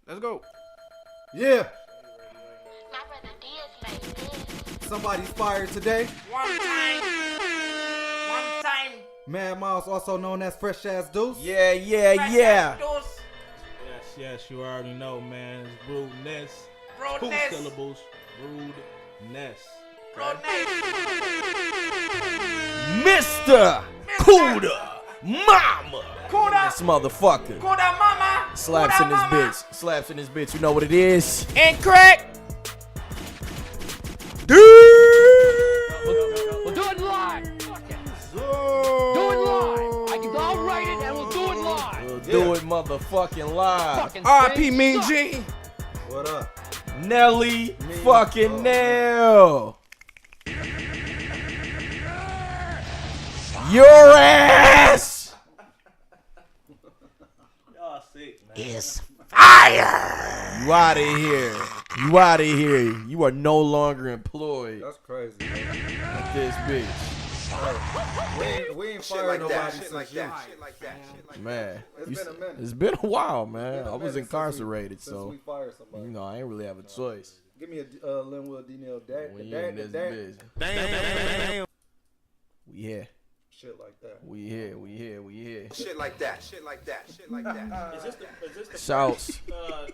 Let's go. Yeah. My brother Diaz made this. Somebody's fired today. One time. Mad Miles, also known as Fresh Ass Deuce. Yeah. Yes, you already know, man. It's Rudeness. Rudeness. 2 syllables. Rudeness. Mr. Cuda Mama. Cuda. This motherfucker. Cuda mama. Slaps Cuda in this mama. bitch. Slaps in this bitch. You know what it is. And crack. We'll do it live. Do it live. I'll write it and we'll do it live. We'll do it motherfucking live. Fucking R.I.P. thing Mean sucks. G. What up? Nelly fucking Nell. Your ass Y'all sick, man. is fire. You out of here. You out of here. You are no longer employed That's crazy. at this bitch. We ain't fired nobody since you. Man, It's been a minute. It's been a while, man. It's been a I was minute incarcerated, since so we fired somebody. you know I ain't really have a choice. Give me a Linwood D. Neal dad. We The in this dad. bitch. Damn. We here. Shit like that. We here. Shit like that. Is this the Shouts.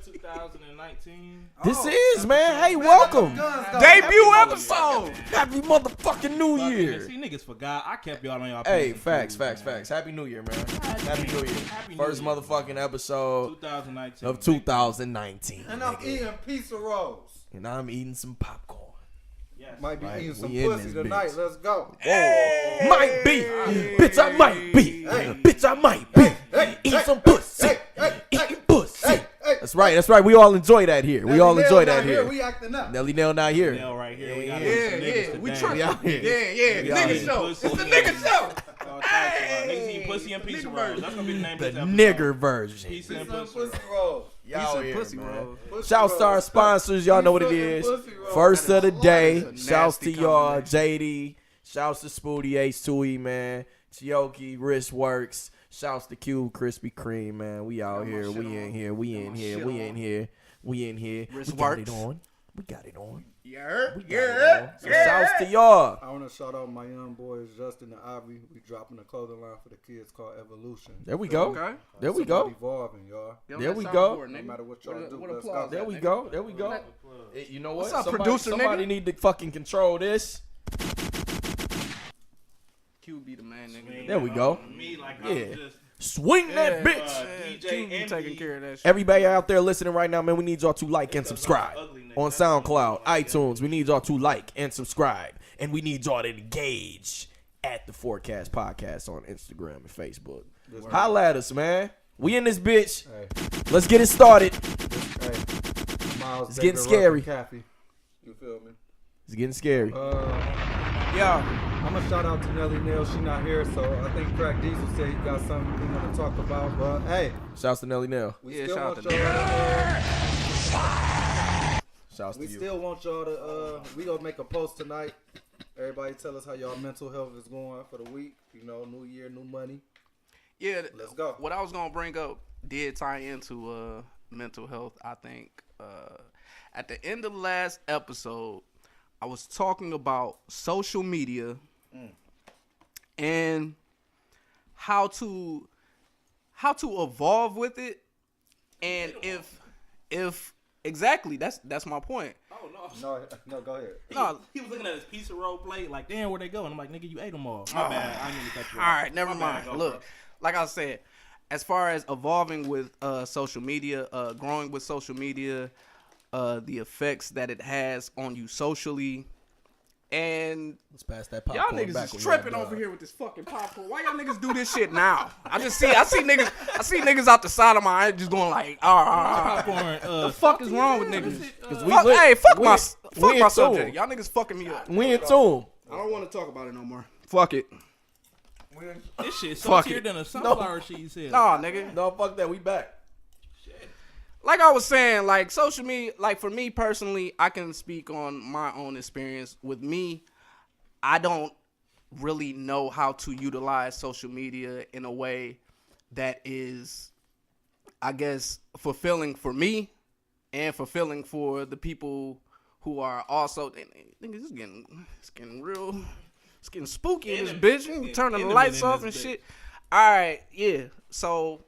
2019? This is, man. Hey, welcome. Debut episode. Happy motherfucking New Fucking Year. See, niggas forgot. I kept y'all on y'all. Hey, page. facts. Happy New Year, man. Happy New Year. Happy New First Year. motherfucking episode 2019. of 2019. And I'm nigga. eating pizza rolls. And I'm eating some popcorn. Yes. Might be Right, eating some we in pussy this tonight. bitch. Let's go. Whoa. Might be. Bitch, I might be. Bitch, I might be. Eating some pussy. Eating pussy. That's right. We all enjoy that here. We all enjoy that here. We acting up. Nelly Nell not here. Nell right here. We got Yeah, some yeah. niggas We today. trying. We out here. Yeah. We out Nigga here. show. It's the nigga show. All types of, niggas eating pussy and pizza rolls. That's gonna be the name The of this episode. nigger version. Pizza and Some pussy pussy rolls. rolls. Y'all He said pussy man. roll. Pussy Shouts to our rolls. sponsors. Y'all know what it is. Pussy rolls. First of the day. That is a Shouts to nasty y'all. combination. JD. Shouts to Spooty H2E, man. Chioki, Wristworks. Shouts to Cube Krispy Kreme, man. We out here. We in here. We in here. We in here. We in here. We got Wristworks. it on. We got it on. Yeah. We got it on. So shouts to y'all. I want to shout out my young boys, Justin and Ivory. We dropping a clothing line for the kids called Evolution. There we go. Okay. There we It's about go. Evolving, y'all. There we go. No matter what y'all do, What let's applause go. There we go. There we go. You know what? What's up, somebody, producer, somebody nigga? need to fucking control this. Q be the man, nigga. There we go. Me like I Yeah. was just Swing that bitch. DJ Q be Envy. taking care of that shit. Everybody out there listening right now, man, we need y'all to like and subscribe on SoundCloud, iTunes. We need y'all to like and subscribe, and we need y'all to engage at the Forecast Podcast on Instagram and Facebook. Holla at us, man. We in this bitch. Hey, Let's get it started. hey. Miles, It's getting David, scary. Ruff, and Kathy. You feel me? It's getting scary. Yeah. I'm gonna shout out to Nelly Neal. She not here, so I think Crack Diesel said he got something we want to talk about. But hey, Shouts to Nelly Nell. we Yeah, still shout want out y'all to Shouts we to you. still want y'all to we gonna make a post tonight. Everybody tell us how y'all mental health is going for the week. You know, new year, new money. Yeah. Let's go. What I was gonna bring up did tie into mental health. I think at the end of the last episode, I was talking about social media and how to evolve with it, and if exactly that's my point. Oh no. No, go ahead. No, He was looking at his pizza roll plate like, damn, where they go? And I'm like, nigga, you ate them all. My bad. I need to cut you all off. right, never My bad, mind. go, Look, bro. like I said, as far as evolving with social media, growing with social media, the effects that it has on you socially, and Let's pass that y'all popcorn niggas back is when tripping y'all over done. here with this fucking popcorn. Why y'all niggas do this shit now? I see niggas out the side of my eye just going like, Popcorn. the fuck is wrong with niggas? we Fuck, lit. hey, fuck We- my we fuck in my tune. subject. Y'all niggas fucking me up. We in tune. I don't want to talk about it no more. Fuck it. This shit Fuck saltier it. than a sunflower seed said. Nah, nigga. No, fuck that. We back. Like I was saying, like social media, like for me personally, I can speak on my own experience. With me, I don't really know how to utilize social media in a way that is, I guess, fulfilling for me. and fulfilling for the people who are also. It's getting real. It's getting spooky in this bitch. You turning the lights off and shit. All right, yeah. So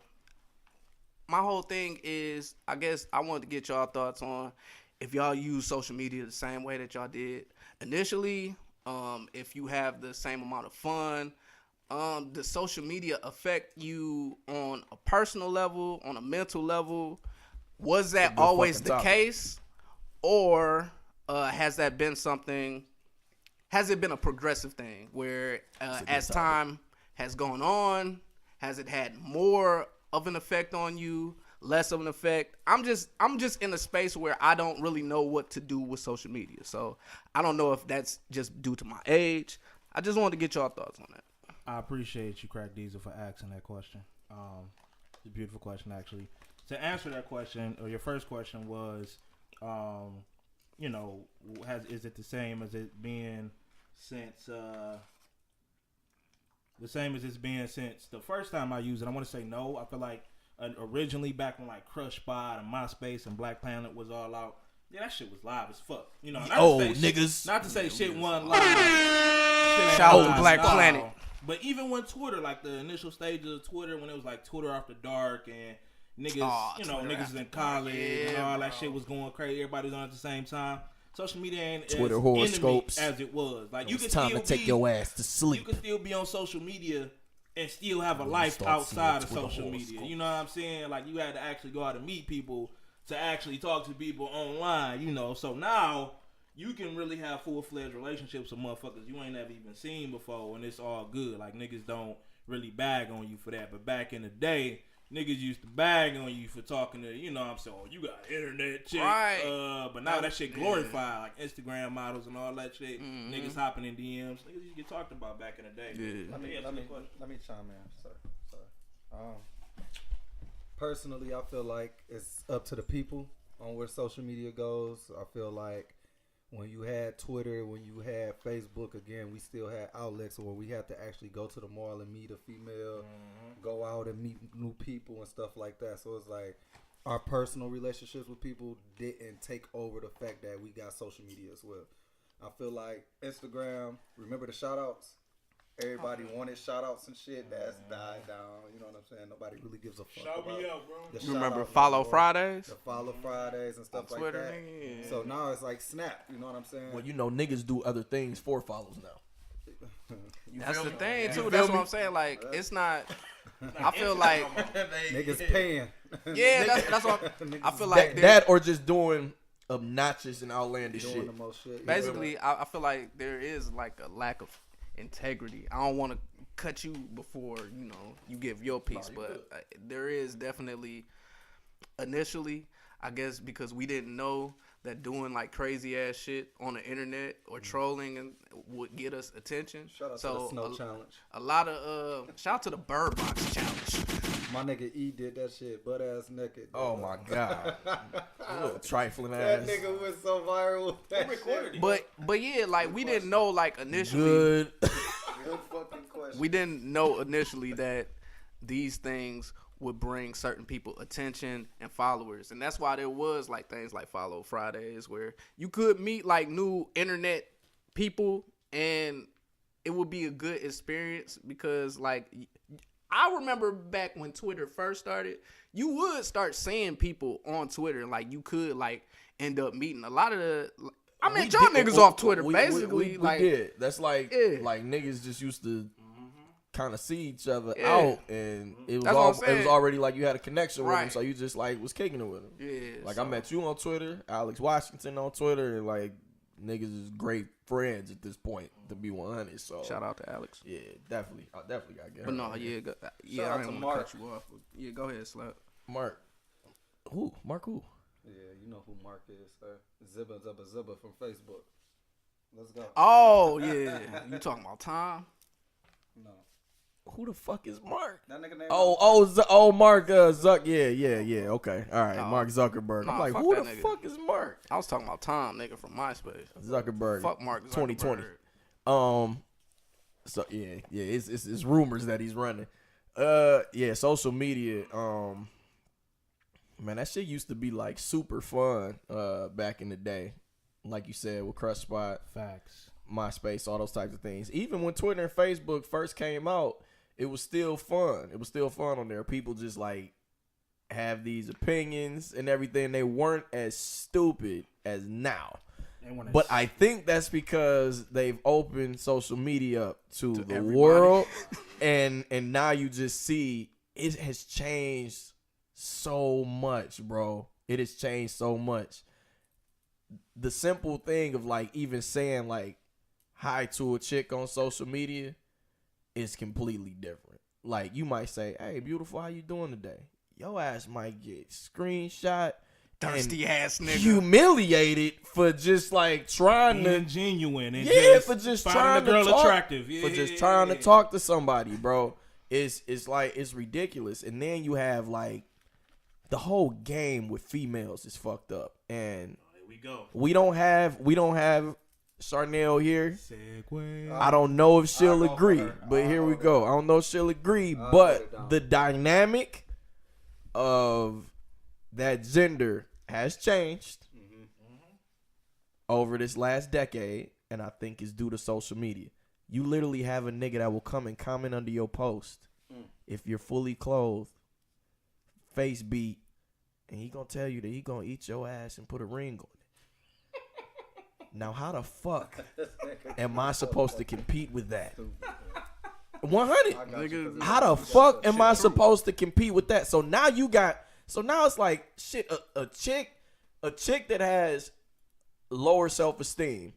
my whole thing is, I guess I wanted to get y'all thoughts on if y'all use social media the same way that y'all did initially. If you have the same amount of fun. Does social media affect you on a personal level, on a mental level? Was that always the case? Or has that been something, has it been a progressive thing where as time has gone on, has it had more of an effect on you, less of an effect? I'm just in a space where I don't really know what to do with social media. So I don't know if that's just due to my age. I just wanted to get y'all thoughts on that. I appreciate you, Crack Diesel, for asking that question. It's a beautiful question, actually. To answer that question, or your first question was, is it the same as it been since the first time I used it? I want to say no. I feel like originally back when like Crush Spot and MySpace and Black Planet was all out, yeah, that shit was live as fuck. You know, not to say shit wasn't live. Shout out to Black Planet. But even when Twitter, like the initial stages of Twitter, when it was like Twitter After Dark and niggas, niggas was in college and all that shit was going crazy. Everybody was on at the same time. Social media ain't Twitter as horoscopes as it was. Like it's time to take your ass to sleep. You can still be on social media and still have a life outside of social media. You know what I'm saying? Like you had to actually go out and meet people to actually talk to people online. You know, so now you can really have full-fledged relationships with motherfuckers you ain't never even seen before, and it's all good. Like, niggas don't really bag on you for that. But back in the day, niggas used to bag on you for talking to, you know what I'm saying, you got internet chick. Right. But now that shit glorified, like Instagram models and all that shit. Mm-hmm. Niggas hopping in DMs. Niggas used to get talked about back in the day. Yeah. Let me chime in. Sorry. Personally, I feel like it's up to the people on where social media goes. I feel like when you had Twitter, when you had Facebook, again, we still had outlets where we had to actually go to the mall and meet a female, go out and meet new people and stuff like that. So it's like our personal relationships with people didn't take over the fact that we got social media as well. I feel like Instagram, remember the shout outs? Everybody wanted shout outs and shit. That's died down. You know what I'm saying? Nobody really gives a fuck. Shout me out, bro. You remember Follow Fridays? The Follow Fridays and stuff like Twitter, that. yeah. So now it's like Snap. You know what I'm saying? Well, niggas do other things for follows now. That's the thing, too. That's what I'm saying. Like, it's not. I feel like. Niggas paying. Yeah, that's what I feel like. That or just doing obnoxious and outlandish doing shit. The most shit. Basically, I feel like there is like a lack of integrity. I don't want to cut you before you give your piece, but there is definitely initially, I guess, because we didn't know that doing like crazy ass shit on the internet or trolling and would get us attention. Shout out to the Snow Challenge. A lot of shout out to the Bird Box Challenge. My nigga E did that shit butt ass naked. Oh my god, little trifling that ass. That nigga was so viral. That shit. But yeah, like we didn't know like initially. Good fucking question. We didn't know initially that these things would bring certain people attention and followers, and that's why there was like things like Follow Fridays where you could meet like new internet people, and it would be a good experience because like. I remember back when Twitter first started, you would start seeing people on Twitter, and like you could like end up meeting a lot of the. I mean, y'all niggas off Twitter, basically. We did. That's like niggas just used to kind of see each other out, and it was already like you had a connection with them, so you just like was kicking it with them. Yeah. Like I met you on Twitter, Alex Washington on Twitter, and like niggas is great friends at this point, to be 100. So shout out to Alex. Yeah, definitely. I definitely got to get But no, I didn't want to cut you off. Yeah, go ahead, Slap. Mark. Who? Mark who? Yeah, you know who Mark is, sir. Zibba from Facebook. Let's go. Oh, yeah. You talking about Tom? No. Who the fuck is Mark? That nigga name Mark Zuck. Yeah. Okay. All right. Mark Zuckerberg. Nah, I'm like, who the fuck is Mark? I was talking about Tom, nigga, from MySpace. Zuckerberg. Fuck Mark Zuckerberg. 2020. So yeah, it's rumors that he's running. Yeah, social media. Man, that shit used to be like super fun back in the day. Like you said, with Crush Spot, Facts. MySpace, all those types of things. Even when Twitter and Facebook first came out, it was still fun. It was still fun on there. People just like have these opinions and everything. They weren't as stupid as now. But I think that's because they've opened social media up to the everybody. world, and now you just see it has changed so much, bro. It has changed so much. The simple thing of like even saying like hi to a chick on social media is completely different. Like you might say, "Hey, beautiful, how you doing today?" Your ass might get screenshot. Thirsty ass nigga. Humiliated for just like trying Being to genuine and for just finding trying the girl to talk, attractive. for just trying to talk to somebody, bro. It's like it's ridiculous. And then you have like the whole game with females is fucked up. And Here we go. we don't have Charnel here. Segue. I don't know if she'll I'll go for agree, her. but here we go. I don't know if she'll agree, I'll put it but down. the dynamic of that gender has changed over this last decade, and I think it's due to social media. You literally have a nigga that will come and comment under your post if you're fully clothed, face beat, and he gonna tell you that he gonna eat your ass and put a ring on it. Now, how the fuck am I supposed to compete with that? 100. Nigga, How the fuck am I supposed to compete with that? So now it's like shit. A chick that has lower self-esteem,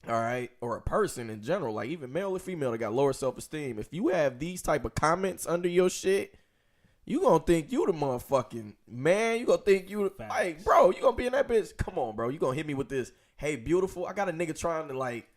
all right, or a person in general, like even male or female that got lower self-esteem. If you have these type of comments under your shit, you gonna think you the motherfucking man. You gonna think you like, bro. You gonna be in that bitch. Come on, bro. You gonna hit me with this? Hey, beautiful. I got a nigga trying to like,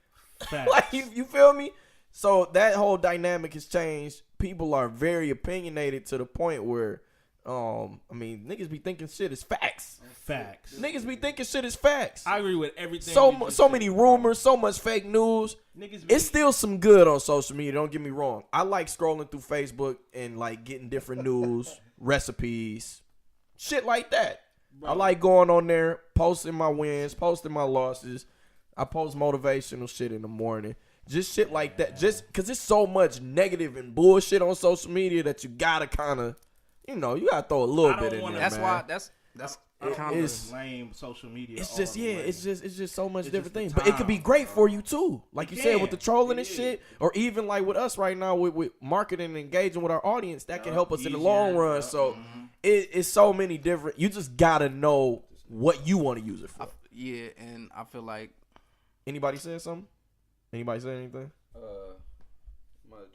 like you feel me? So that whole dynamic has changed. People are very opinionated to the point where, I mean, niggas be thinking shit is facts. Facts. Niggas be thinking shit is facts. I agree with everything. So you just so said. many rumors, so much fake news. Niggas be- It's still some good on social media. Don't get me wrong. I like scrolling through Facebook and like getting different news, recipes, shit like that. I like going on there, posting my wins, posting my losses. I post motivational shit in the morning. Just shit like that. Just because there's so much negative and bullshit on social media that you gotta kind of, you gotta throw a little I bit don't in wanna- there, that's man. why that's kind of It's lame social media. It's all just the way. it's just so much It's different just the things. But it could be time, great bro. for you too. Like It you said with can. the trolling It and shit, is. or even like with us right now with marketing and engaging with our audience, that can help us in the long easier, run. yeah. So it's so many different. You just gotta know what you want to use it for. yeah, and I feel like Anybody said something? Anybody say anything?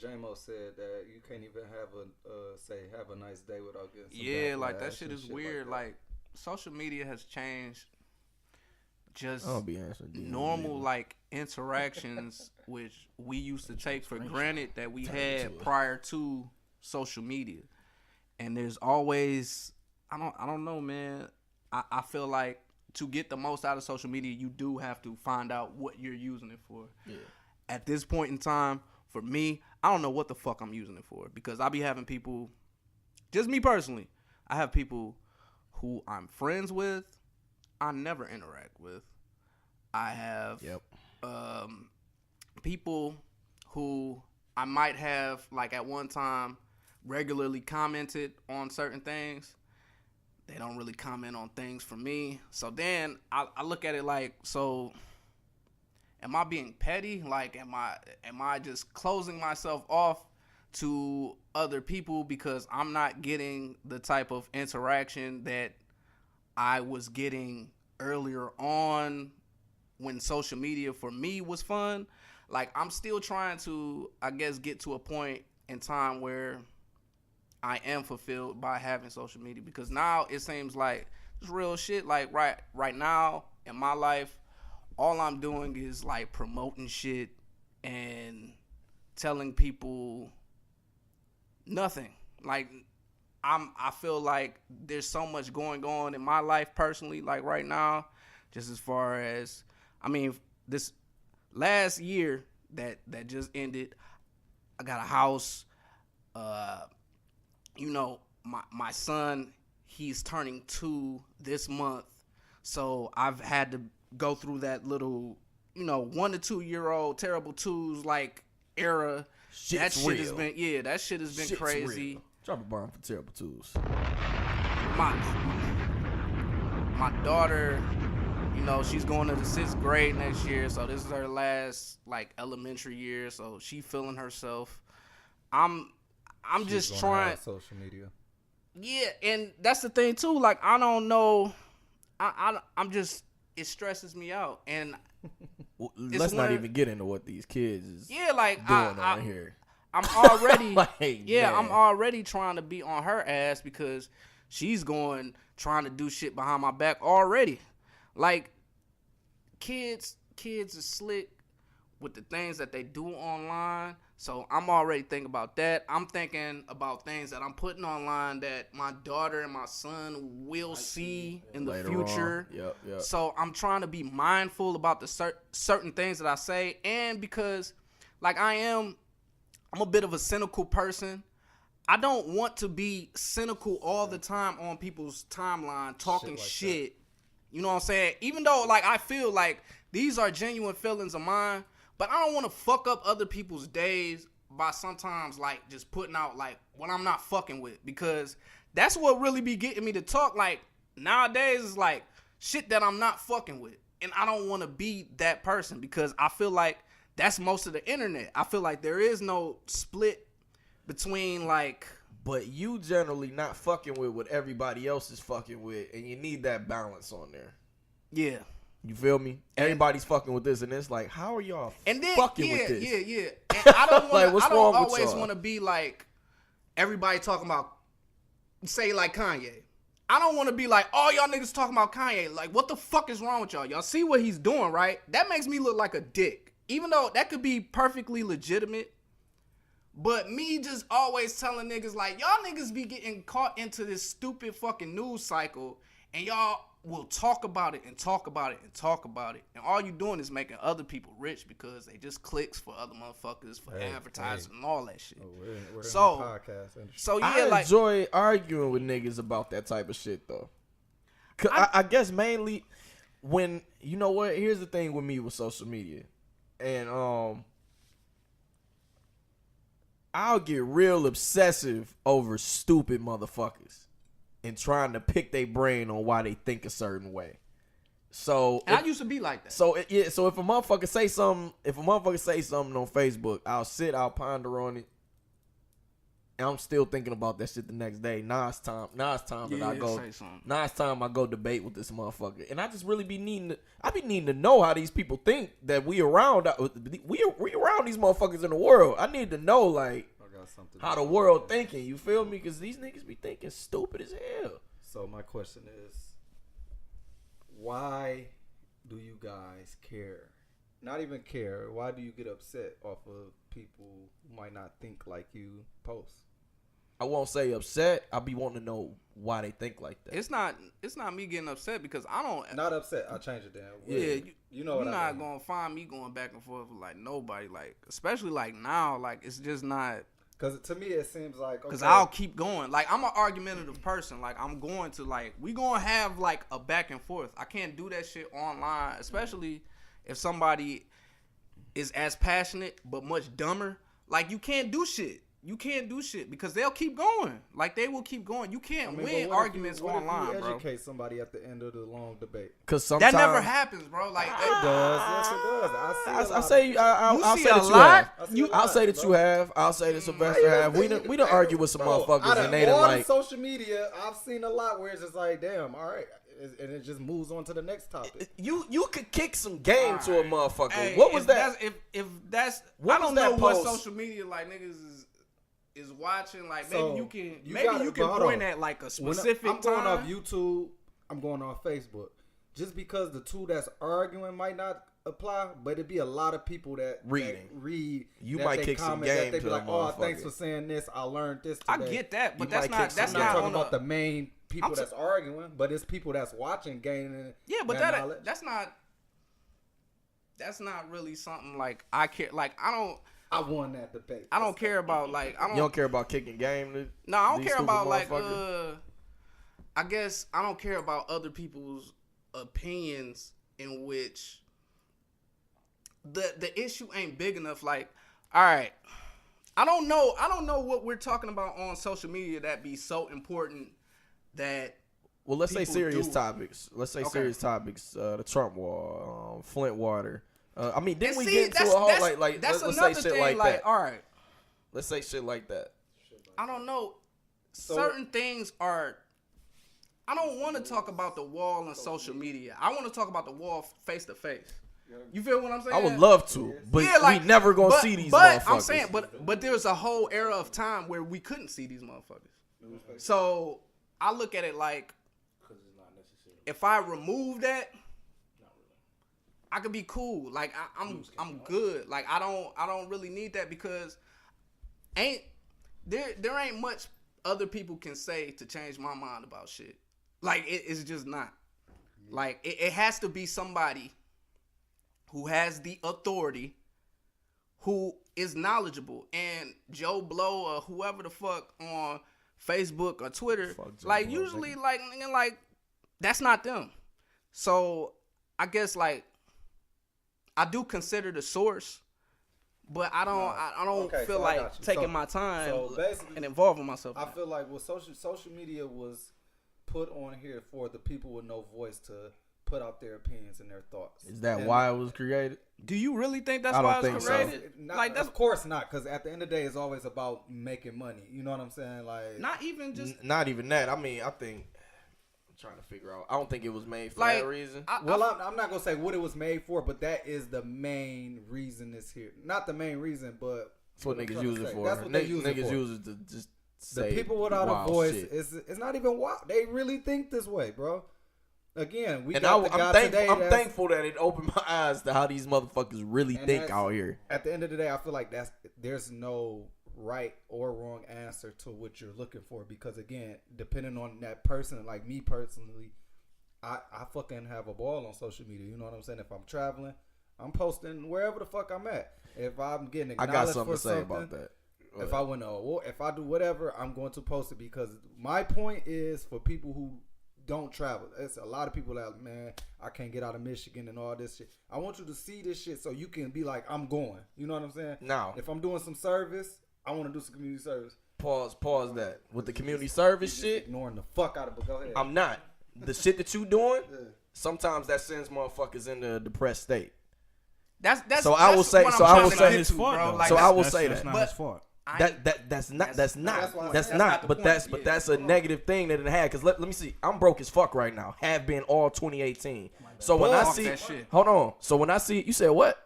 J-Mo said that you can't even have a nice day without getting some yeah, like that backlash shit and is weird. that. Like social media has changed just I don't be answering DMs normal either. like interactions which we used to take for granted that we had prior to social media. And there's always I don't know, man. I feel like to get the most out of social media, you do have to find out what you're using it for. Yeah. At this point in time, for me, I don't know what the fuck I'm using it for because I be having people, just me personally, I have people who I'm friends with, I never interact with. I have people who I might have, like at one time, regularly commented on certain things. They don't really comment on things for me. So then I look at it like, so am I being petty? Like, am I just closing myself off to other people because I'm not getting the type of interaction that I was getting earlier on when social media for me was fun? Like, I'm still trying to, I guess, get to a point in time where I am fulfilled by having social media, because now it seems like it's real shit. Like right now in my life, all I'm doing is like promoting shit and telling people nothing. Like I feel like there's so much going on in my life personally, like right now, just as far as, I mean, this last year that just ended, I got a house. My son, he's turning 2 this month. So I've had to go through that little, 1 to 2 year old terrible twos like era. That Shit's shit has real. been that shit has been Shit's crazy. real. Drop a bomb for terrible twos. My daughter, she's going to the 6th grade next year, so this is her last like elementary year, so she feeling herself. I'm just Gonna trying. have social media. Yeah, and that's the thing too. Like I don't know. I'm just, it stresses me out, and Well, let's not when- even get into what these kids is yeah, like doing on here. I'm already Like, man. I'm already trying to be on her ass because she's trying to do shit behind my back already. Like kids are slick with the things that they do online. So I'm already thinking about that. I'm thinking about things that I'm putting online that my daughter and my son will see in the Later future. on. Yep. So I'm trying to be mindful about the certain things that I say, and because like I'm a bit of a cynical person. I don't want to be cynical all the time on people's timeline talking shit. You know what I'm saying? Even though like I feel like these are genuine feelings of mine, but I don't want to fuck up other people's days by sometimes like just putting out like what I'm not fucking with, because that's what really be getting me to talk. Like nowadays is like shit that I'm not fucking with, and I don't want to be that person because I feel like that's most of the internet. I feel like there is no split between like. But you generally not fucking with what everybody else is fucking with, and you need that balance on there. Yeah. You feel me? Everybody's fucking with this, and it's like, how are y'all And then fucking yeah, with this? yeah. And I don't Like, what's I don't wrong with always y'all? want to be like everybody talking about, say like Kanye. I don't want to be like, all y'all niggas talking about Kanye. Like, what the fuck is wrong with y'all? Y'all see what he's doing, right? That makes me look like a dick. Even though that could be perfectly legitimate. But me just always telling niggas like, y'all niggas be getting caught into this stupid fucking news cycle, and y'all will talk about it and talk about it and talk about it. And all you doing is making other people rich because they just clicks for other motherfuckers, for advertising and all that shit. We're So- in the podcast industry. So yeah, I like enjoy arguing with niggas about that type of shit though. 'Cause I guess mainly when, you know what, here's the thing with me with social media. And I'll get real obsessive over stupid motherfuckers and trying to pick their brain on why they think a certain way. So and I used to be like that. So if a motherfucker say something, on Facebook, I'll ponder on it, and I'm still thinking about that shit the next day. Now it's time that I go. say something. Now it's time I go debate with this motherfucker, and I just really be needing to know how these people think that we around these motherfuckers in the world. I need to know like I got something how to the do world with that. thinking. You feel me? Because these niggas be thinking stupid as hell. So my question is, why do you guys care? Not even care. Why do you get upset off of people who might not think like you post? I won't say upset. I be wanting to know why they think like that. It's not me getting upset because I don't. Not upset. I'll change it then. Yeah, you know what you're I not mean. gonna find me going back and forth with like nobody, like especially like now, like it's just not. Because to me it seems like Because okay, I'll keep going. Like, I'm an argumentative person. Like, I'm going to, like, we going to have, like, a back and forth. I can't do that shit online, especially if somebody is as passionate but much dumber. Like, you can't do shit. You can't do shit because they'll keep going. Like, they will keep going. You can't I mean, win but what arguments if you online, bro. educate somebody at the end of the long debate? Because sometimes That never happens, bro. Like, It does. Yes, it does. I'll say You I'll see say a that you lot? have. I see a I'll lot, say that bro. you have. I'll say that Sylvester have. We done argue with some motherfuckers out of and they done all like. the social media, I've seen a lot where it's just like, damn, all right, and it just moves on to the next topic. You could kick some game to a motherfucker. hey, What was if that? If that's, What I don't was that know what post? social media, like, niggas is watching. Like, So, maybe you can but hold point on. at, like, a When specific I'm going time. off YouTube, I'm going off Facebook. Just because the two that's arguing might not apply, but it'd be a lot of people that Reading. that read. You that might they kick some comment, that game they to be a like, "Oh, thanks motherfucker. for saying this. I learned this I today." get that, but You that's might kick not some that's I'm not not talking on about a, the main people I'm that's arguing, but it's people that's watching gaining. yeah, but that knowledge. that's not really something like I care. Like, I won that debate. I don't care about, like, I You don't care about kicking game. No, I don't these care stupid about, like, motherfuckers? I guess I don't care about other people's opinions in which the issue ain't big enough. Like, all right, I don't know what we're talking about on social media that be so important that. Well, let's say people serious do. topics. Let's say Okay. serious topics. The Trump war, Flint water. I mean, didn't And we see, get into that's- a whole that's- like that's let's another say shit thing, like that. all right, Let's say shit like that. I don't know. Certain things are. I don't want to talk about the wall on social media. I want to talk about the wall face to face. You feel what I'm saying? I would love to, but Yeah, like, we never gonna but- see these but motherfuckers. I'm saying, but there's a whole era of time where we couldn't see these motherfuckers. So I look at it like, if I remove that, I could be cool. Like I'm good. Like I don't really need that because there ain't much other people can say to change my mind about shit. Like it's just not. Like it has to be somebody who has the authority, who is knowledgeable, and Joe Blow or whoever the fuck on Facebook or Twitter, Fuck Joe like Blow, usually nigga. like nigga, like that's not them. So I guess like I do consider the source, but I don't Okay, feel so I like got you. taking So- my time so basically, and involving myself. I in feel like social media was put on here for the people with no voice to put out their opinions and their thoughts. Is that And- why it was created? Do you really think that's I don't why it's think so. created? Not, Like that's of course not, because at the end of the day, it's always about making money. You know what I'm saying? Like, not even just Not even that. I mean, I think I'm trying to figure out. I don't think it was made for like that reason. well, I'm not gonna say what it was made for, but that is the main reason it's here. Not the main reason, but That's what I'm niggas trying to use it say. for. That's what they use it Niggas for. use it to just The say people without a wild voice, shit. it's not even wild. They really think this way, bro. Again, we And got the guy today. I'm that's- thankful that it opened my eyes to how these motherfuckers really And think that's- out here. At the end of the day, I feel like there's no right or wrong answer to what you're looking for, because again, depending on that person, like me personally, I fucking have a ball on social media. You know what I'm saying? If I'm traveling, I'm posting wherever the fuck I'm at. If I'm getting I acknowledged got something for to say something, about that. if I win if I do whatever, I'm going to post it, because my point is for people who don't travel. It's a lot of people that, man, I can't get out of Michigan and all this shit. I want you to see this shit so you can be like, I'm going. You know what I'm saying? Now, If I'm doing some service, I want to do some community service. pause that. With the community service Just shit, ignoring the fuck out of it. Go ahead. I'm not. The shit that you doing, sometimes that sends motherfuckers in a depressed state. that's So I will that's say- what so I'm I trying will to say- get his to, fault, bro. though. Like, So that's- I will That's say not that. his fault. I- That's not that's why I that's said not the but point. that's Yeah. that's a negative thing that it had. Cause let me see, I'm broke as fuck right now. Have been all 2018. So when I Fuck see, that shit. hold on. So when I see, you said what?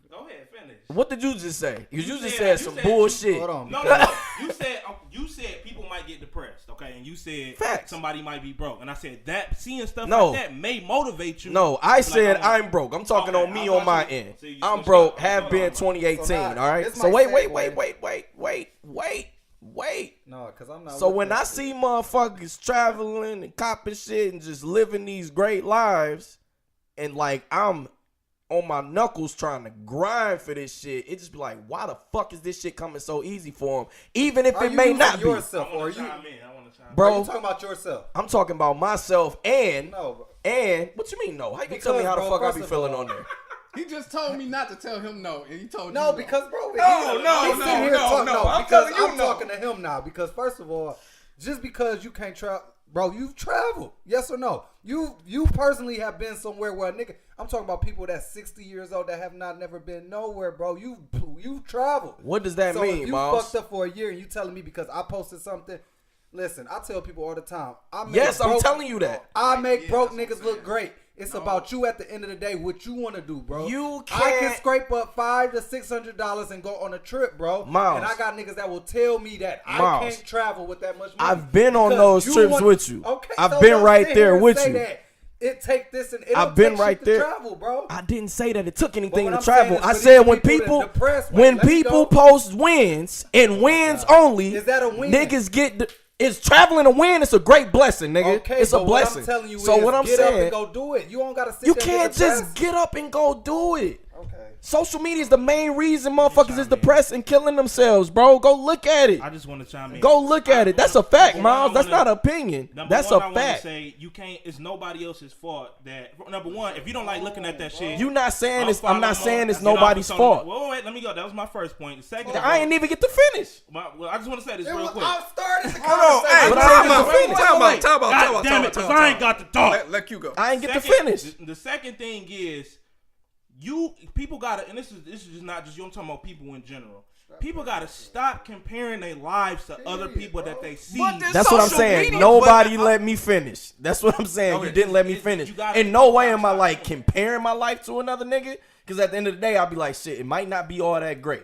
Go ahead, finish. What did you just say? Because you just said- said you some said- bullshit. Hold on. No, because- you said people might get depressed, okay? And you said Facts. somebody might be broke, and I said that seeing stuff No. like that may motivate you. No, I Like, said I'm- I'm broke. I'm talking Okay, on me I on thought my you- end. so you I'm switched broke. up. Have Hold been on. 2018. So now, all right. this So might wait. segue. Wait. No, because I'm not. So with when that I shit. see motherfuckers traveling and copping shit and just living these great lives, and like I'm on my knuckles trying to grind for this shit, it just be like, why the fuck is this shit coming so easy for them? Even if Are it you may using not be, yourself, I or are want you? to chime in. I want to chime in. Are bro. you talking about yourself? I'm talking about myself and No, bro. what you mean no? How you gonna tell me Because, how the bro, fuck I first be of feeling all- on there? He just told me not to tell him no, and he told No, you because bro, No, he's no, sitting here no, talking- no. I'm because telling you I'm no. talking to him now. Because first of all, just because you can't travel, bro, you've traveled, yes or no? You personally have been somewhere where a nigga. I'm talking about people that's 60 years old that have never been nowhere, bro. You've traveled. What does that So mean, if you Miles? fucked up for a year and you telling me because I posted something, listen, I tell people all the time. Yes, I'm telling you that. I make broke niggas look great. It's about you at the end of the day, what you want to do, bro. You I can can't- scrape up $500 to $600 and go on a trip, bro. Miles. And I got niggas that will tell me that I Miles. can't travel with that much money. I've been on Because those you trips want- with you. Okay, I've so been don't right sit there here and with say you. that. It take this and it I've don't been take right shit there. to travel, bro. I didn't say that it took anything But to what I'm travel. saying is I for said these when people people that depressed, when let me people go. post wins and wins only, Is that a win? niggas get it's traveling to win. It's a great blessing, nigga. Okay, it's a but blessing. What I'm telling you so is what I'm get up saying, and go do it. You don't gotta sit you there can't and get just depressed. get up and go do it. Okay. Social media is the main reason motherfuckers is depressed and killing themselves, bro. Go look at it. I just want to chime in. Go look at it. That's a fact, Miles. That's not an opinion. That's a I fact. Say you can't. It's nobody else's fault. That number one, if you don't like looking at that shit, You not saying it's. I'm I'm not saying it's following nobody's Tony. fault. Wait, let me go. That was my first point. The second, I ain't even get to finish. well, I just want to say this real quick. I started the Hold on, hey, But I time ain't out, get to finish. time out. God damn it, 'cause I ain't got to talk. Let you go. I ain't get to Second- finish. The second thing is, people gotta, and this is just not just you. I'm talking about people in general. People gotta stop comparing their lives to other people that they see. But this- That's what I'm Social saying. media, Nobody but- let me finish. That's what I'm saying. Okay. You didn't let me You finish. gotta- In no way am I like comparing my life to another nigga. Because at the end of the day, I'll be like, shit, it might not be all that great.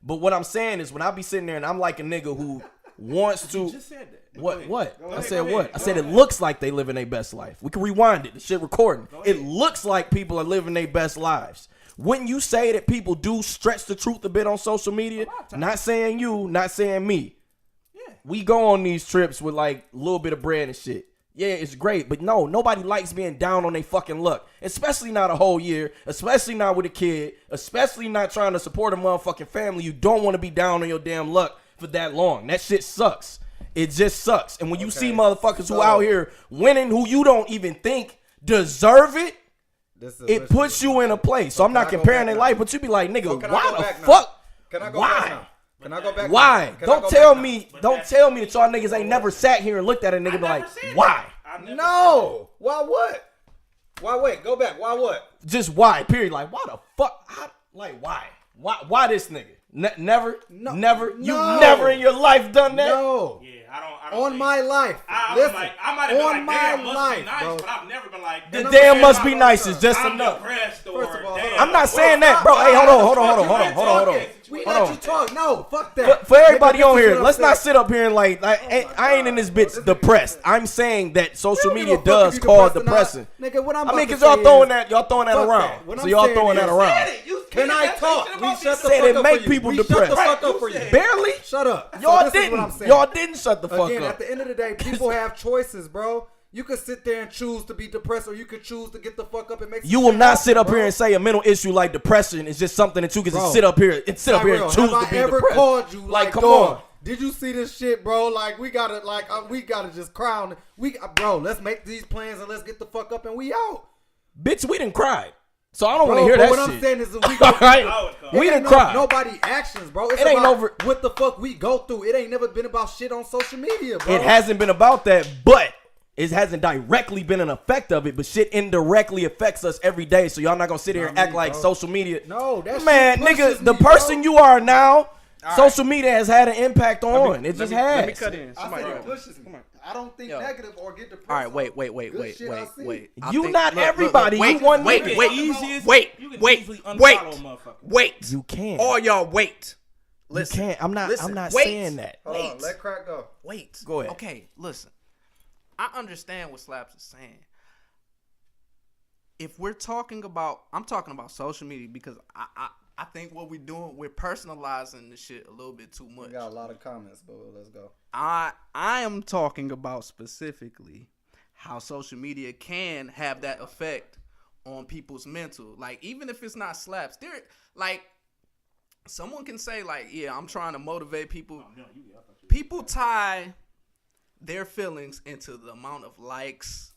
But what I'm saying is when I be sitting there and I'm like a nigga who wants to. You just said that. Go What? ahead. What? Go I ahead, said go ahead, what? I go said it ahead. looks like they living their best life. We can rewind it. The shit recording. It ahead. looks like people are living their best lives. When you say that people do stretch the truth a bit on social media, not saying you, not saying me. Yeah. We go on these trips with like a little bit of bread and shit. Yeah, it's great, but no, nobody likes being down on their fucking luck. Especially not a whole year, especially not with a kid, especially not trying to support a motherfucking family. You don't want to be down on your damn luck for that long. That shit sucks. It just sucks. And when you see motherfuckers who out here winning who you don't even think deserve it, it puts you in a place. So I'm not comparing their life, but you be like, nigga, can I why go the back now? fuck? Can I go Why? back now? Can I go back? Why? now? Can I Don't go tell back me. now? Don't tell me that y'all niggas ain't never sat here and looked at a nigga and be like, why? No. Why what? Why wait? Go back. Why what? Just why? Period. Like, why the fuck? Like, why? Why this nigga? Never. No. You never in your life done that. No. Yeah, I don't On think- my life. I Listen. might have been on like, my damn, must life, be nice, bro. but I've never been like, The And I'm damn saying must my be life, nice sir. is just I'm enough. depressed or First of all, damn. I'm not saying that, bro. Hey, hold on. We Hold let on. you talk. No, fuck that. For everybody Nigga, on this is here, what let's I'm not saying. sit up here and like I ain't in this bitch depressed. I'm saying that social We don't media give a fuck does if you cause depressed or not. depressing. Nigga, what I'm I mean, about cause to y'all say throwing is- that Fuck around. that. What So I'm y'all saying throwing that is- around. Can I talk? We shut the Said fuck it up make for you. people We shut depressed. the fuck up for you. Barely. Shut up. Y'all So this is what I'm didn't. saying. Y'all didn't shut the fuck Again, up. at the end of the day, people have choices, bro. You could sit there and choose to be depressed, or you could choose to get the fuck up and make. You some will shit not happen, sit up bro. here and say a mental issue like depression is just something that you can Bro, just sit up here and Tyrell, choose have to be I ever depressed. called you like, come dog, on. Did you see this shit, bro? Like we gotta just crown. Bro, let's make these plans and let's get the fuck up and we out. Bitch, we didn't cry. So I don't want Bro, to hear but that what shit. I'm saying is that we go. Right? We It didn't ain't cry. Nobody actions, bro. It's It ain't about over- what the fuck we go through. It ain't never been about shit on social media, bro. It hasn't been about that, but it hasn't directly been an effect of it, but shit indirectly affects us every day. So y'all not gonna sit here and act like bro. social media. No, that Man, shit pushes nigga, the me, person bro. you are now, right. social media has had an impact on. It just has. Let me cut in. I Somebody said go. it pushes me. I don't think Yo. negative or get depressed. All right, on wait. good shit I see. I You think- not everybody. You Wait, one wait, nigga. wait, Easiest- wait, you can wait, easily wait, unfollow a motherfucker. wait. You can't. All y'all wait. You Listen. can't. I'm not Listen, wait. saying that. Hold on, Wait. let crack go. Wait. Go ahead. Okay, listen. I understand what Slaps is saying. If we're talking about, I'm talking about social media because I think what we're doing, we're personalizing the shit a little bit too much. We got a lot of comments, but let's go. I am talking about specifically how social media can have that effect on people's mental. Like, even if it's not Slaps, there, like, someone can say, like, yeah, I'm trying to motivate people. People tie their feelings into the amount of likes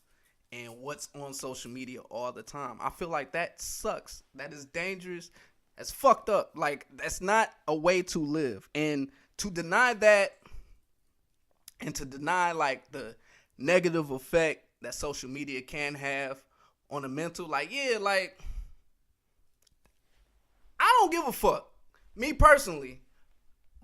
and what's on social media all the time. I feel like that sucks. That is dangerous. That's fucked up. Like, that's not a way to live. And to deny that and to deny, like, the negative effect that social media can have on the mental, like, yeah, like, I don't give a fuck. Me personally.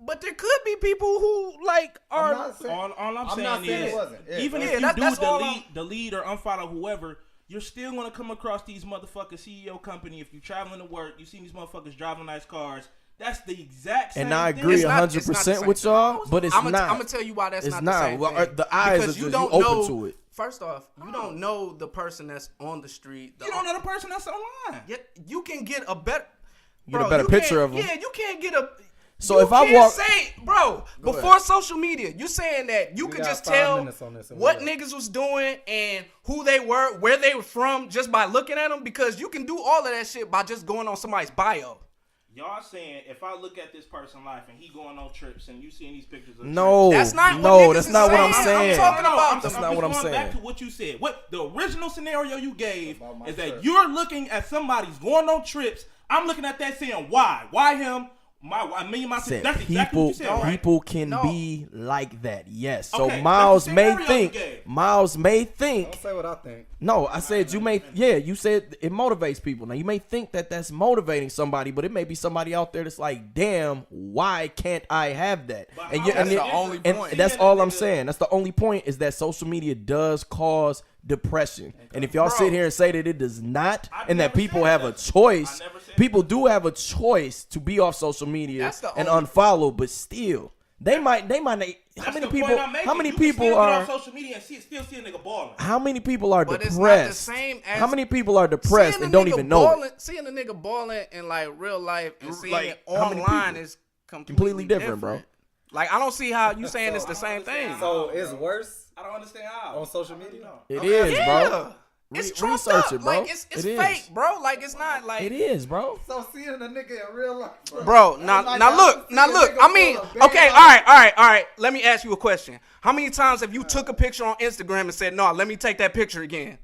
But there could be people who, like, are... All I'm I'm saying not saying is, it wasn't. Yeah, even yeah, if you that- do that's all delete or unfollow whoever, you're still gonna come across these motherfuckers CEO company. If you're traveling to work, you see these motherfuckers driving nice cars. That's the exact same And I thing. agree It's not the 100% same with y'all, but it's I'm not. gonna tell you why that's It's not not. the same Well, thing. the eyes Because are you just- don't you open know, to it. First off, you don't know the person that's on the street. You don't know the person that's online. Yet you can get a better... You get a better picture of them. Yeah, you can't get a... So if I can't walk, say, bro, before social media, you saying that you We could got just 5 tell minutes on this and what we're done. niggas was doing and who they were, where they were from, just by looking at them, because you can do all of that shit by just going on somebody's bio. Y'all saying if I look at this person's life and he going on trips and you seeing these pictures of no, That's not what no, niggas that's is not what I'm saying. saying. I'm talking about That's the- not what I'm going saying. Back to what you said. What the original scenario you gave About my is that trip. you're looking at somebody's going on trips. I'm looking at that saying why? Why him? Me and my sister. Said That's exactly what you said, right? people can No. be like that. Yes. So Okay, Miles that's the may scenario think. you gave. Miles may Don't think. say what I think. No, I said you may. Yeah, you said it motivates people. Now you may think that that's motivating somebody, but it may be somebody out there that's like, damn, why can't I have that? But And how- you, That's and the it- only and point. that's all I'm Nigga. saying. That's the only point is that social media does cause depression. And if y'all Bro. sit here and say that it does not, I've and that never people said have a that. choice, I never said people do have a choice to be off social media That's the and only- unfollow, but still, they might. How That's many the people? point I'm making. How many You can people still get are? on social media and still see a nigga balling? How many people are But depressed? it's not the same as How many people are depressed seeing and a don't nigga even know it? balling, Seeing a nigga balling in like real life and seeing Like, it how many online people? is Completely different, bro. Like I don't see how you saying it's the same thing. So it's worse I don't understand how. on social media. It is, yeah, bro. it's Re- trumped research up. it, bro. Like it's It is. fake, bro. Like it's not like It is, bro. So seeing a nigga in real life, Bro, now Like, now I look, see now a look. nigga I mean, pull a okay, band all right. Let me ask you a question. How many times have you took a picture on Instagram and said, "No, let me take that picture again"?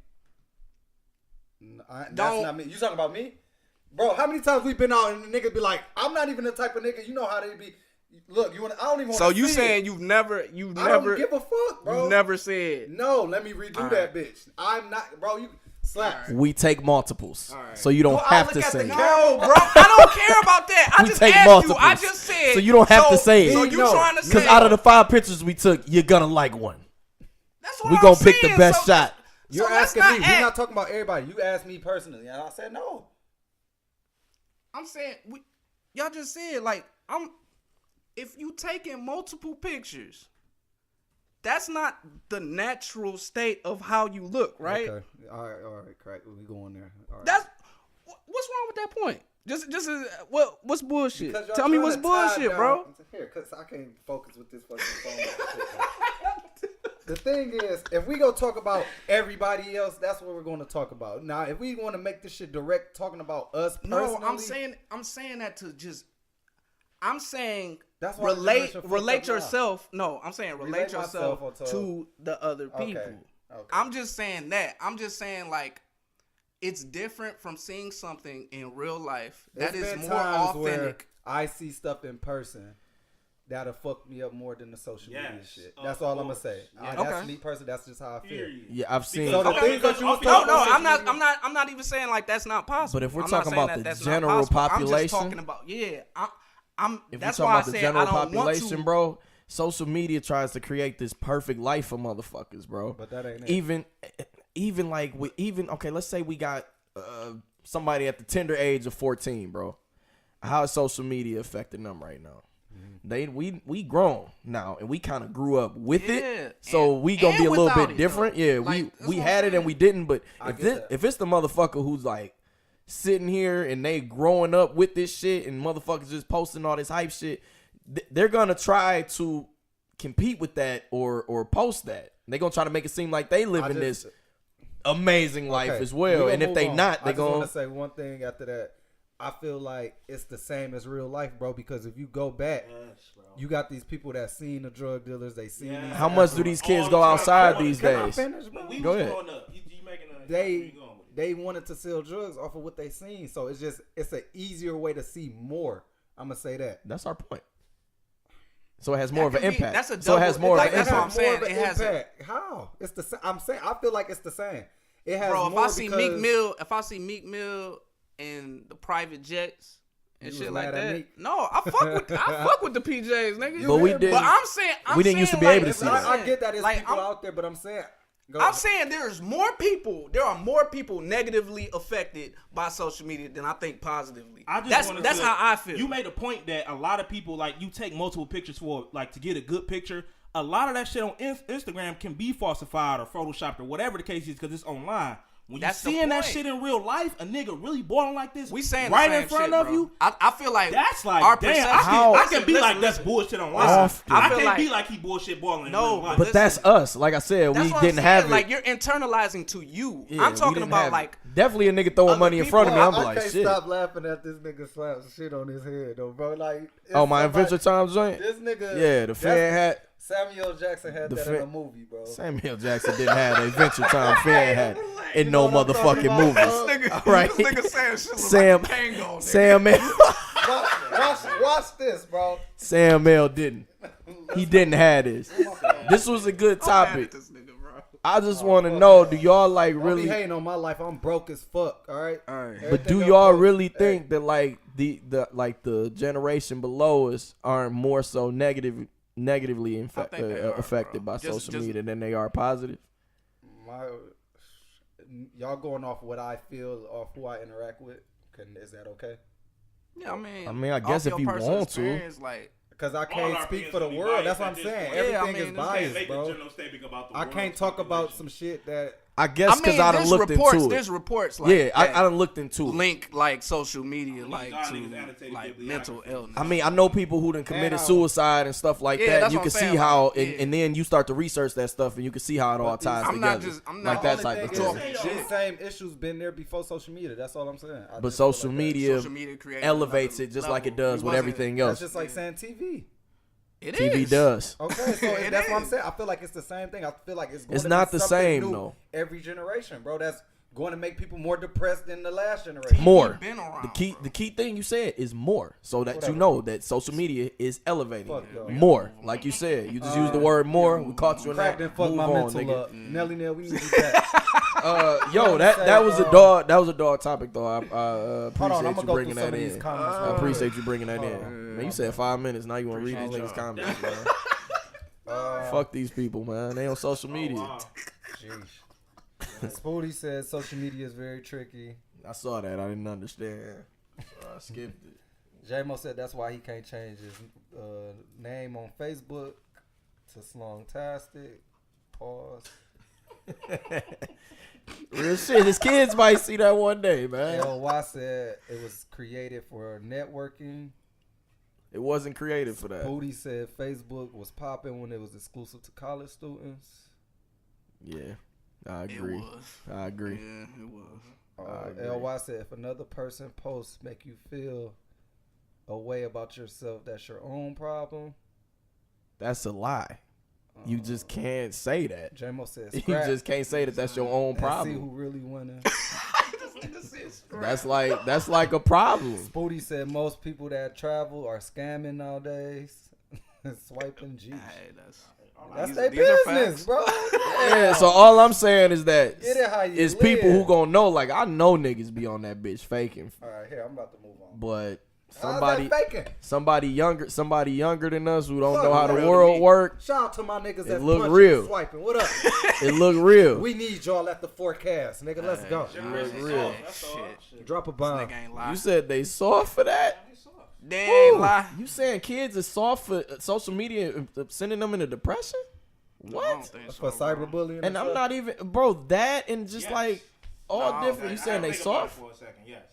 That's Don't- not me. You talking about me? Bro, how many times we been out and the nigga be like, I'm not even the type of nigga, you know how they be. Look, I don't even want to So you see saying it. you've never, I don't give a fuck, bro. you never said. No, let me redo All that right. bitch. I'm not, bro, you slap. We take multiples, right. so you don't Well, I'll have look to at the say it. camera. No, bro, I don't care about that. I We just take asked multiples. you. I just said. So you don't have to say it. So you No. trying to say? Because out of the 5 pictures we took, you're gonna like one. That's what We I'm gonna pick the saying. best So- shot. You're so let's asking me. act- We're not talking about everybody. You asked me personally, and I said no. I'm saying y'all just said like if you taking multiple pictures, that's not the natural state of how you look, right? Okay. All right, crack. We going there. All right. That's what's wrong with that point? Just what's bullshit? Because y'all Tell me trying what's to tie bullshit, down- bro. Here, cause I can't focus with this fucking phone. The thing is, if we go talk about everybody else, that's what we're going to talk about. Now, if we want to make this shit direct, talking about us personally, No, I'm saying that to just. I'm saying That's why the relate generation fucked relate up now. yourself. No, I'm saying relate myself yourself onto- to the other Okay, people. okay. I'm just saying that. I'm just saying like it's different from seeing something in real life that There's is been more times where authentic. I see stuff in person that'll fuck me up more than the social media Yes, shit. of That's all I'm gonna course. say. Yeah. That's Okay. me personally. That's just how I feel. Period. Yeah, I've seen. So the Okay, things that you was because- talking No, about, I'm social media- not. I'm not even saying like that's not possible. But if we're I'm not talking saying about that the that's not general possible. I'm population- just talking about If that's we're why talking I about the said general I don't want population, to. bro, social media tries to create this perfect life for motherfuckers, bro. But that ain't it. Even like okay, let's say we got somebody at the tender age of 14, bro. How is social media affecting them right now? We grown now and we kind of grew up with Yeah, it, so and- we gonna and be a little without bit it, different. though. Yeah, Like, that's we what I'm had it and saying. we didn't. But I get that. if it's the motherfucker who's like sitting here and they growing up with this shit and motherfuckers just posting all this hype shit, they're gonna try to compete with that or post that. They're gonna try to make it seem like they living just- this amazing life Okay, as we well. gonna And if move they on. not, they I just want gonna to say one thing after that. I feel like it's the same as real life, bro. Because if you go back, Yes, bro. you got these people that seen the drug dealers. They seen Yeah. these how much do these kids All go the time. outside Come on, these Can I days? finish, bro? When we Go was ahead. growing up, you making a where you going with it? They wanted to sell drugs off of what they seen. So it's an easier way to see more. I'm gonna say that. That's our point. So it has more of an could be- impact. that's a so it has double- more of like, an that's what I'm impact. saying. More of an It has a- impact. How? It's the. I'm saying. I feel like it's the same. It has Bro, if more I see because Meek Mill and the private jets and You shit was like mad at that, Meek? no, I fuck with the PJs, nigga. But we Yeah, didn't. But I'm saying we didn't used to be like- able to see that. I get that. There's Like, people I'm- out there, but I'm saying. Go I'm ahead. saying there's more people. There are more people negatively affected by social media than I think positively. I just That's how I feel. You made a point that a lot of people like you take multiple pictures for like to get a good picture. A lot of that shit on Instagram can be falsified or photoshopped or whatever the case is because it's online. When That's the you seeing that point. shit in real life, a nigga really balling like this, We saying right the same in front shit, of bro. you. I feel like That's like, our damn, perception. I can be Listen, like that's listen. bullshit online. Often. I I feel can't like- be like he bullshit balling. No, in real life. But that's us. Like I said, That's we what didn't I'm have saying. it. Like you're internalizing to you. Yeah, I'm we talking didn't about have it. like definitely a nigga throwing other money in front of me. people. I'm I like, can't shit. stop laughing at this nigga slap shit on his head though, bro. Like, Oh, my somebody- Adventure Time joint. This nigga, Yeah, the fan hat. Samuel Jackson had The that fan- in a movie, bro. Samuel Jackson didn't have the Adventure Time fan hat in no You know what I'm talking motherfucking about, movie. bro? nigga, Right. this nigga saying shit look Sam, like a Kango, nigga. Watch this, bro. Sam L didn't. He didn't have this. This was a good I'm mad topic. at this nigga, bro. I just want to know, do y'all like Don't be really? hating on my life. I'm broke as fuck. All right. But do y'all really think that like the generation below us aren't more so negatively I think they are, affected bro. by Just- social just- media than they are positive? Y'all going off what I feel, off who I interact with? Is that okay? Yeah, I mean, I guess off if your you personal want to. experience, like Because I All can't our speak opinions for the will be world. That's biased what at I'm this saying. point. Yeah, I Everything mean, is it's biased, Make a bro. general statement about the I world can't talk about situation. some shit that. I guess because I done there's looked reports, into it. There's reports like Yeah, I that done looked into it. link like social media like y'all to niggas annotated like bibliography. mental illness. I mean, I know people who done committed I- suicide and stuff like Yeah, that. that's And you what can I'm see saying, how, like, yeah. and then you start to research that stuff, and you can see how it all But these- ties I'm together. not just- I'm like not- that The type only of thing thing. is, Shit. these same issues been there before social media. That's all I'm saying. I But just feel social like that. media Social media created elevates another it just like it level. does We with wasn't- everything That's else. just like saying TV. It TV is. does. Okay, so It that's what I'm is. saying. I feel like it's the same thing. I feel like it's going It's to not be the something same, new though. every generation, bro. That's going to make people more depressed than the last generation. More. been around, The key thing you said is more, so that Whatever. you know that social media is elevating Fuck it. y'all. More, like you said, you just use the word more. We caught you in Crack that. done fuck Move my on, mental nigga. up. Nelly Nell, we need you back. Yo, that was a dog topic though. I Hold on, I'm appreciate gonna you go through bringing some that of these in. comments. I appreciate you bringing that Hold in. on. Man, you said 5 minutes. Now you want to read these niggas' comments, man. Fuck these people, man. They on social media. Wow. Jeez. Spooty said social media is very tricky. I saw that. I didn't understand. So I skipped it. J-Mo said that's why he can't change his name on Facebook to Slongtastic. Pause. Real shit. His kids might see that one day, man. LY said it was created for networking. It wasn't created for that. Booty said Facebook was popping when it was exclusive to college students. Yeah, I It agree. was. I agree. Yeah, it was. agree. LY said if another person posts make you feel a way about yourself, that's your own problem. That's a lie. You just can't say that. J-Mo said You scrap just can't say that that's your own and see who problem. really winning. That's like a problem. Booty said most people that travel are scamming nowadays. Swiping G. Hey, That's these- their these are business, facts. bro. Yeah, so all I'm saying is that Get it how you it's live. people who gonna know. Like I know niggas be on that bitch faking, All right, here I'm about to move on. but How's that faking? somebody younger than us who don't Fuck know how real the to world me. work. Shout out to my niggas that look punching real. and swiping. What up? It look real. We need y'all at the forecast, nigga. Let's go. Generation real. soft, that's all. Shit. Drop a This bomb. nigga ain't lie. You said they soft for that. They ain't Woo. lie. You saying kids is soft for social media and sending them into depression? I don't What? think For so, bro. cyberbullying. And I'm stuff? not even, bro. That and just Yes. like all No, different. I- You saying they Think about it soft? for a second, yes.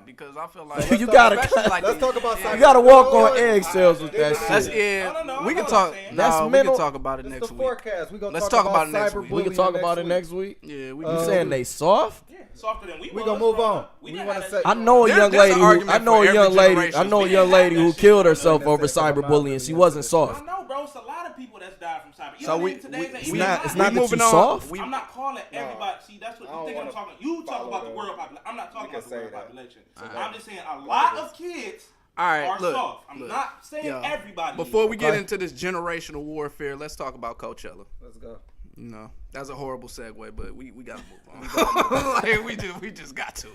Because I feel like You gotta- especially like Let's these- talk about yeah. You gotta walk on eggshells with that That's shit. yeah. No, we I know can what talk. I'm saying. That's No, we mental- can talk about it It's next the week. forecast. We gonna Let's talk talk about it next cyberbullying week. We can talk about it next week. Yeah, we You can. saying they soft? Yeah, softer than we We was, gonna move bro. on. We We didn't wanna have say- that I shit, know a There's young an lady. Who, argument I know for a young every lady. generation. I know a We young didn't lady have who that killed shit. herself Like I over said, I'm not cyberbullying. really She into wasn't this. soft. I know, bro. It's a lot of people that's died from cyber. You So know we- today's we- ain't it's even not- live. it's not that moving you on. soft. We- I'm not calling everybody. See, that's what I you don't think I'm wanna talking. You talk follow about the the- world population. I'm not talking can about the say world that. population. So I'm just saying a lot of kids All right, are look. soft. I'm look. not saying Yo, everybody. Before we get Okay. into this generational warfare, let's talk about Coachella. Let's go. No, that's a horrible segue, but we gotta move on. Like, we just got to.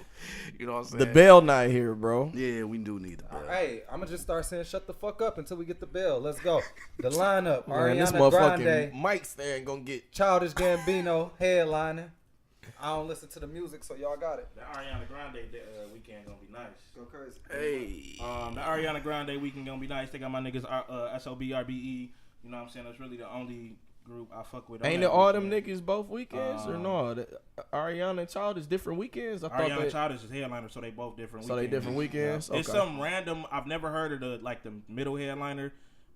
You know what I'm saying? The bell not here, bro. Yeah, we do need the bell. Hey, I'm gonna just start saying shut the fuck up until we get the bell. Let's go. The lineup: Man, this Ariana motherfucking Grande, mic stand gonna get. Childish Gambino headlining. I don't listen to the music, so y'all got it. The Ariana Grande weekend gonna be nice. Go crazy. Hey, The Ariana Grande weekend gonna be nice. They got my niggas SOBRBE. You know what I'm saying? That's really the only group I fuck with. Ain't it all them niggas both weekends or no? Ariana and Childish different weekends. I thought Ariana Childish is headliner, so they both different. So they weekends. different weekends. It's Okay. some random. I've never heard of the middle headliner,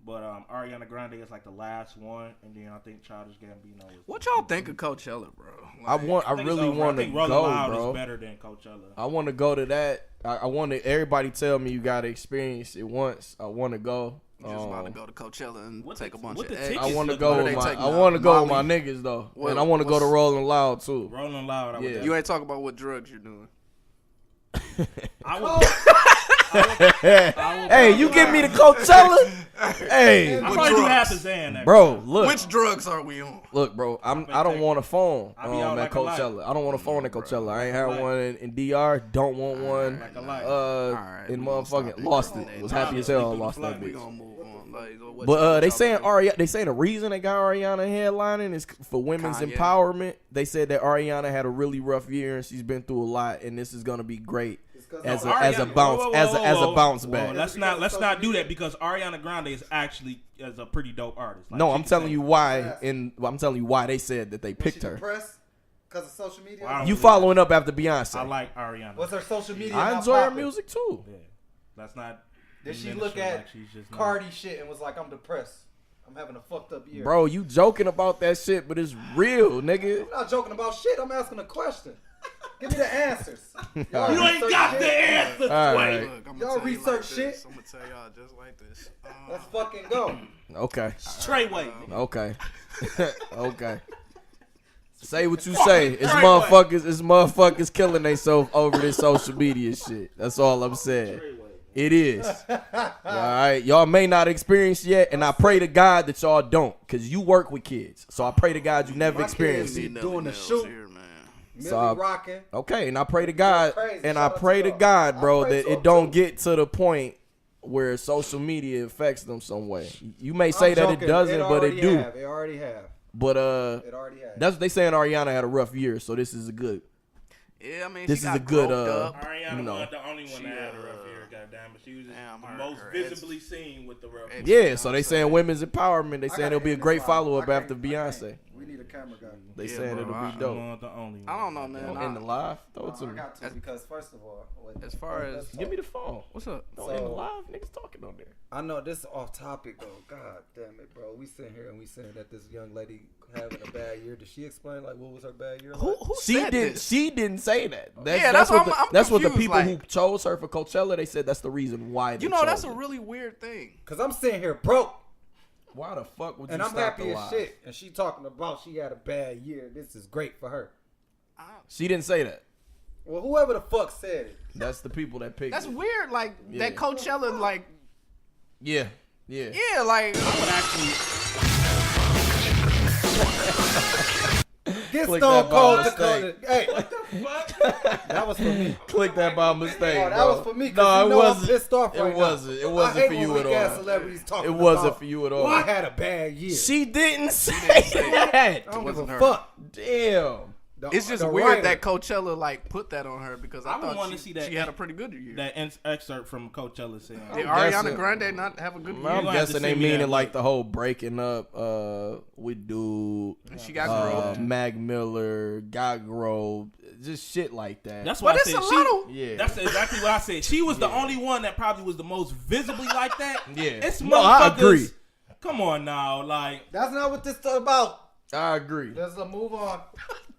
but Ariana Grande is like the last one, and then I think Childish Gambino is. What y'all think of Coachella, bro? I think really it's over. want I to think Rolling go, Loud bro. is better than Coachella. I want to go to that. I want to. Everybody tell me you got to experience it once. I want to go. You just about to go to Coachella and take a bunch of eggs. I want to Look, go what do with they my. take I now? want to go with my Molly? niggas though, What- and I want to go to what's- Rolling Loud too. Rolling Loud. Yeah. You ain't talking about what drugs you're doing. I would. Hey, you give me the Coachella? Hey, I probably do half the Xan. bro, look, Which drugs are we on? look, bro. I don't want a phone I be out at like a light. Coachella. I don't want a phone at Coachella. I ain't had Like- one in DR. Don't want one. Like a light. Alright, In we gonna stop motherfucking it. lost We it. gonna Was move happy on. as hell. I We lost that We bitch. gonna move on. Like, what But y'all they think? saying they saying the reason they got Ariana headlining is for women's Kanye. empowerment. They said that Ariana had a really rough year and she's been through a lot, and this is gonna be great as a Ariana- bounce whoa, as whoa, a bounce whoa. back. Let's not do that because Ariana Grande is actually a pretty dope artist. Like, No, she I'm can telling sing. you why. I'm telling you why they said that they picked her. Depressed because of social media. Wow. You following up after Beyonce? I like Ariana. What's her social media? I not enjoy her popping? music too. Yeah. That's not. Did she diminish look her at like she's just not- Cardi shit and was like, "I'm depressed. I'm having a fucked up year." Bro, you joking about that shit, but it's real, nigga. I'm not joking about shit. I'm asking a question. Give me the answers. Y'all You ain't research got shit. the answer. All Tway. right. Look, I'm Y'all gonna tell you research like this. shit. I'm gonna tell y'all just like this. Let's fucking go. Okay. Straight way. Okay. Okay. Say what you say. It's motherfuckers killing themselves over this social media shit. That's all I'm saying. It is. Alright. Y'all may not experience yet, and I pray to God that y'all don't. Cause you work with kids. So I pray to God you never My experience kids it. be doing the shoot. Here, man. Millie So rocking. Okay, and I pray to God, crazy. and Shout I out pray to to y'all. God, I bro, pray that so, it don't too. get to the point where social media affects them some way. You may say I'm that joking. it doesn't, but it already do. have. It already have. But It already have. that's what they saying. Ariana had a rough year, so this is a good. Yeah, I mean, This she is got a good, groped up. Ariana You know. wasn't the only one She, that had a rough year, goddamn, but she was damn, the her- most her visibly seen with the rough year. Yeah, so they saying women's empowerment. They saying it'll be a great follow up after Beyonce. We need a camera guy. They Yeah, saying bro, it'll I- be I'm dope. not the only one. I don't know, man. In the live, throw it to I me. got to because first of all, wait, As far as- let's Give talk. me the phone. What's up? No, in the live, niggas talking on there. I know this is off topic though. God damn it, bro. We sitting here and we saying that this young lady having a bad year. Did she explain like what was her bad year? Who Like? She said didn't. this? She didn't say that. Yeah, that's what what I'm that's what the confused, people who like- chose her for Coachella. They said that's the reason why. They You know, chose that's a her. really weird thing. Cause I'm sitting here broke Why the fuck would you and I'm stop happy the as live? shit. And she talking about she had a bad year. This is great for her. She didn't say that. Well, whoever the fuck said it. That's the people that picked. That's it. weird. Like Yeah. that Coachella, like Yeah, yeah. yeah, like I would actually. Get Click Stone that Cold by Dakota. Hey, What? that was for me. Click that by mistake. Oh, that bro. was for me. 'Cause No, you it know wasn't. I'm pissed off right It wasn't. It now. wasn't I hate for when you at weak-ass all. celebrities talking It wasn't about, for you at I all. had a bad year. She didn't say that. I don't give wasn't a her. fuck. Damn. it's just The weird writer. that Coachella like put that on her because I I would thought wanna she, see that- she had a pretty good year. That excerpt from Coachella saying. Did I'm guessing- Ariana Grande not have a good year? I'm gonna have to guessing they send me meaning that like link. the whole breaking up with dude. And she got groped. Mac Miller, got groped, just shit like that. That's what But I it's said. a She- little. yeah. That's exactly what I said. She was the only one that probably was the most visibly like that. Yeah. It's No, I motherfuckers- agree. Come on now, like That's not what this is about. I agree. Let's move on.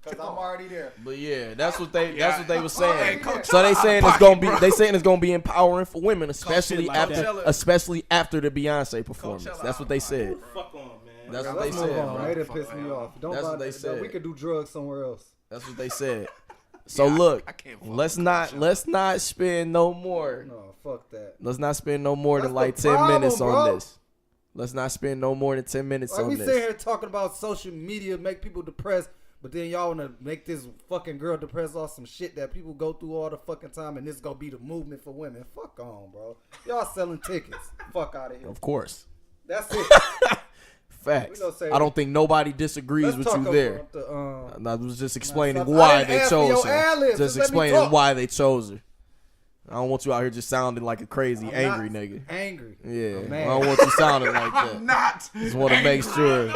Cause I'm already there. But yeah, that's what they were saying. Hey, So they Coachella saying out it's of gonna be pocket, they saying it's gonna be empowering for women, especially like after that. especially after the Beyonce performance. Coachella That's what they said. fuck on, man. That's what they Let's move said, on. bro. They done pissed me off. Don't That's what bother- they said. We could do drugs somewhere else. That's what they said. So look, I can't fuck let's with not spend no more. No, fuck that. Let's not spend no more than That's like the 10 problem, minutes on bro. this. Let's not spend no more than 10 minutes Like on we sit this. here talking about social media make people depressed, but then y'all wanna make this fucking girl depressed off some shit that people go through all the fucking time, and this gonna be the movement for women. Fuck on, bro. Y'all selling tickets. Fuck out of here. Of course. That's it. Facts. We gonna say- I don't think nobody disagrees Let's with talk you there. about the, And I was just explaining I why didn't they ask for chose your her. ad-libs. Just Just let me explaining talk. why they chose her. I don't want you out here just sounding like a crazy, I'm angry not nigga. Angry. Yeah, I'm I mad. don't want you sounding like that. Not. Just want to make sure.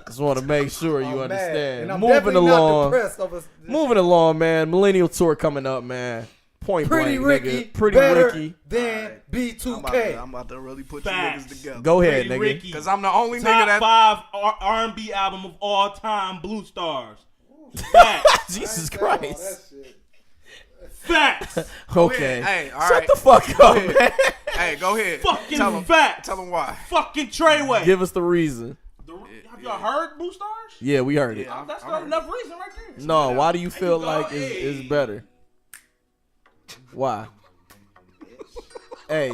Just want to make sure you I'm mad. understand. And I'm Moving definitely not along. depressed over this Moving along, man. Millennial Tour coming up, man. Point Pretty blank, Ricky, nigga. Pretty better Ricky. than B2K. I'm about to really put Facts. you niggas together. Go ahead, Pretty nigga. Ricky. Cause I'm the only nigga Top that 5 R&B album of all time, Blue Stars. Facts. Jesus Christ. Facts. Okay. Hey, all Shut right. the fuck up, man. Hey, go ahead. Fucking tell him. facts. Tell him why. Fucking Treyway. Give us the reason. Have y'all heard Blue Stars? Yeah, we heard it. Yeah. That's I not heard enough reason right there. No, why do you feel you go. like it's better? Why? Hey,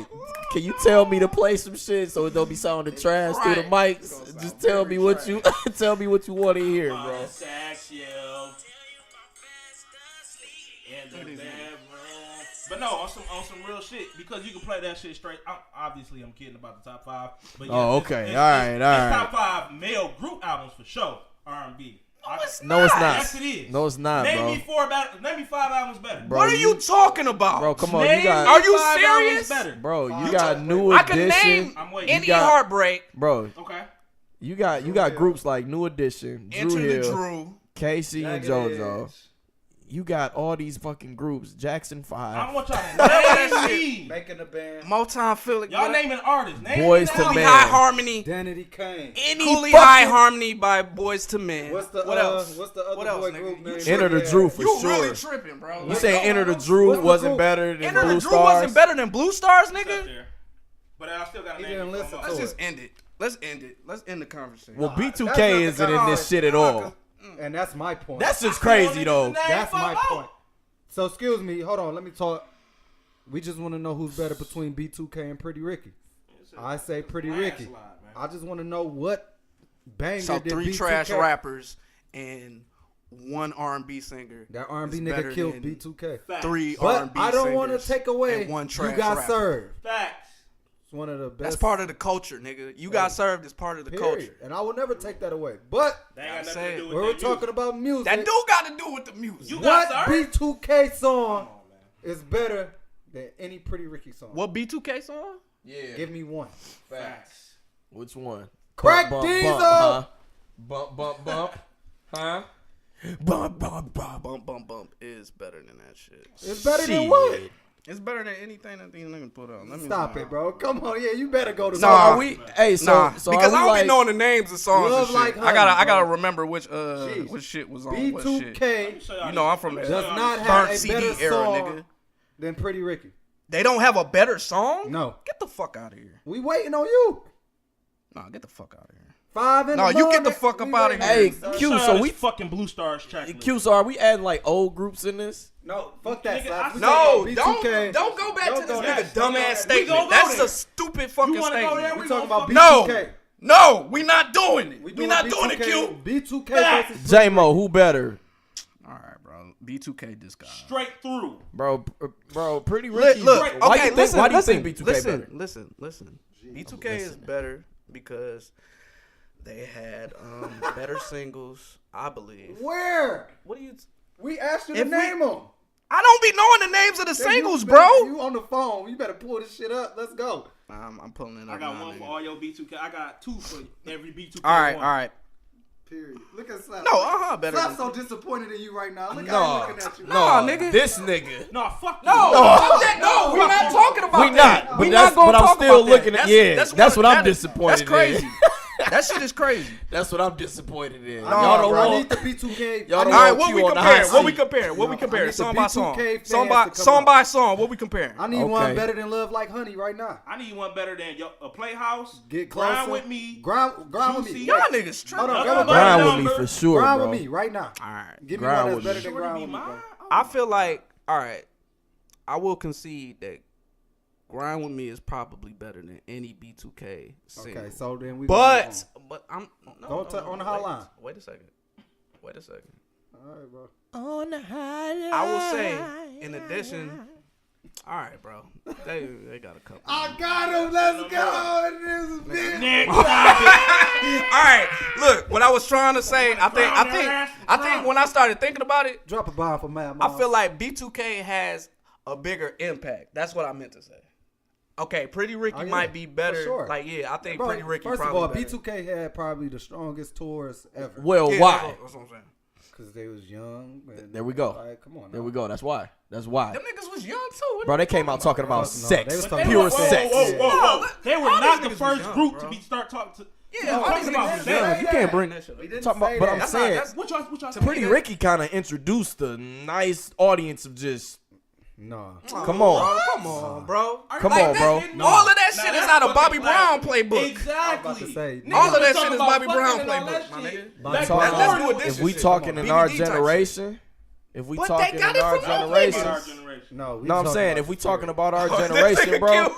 can you tell me to play some shit so it don't be sounding trash through the mics? Just tell me what you tell me what you want to hear, bro. But no, on some real shit, because you can play that shit straight. Obviously, I'm kidding about the top 5. But yeah, Oh, okay. All right. It's top 5 male group albums for sure. R&B. No, it's not. Yes, it is. No, it's not, Name bro. me 5 albums better. Bro, What are you talking about? Bro, come on. Name You got, Are you 5 albums serious? better. bro, you got New I can Edition. name I'm waiting. any You got- heartbreak. Bro, Okay. you got groups like New Edition, Drew Enter the Hill, Drew. Casey and Jagged JoJo. Edge. You got all these fucking groups. Jackson I 5. don't want y'all to name me. Making the band. Motown Philly. Y'all naming artists. Name Boys me to now. Cooley Men. High Harmony. Danity Kane. Any Cooley fucking- High Harmony by Boys to Men. What's the what else? What's the other What else, boy nigga? group You name? Enter the Yeah. Drew for You sure. really tripping, bro. You saying Enter the Drew What's the wasn't group? better than Enter Blue the Drew Stars? wasn't better than Blue Stars, It's up nigga? there. But I still got to He name didn't you listen some to Let's more. just end it. Let's end it. Let's end the conversation. Well, That's not B2K the isn't in this shit at all. And that's my point. That's just crazy, though. That's my point. So excuse me, hold on, let me talk. We just want to know who's better between B2K and Pretty Ricky. I say Pretty Ricky. Landslide, man. I just want to know what banger So did 3 B2K. trash rappers and 1 R&B singer. That R&B is nigga better killed than B2K. 3 But R&B I don't want to singers take away. and 1 You trash got rapper. served. Facts. It's one of the best. That's part of the culture, nigga. You got served as part of the period. culture. And I will never take that away. But They ain't got Gotta nothing say to do it. with when we're their talking music. about music, That do got to do with the music. You what got served? B2K song is better than any Pretty Ricky song? What B2K song? Yeah. Give me one. Facts. Which one? Crack Bump, Diesel! Bump, huh? Bump, bump, bump. Huh? Bump, bump, bump. Bump, bump, bump is better than that shit. It's better than Shit. what? It's better than anything that these niggas put out. Let me Stop it, bro. Come on, yeah, you better go to. So Nah. are we? Hey, so Nah, so because are we I don't like, be knowing the names of songs Love and shit. Like I gotta Honey, bro. remember which Jeez. which shit was on what shit. B2K You know I'm from that does not have burnt a CD better era, song nigga. than Pretty Ricky. They don't have a better song? No, Get the fuck out of here. we waiting on you. Nah, get the fuck out of here. 5 in No, the you morning. get the fuck up We outta waiting here. on you, Hey, son. Q, Show so y'all we- this fucking Blue Stars track. Q, so are we adding like old groups in this? No, fuck that. Nigga, Slaps. We No, talking about don't B2K. go back Don't to go this there. nigga dumbass We gonna statement. go That's there. a stupid fucking You wanna go statement. there? We We talking gonna about No, B2K. no, we not doing it. We doing not doing it, Q. B2K Facts. versus J-Mo, who better? All right, bro. B2K this guy. Straight through. Bro, Pretty Ricky. Look, why okay, you think, listen, why do you listen, think B2K listen, better? listen. B2K is better because they had better singles, I believe. Where? What do you? We asked you to If we- name them. I don't be knowing the names of the singles, bro. You on the phone. You better pull this shit up. Let's go. I'm pulling it up. I got now, one for nigga. all your B2K. I got 2 for every B2K. All right, one. all right. Period. Look at Slap. No, better. Slap's than- so disappointed in you right now. Look No, how he's looking at you. no, nigga. This nigga. No, fuck you. No, fuck that. No, we're not talking about We that. not, We but not that's, gonna but I'm talk still about looking that. at. Yeah, that's what I'm that is- disappointed. That's crazy. In. That shit is crazy. That's what I'm disappointed in. No, Y'all don't bro, I want. need the B2K. Y'all I don't need- All right, want what Q we on the comparing? hot What we seat. comparing? What we No, I comparing? need the Song by song. B2K fans Song by to come song on. by song. What we comparing? I need Okay. one better than Love Like Honey right now. I need one better than a Playhouse. Get closer. Grind with me. Grind with me. Juicy. Y'all niggas tripping. Hold on, Y'all go got Grind my with me number. for sure, Grind bro. with me right now. All right. Give me Grind one with that's better me. than Grind with me, bro. I feel like, all right, I will concede that Grind With Me is probably better than any B2K single. Okay, so then we. but I'm no, Go to- on the high line. Wait a second. Wait a second. All right, bro. On the high I will say, in addition, all right, bro, they got a couple. I got him. Let's go. This is big. Next All topic. right, look, what I was trying to say, I think when I started thinking about it, Drop a bomb for Mad I Moms. feel like B2K has a bigger impact. That's what I meant to say. Okay, Pretty Ricky Oh, yeah, might be better. for sure. Like, yeah, I think Bro, Pretty Ricky first probably of all, better. B2K had probably the strongest tours ever. Well, Yeah, why? That's what I'm saying. Because they was young. And There we go. Like, come on. There now. we go. That's why. That's why. Them niggas was young too. What Bro, you they came out talking about No, sex. they was But talking they Pure were, sex. Whoa. They were all not these the niggas first was young, group bro. to be start talking to. Yeah, all talking these about niggas sex. Yeah, you can't bring that shit. We didn't talk about, say but that. I'm That's saying not- What y'all Pretty Ricky kind of introduced a nice audience of just No. come on. Come on, bro. Come on, bro. All of that shit is out of Bobby Brown playbook. Exactly. I was about to say, All of that Talking shit is about Bobby fucking Brown and all playbook, that my shit. nigga. Bobby Back Brown. then, Let's do it it was- this If we shit. talking in BBD our type shit. generation, if we But they talking got in it our from all generation, Our generation. No, we no, I'm talking saying about if we spirit. talking about our This generation, nigga bro. cute.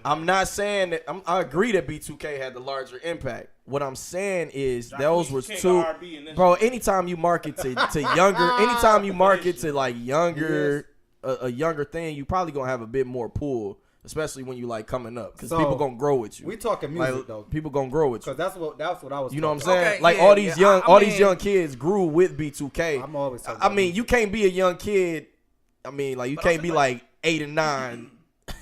I'm not saying that I agree that B2K had the larger impact. What I'm saying is those was King two. R&B in this Bro, shit. anytime you market to younger, anytime you market to like younger, a younger thing, you probably gonna have a bit more pull, especially when you like coming up, because So, people gonna grow with you. We talking music Like, though, people gonna grow with you. because that's what I was. You know what I'm talking saying? Okay, Like yeah, all these yeah. young, I all these mean- young kids grew with B2K. I'm always talking I about mean, music. you can't be a young kid. I mean, like you But can't I'm be saying, like 8 and 9.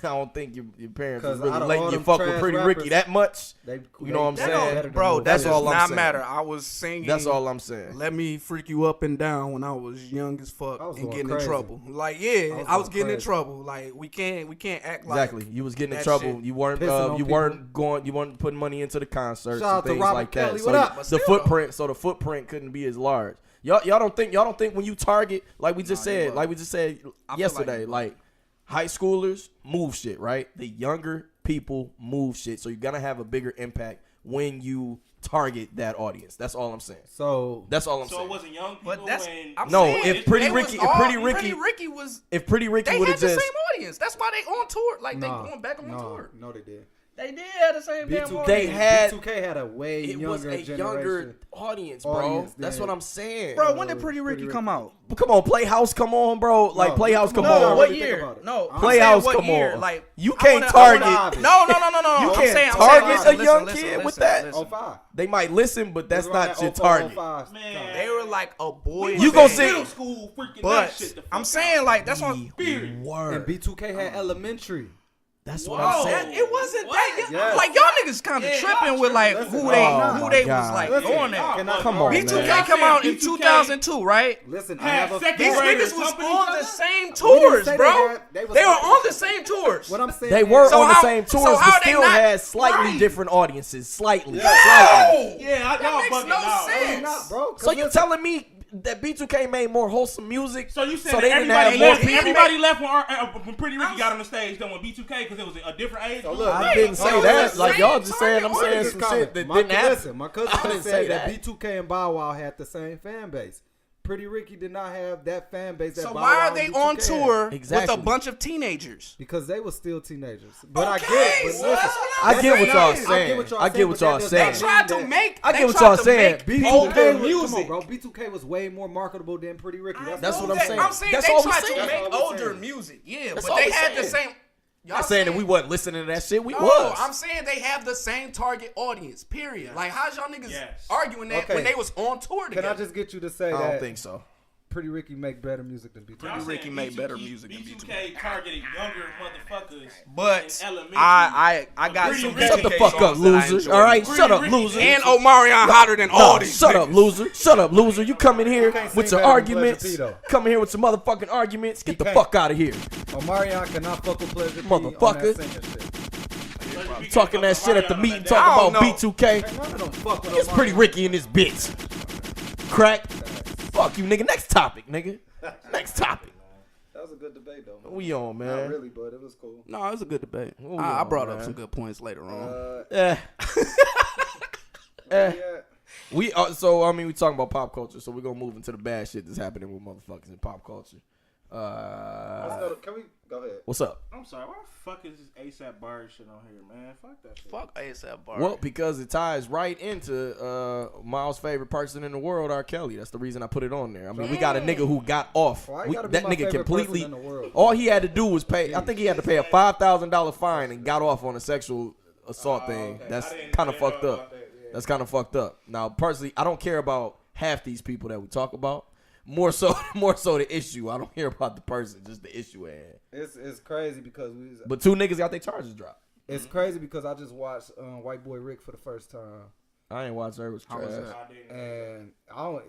I don't think your parents was 'Cause really out of letting all you them fuck with trash Pretty rappers, Ricky that much. They, You know what I'm That saying? don't, bro, that That's does all I'm not saying. matter. I was singing. That's all I'm saying. Let me freak you up and down when I was young as fuck I was and going getting crazy. in trouble. Like, yeah, I was going getting in crazy. trouble. Like, we can't act like Exactly. You was getting in that trouble. shit. You weren't. Pissing on You people. weren't going. You weren't putting money into the concerts Shout out and to things Robert like Kelly. that. What So up? But the still, footprint. So the footprint couldn't be as large. Y'all don't think when you target, like we just said, yesterday, like- like high schoolers move shit, right? The younger people move shit. So you're gonna have a bigger impact when you target that audience. That's all I'm saying. So That's all I'm So it saying. wasn't young people But that's when. I'm No, saying, if Pretty they was Ricky- if all- Pretty Ricky- was If Pretty Ricky they would had have the just same audience. That's why they on tour. Like they going back on tour. No, they did. They did have the same damn B2K, audience. They had- B2K had a way it younger was a generation. younger audience, bro. Audience That's than- what I'm saying. Bro, when did Pretty Pretty Ricky Ricky. come out? Come on, Playhouse, come on, bro. Like No, Playhouse, come come on. No, on. what really think year? about it. No, I'm Playhouse, saying what come year. on. Like You I can't wanna- target- No. You I'm can't saying, target listen, a young listen, kid listen, with that. listen. 05. They might listen, but that's It was around not that your 04, target. 05 Man. time. They were like a boy. You band. gonna see- middle school freaking that But shit. The I'm fuck saying out. like that's what. Period. Word. And B2K had elementary. That's what Whoa. I'm That, saying. it wasn't that. Yes. Like y'all niggas kind of Yeah, tripping y'all with like tripping. who Listen, they oh who my they was God. like Listen, going at. can I- Come on, B2K man. come out in B2K 2002, right? Listen, I Had have a second These fact. graders niggas was humping on each the other? same We didn't tours, say bro. they had- they was They were fucking- on the same tours. What I'm saying They is- were So on the how- same so tours, how but they still not had slightly right? different audiences. Slightly. No! Yeah, That y'all makes bugging no out. sense. Not, bro. 'cause So you listen, telling me that B2K made more wholesome music? So you said So that they didn't everybody have more left, people? everybody left when Pretty Ricky got on the stage than when B2K because it was a different age. So group? look, I didn't say Hold that. on, Like same y'all just saying I'm target saying This some comment. shit that My- didn't happen. Listen, my cousin I didn't just say said that that. B2K and Bow Wow had the same fan base. Pretty Ricky did not have that fan base that So Bow why Wow are they and on B2K had. tour Exactly. with a bunch of teenagers? Because they were still teenagers. But I Okay, get it. But so listen, that's what I I'm get what saying. y'all I saying. get what y'all I get what y'all saying, They but saying. tried to make. I they get what tried y'all to saying. make B2K older was, music. Come on, bro. B2K was way more marketable than Pretty Ricky. That's what I'm That- saying. I'm saying That's they all we tried to saying. make That's all we older saying. music. Yeah, That's but all they we had the saying. same. I'm saying that we wasn't listening to that shit. We No, was. I'm saying they have the same target audience. Period. Like, how's y'all niggas Yes. arguing that Okay. when they was on tour Can together? I just get you to say I that don't think so. Pretty Ricky make better music than B2K? Y'all Pretty Ricky saying made better B2K music than B2K targeted younger motherfuckers. But in elementary. I got Pretty some Ricky. Shut the B2K fuck up, songs that I loser. enjoy. All right, Pretty shut up, Ricky. loser. And Omarion hotter than all No, these. shut up, niggas. loser. Shut up, loser. You come in here can't with sing your better than arguments. Pleasure P, though. Come in here with some motherfucking arguments. Get the can't. fuck out of here. Omarion cannot fuck with Pleasure P Motherfucker. on that singing shit. Talking that shit at the meeting, I talking don't about know. B2K. None of them fuck with It's Omarion. Pretty Ricky in this bitch. Crack. Fuck you, nigga. Next topic, nigga. Next topic. That was a good debate, though. We on, Not man. really, but it was cool. No, it was a good debate. we I on, brought up man? some good points later on. Eh. Yeah. We so I mean we talking about pop culture, so we're gonna move into the bad shit that's happening with motherfuckers in pop culture. Can we go ahead? What's up? I'm sorry, why the fuck is this ASAP Barbie shit on here, man? Fuck that shit. Fuck ASAP Barbie. Well, because it ties right into Miles' favorite person in the world, R. Kelly. That's the reason I put it on there. I mean, we got a nigga who got off. Why you We- gotta be that my nigga favorite completely. person in the world? All he had to do was pay. I think he had to pay a $5,000 fine and got off on a sexual assault thing. okay. That's I didn't kind of know fucked about up. that, yeah. That's kind of fucked up. Now, personally, I don't care about half these people that we talk about, more so the issue. I don't hear about the person, just the issue at hand. It's crazy because But 2 niggas got their charges dropped. It's crazy because I just watched White Boy Rick for the first time. I ain't watched her. It was How trash. was that? And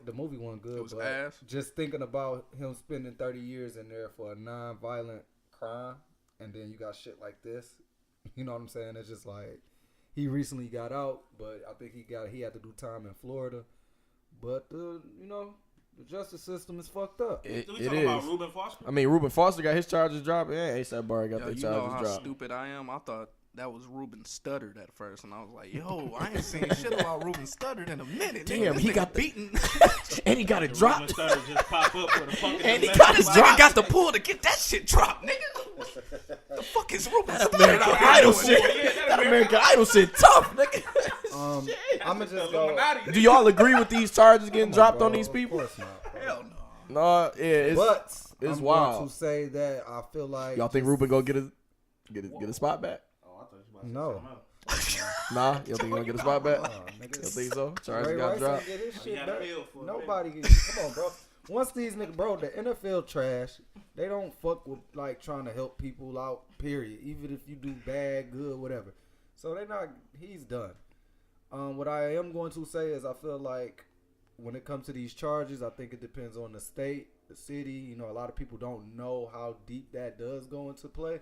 the movie wasn't good. It was but ass. Just thinking about him spending 30 years in there for a non-violent crime, and then you got shit like this. You know what I'm saying? It's just like he recently got out, but I think he had to do time in Florida. But the justice system is fucked up. We It talking is. about Reuben Foster? I mean, Reuben Foster got his charges dropped. Yeah, ASAP Bari got Yo, their you know charges how dropped. stupid I am? I thought that was Ruben Studdard at first, and I was like, yo, I ain't seen shit about Ruben Studdard in a minute. Damn, he got the- beaten. And he got it Reuben dropped. Studdard just pop up for the fucking And he domestic got his violence. Nigga got the pull to get that shit dropped, nigga. The fuck is Ruben Studdard American out here Idol doing? shit. That American Idol shit tough, nigga. I'm gonna just go. Illuminati. Do y'all agree with these charges getting dropped Bro, on these people? Of course not. Bro. Hell no. No, yeah, it's But it's I'm wild. going to say that I feel like Y'all think Ruben gonna get a spot back? No. Nah, you don't think he gonna get a spot back? Nigga. You don't think so? Charges Ray got Rice dropped. ain't get his shit got a back. bill for it, Nobody. Come on, bro. Once these niggas, bro, the NFL trash. They don't fuck with like trying to help people out. Period. Even if you do bad, good, whatever. So they not. He's done. What I am going to say is I feel like when it comes to these charges, I think it depends on the state, the city. You know, a lot of people don't know how deep that does go into play.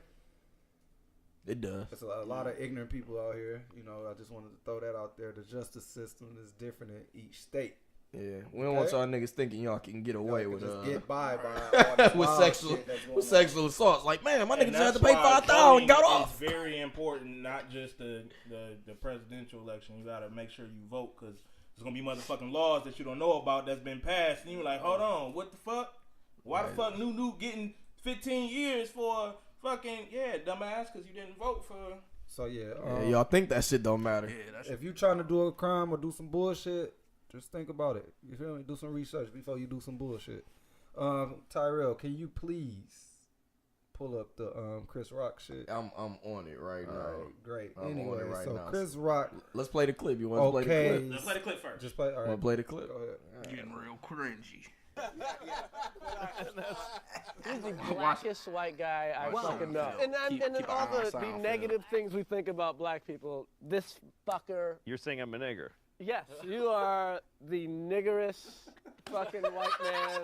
It does. There's a lot of ignorant people out here. You know, I just wanted to throw that out there. The justice system is different in each state. Yeah, we don't want y'all niggas thinking y'all can get away Y'all with can just get by all with this wild sexual shit that's going with on. sexual assaults. Like, man, my nigga And just had to that's pay why $5,000 and got voting off. is very important, not just the presidential election. You gotta make sure you vote because there's gonna be motherfucking laws that you don't know about that's been passed, and you're like, hold on, what the fuck? Why the fuck new getting 15 years for fucking dumbass because you didn't vote for? So yeah, Yeah, y'all think that shit don't matter. Yeah, that's if you trying to do a crime or do some bullshit, just think about it. You feel me? Do some research before you do some bullshit. Tyrell, can you please pull up the Chris Rock shit? I'm on it right now. All right, great. I'm on it Anyway, right so now. Chris Rock. Let's play the clip. You want to play the Okay. clip? Let's play the clip first. Just play. All Want right. to play the clip? Go ahead. getting real cringy. He's the blackest white guy I fucking know. And then keep all an eye on the Seinfeld. negative things we think about black people, this fucker, You're saying I'm a nigger. yes, you are the niggerest fucking white man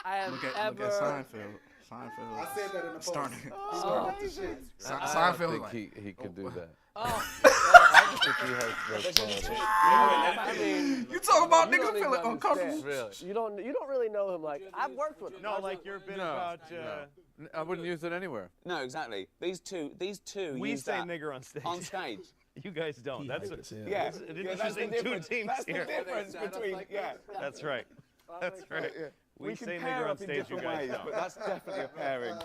I have Look at ever. Seinfeld. Seinfeld. I said that in the post. Starting. He started the shit. Seinfeld. I Like, think he could do that. Oh, I think he has those qualities. I mean, you talk about you niggas don't even feeling uncomfortable. understand. You don't really know him. Like I've worked with him. No, like your bit about. I wouldn't use it anywhere. No, exactly. These two. We use say that nigger on stage. on stage. You guys don't. That's hates it, Yeah, It's an that's the interesting two difference. teams That's here. the difference between That's right. That's right. We say can pair nigger on up in stage. You different guys ways, don't. but that's definitely a pairing.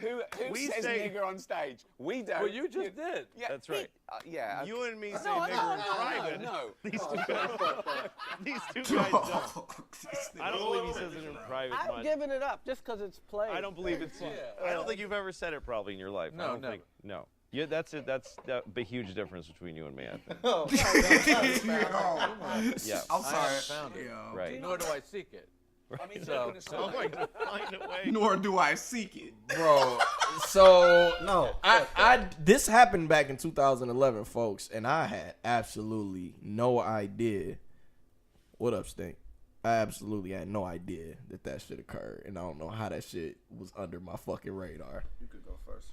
Who We says say- nigger on stage? We don't. Well, you just did. Yeah, That's right. yeah. You and me say no, nigger in private. No. These two guys. These two guys don't. I don't believe he says it in private I've much. given it up just because it's played. I don't believe it's. I don't think you've ever said it probably in your life. I don't think. No. Yeah, that's it. That's the huge difference between you and me. I think. Yeah. I'm sorry. found it. Yo. Right. Nor do I seek it. So I'm going to find a way. Nor do I seek it. Bro, so No. I this happened back in 2011, folks, and I had absolutely no idea. What up, Stink? I absolutely had no idea that shit occurred, and I don't know how that shit was under my fucking radar. You could go first.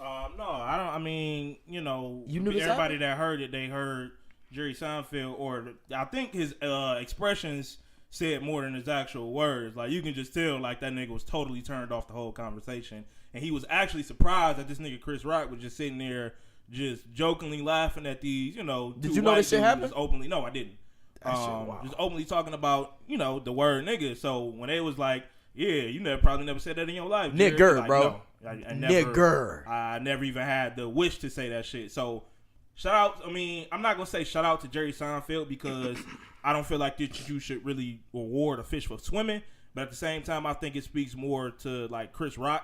No, I don't. I mean, you know, You knew this everybody that heard it, they heard Jerry Seinfeld, or I think his expressions said more than his actual words. Like you can just tell, like that nigga was totally turned off the whole conversation, and he was actually surprised that this nigga Chris Rock was just sitting there, just jokingly laughing at these, you know. Did two you know white this shit dudes happened? just openly, no, I didn't. That shit wild. Just openly talking about, you know, the word nigga. So when they was like, yeah, you probably never said that in your life, Jerry. Nigger, Like, bro. no, I never, Nigger. I never even had the wish to say that shit. So shout out. I mean, I'm not gonna say shout out to Jerry Seinfeld because I don't feel like that you should really reward a fish for swimming. But at the same time, I think it speaks more to like Chris Rock,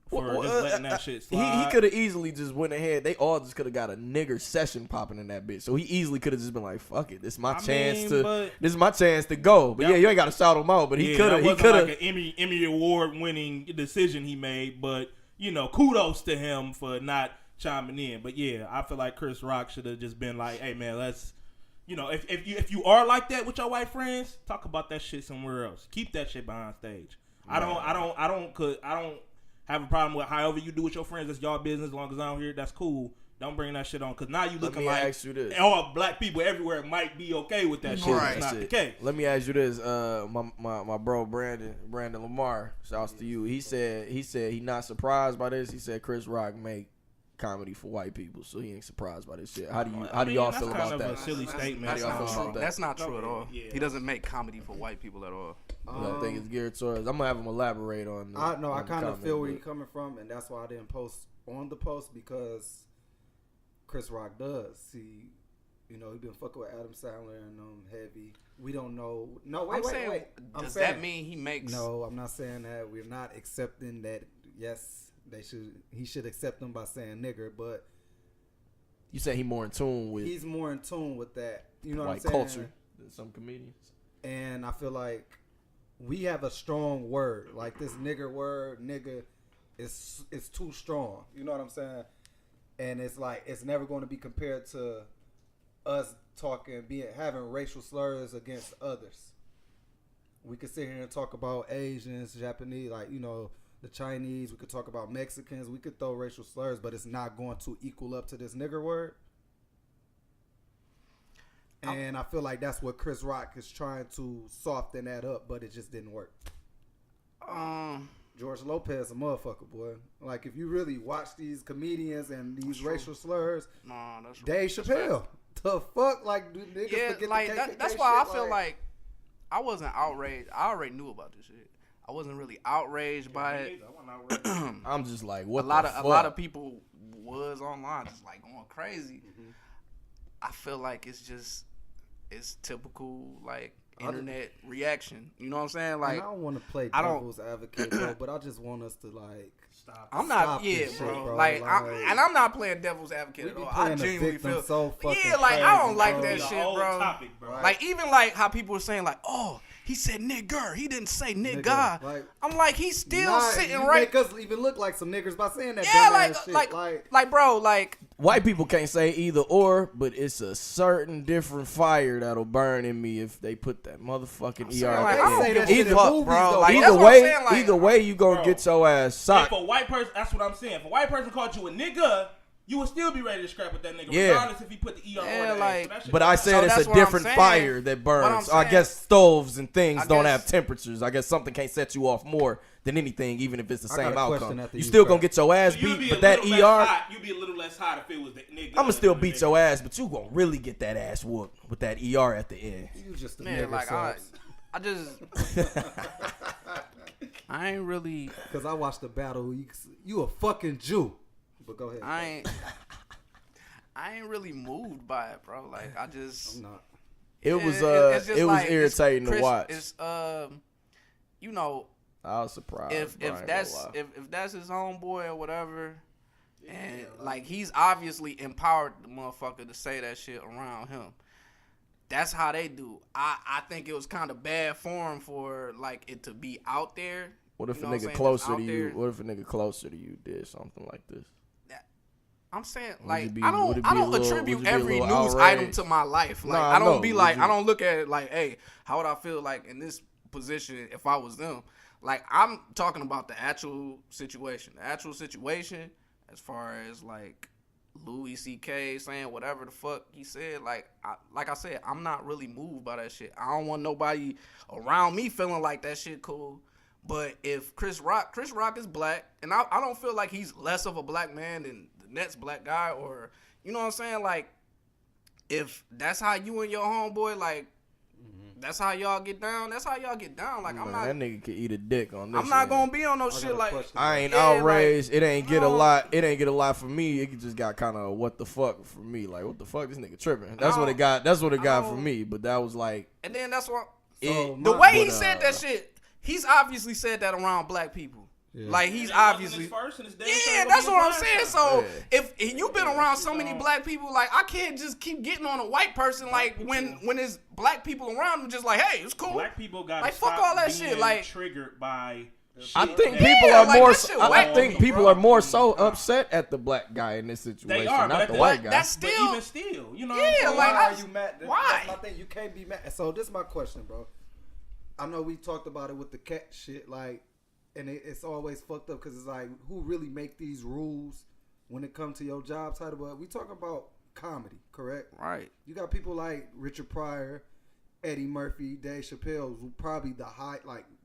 for just letting that shit slide. He could have easily just went ahead. They all just could have got a nigger session popping in that bitch. So he easily could have just been like, "Fuck it, this is my chance to go." But yeah, you ain't got to shout him out. But he could have. He could have. Like an Emmy award winning decision he made. But kudos to him for not chiming in. But yeah, I feel like Chris Rock should have just been like, "Hey man, let's." If you are like that with your white friends, talk about that shit somewhere else. Keep that shit behind stage. I don't have a problem with however you do with your friends. That's y'all business. As long as I don't hear it, that's cool. Don't bring that shit on, because now you looking like all black people everywhere might be okay with that shit. Right. It's not the case. Let me ask you this. My bro Brandon Lamar, shouts to you. He said he not surprised by this. He said Chris Rock make comedy for white people, so he ain't surprised by this shit. How do y'all feel about that? That's a silly statement. That's not true at all. Yeah. He doesn't make comedy for white people at all. I think it's geared towards. I'm gonna have him elaborate on. I kind of feel where you're coming from, and that's why I didn't post on the post, because Chris Rock does. He been fucking with Adam Sandler and heavy. We don't know. No, wait. Does that mean he makes? No, I'm not saying that. We're not accepting that. Yes. He should accept them by saying nigger, but you say he's more in tune with that. You know what I'm white saying? Culture than some comedians. And I feel like we have a strong word. Like this nigger word, nigga, it's too strong. You know what I'm saying? And it's like it's never going to be compared to us having racial slurs against others. We could sit here and talk about Asians, Japanese, the Chinese. We could talk about Mexicans. We could throw racial slurs, but it's not going to equal up to this nigger word. And I feel like that's what Chris Rock is trying to soften that up, but it just didn't work. George Lopez, a motherfucker, boy. Like, if you really watch these comedians and these racial slurs, Dave Chappelle, the fuck, like, do niggas forget like the KKK that's why shit? I feel like I wasn't outraged. I already knew about this shit. I wasn't really outraged by it. I'm just like, what? A lot of people was online just like going crazy. Mm-hmm. I feel like it's typical like internet reaction. You know what I'm saying? Like, and I don't want to play devil's advocate, bro, but I just want us to like stop. I'm not, shit, bro. Like, I'm not playing devil's advocate at all. I genuinely feel so fucking like I don't like bro. that shit, bro. Topic, bro. Like, even like how people were saying like, oh, he said nigger. He didn't say nigga. Like, I'm like, he's still sitting you right. Make us even look like some niggers by saying that. Yeah, like, bro, like white people can't say either or, but it's a certain different fire that'll burn in me if they put that motherfucking ER. Like, I say that shit in movies, bro. Like, either way, you gonna get your ass socked. If a white person, that's what I'm saying. If a white person called you a nigga, you would still be ready to scrap with that nigga, regardless if he put the ER on that. But I said it's a different fire that burns. I guess stoves and things don't have temperatures. I guess something can't set you off more than anything, even if it's the same outcome. You still gonna get your ass beat, but that ER, you'd be a little less hot if it was the nigga. I'ma still beat your ass, but you gonna really get that ass whooped with that ER at the end. You just a man, nigger, like I just I ain't really, because I watched the battle. You a fucking Jew. But go ahead. I ain't really moved by it, bro. Like, I just I'm not. It was like, irritating to watch. It's I was surprised. If that's his homeboy or whatever, and like he's obviously empowered the motherfucker to say that shit around him. That's how they do. I think it was kind of bad form for like it to be out there. What if a nigga closer to you? What if a nigga closer to you did something like this? I'm saying, like, I don't attribute every news item to my life. Like, I don't look at it like, hey, how would I feel like in this position if I was them? Like, I'm talking about the actual situation. The actual situation, as far as like Louis C.K. saying whatever the fuck he said. Like I said, I'm not really moved by that shit. I don't want nobody around me feeling like that shit cool. But if Chris Rock is black, and I don't feel like he's less of a black man than the next black guy, or, you know what I'm saying? Like, if that's how you and your homeboy, like, that's how y'all get down, that's how y'all get down. Like, I'm not. That nigga could eat a dick on this. I'm not gonna be on no shit like. I ain't outraged. Like, it ain't get a lot. It ain't get a lot for me. It just got kind of what the fuck for me. Like, what the fuck, this nigga tripping. That's what it got. That's what it got for me. But that was like. And then that's what. The way he said that shit. He's obviously said that around black people. Like he's And it wasn't obviously. his first and it's damn Yeah, sure that's gonna be what I'm his saying. last So time. if you've been around so many black people, like I can't just keep getting on a white person. Like when there's black people around, I'm just like, hey, it's cool. Black people got Like, fuck all that shit, like- triggered by. I shit think that- people are like, more. that shit I whack think to me, people bro. are more so upset at the black guy in this situation, They are, but not at the the- white guy. That's But still. even still, you know. Yeah, what I'm saying? like, Why I- are you mad? why? That's my thing. You can't be mad. So this is my question, bro. I know we talked about it with the cat shit, like, and it's always fucked up because it's like, who really make these rules when it comes to your job title? But we talking about comedy, correct? Right. You got people like Richard Pryor, Eddie Murphy, Dave Chappelle, who probably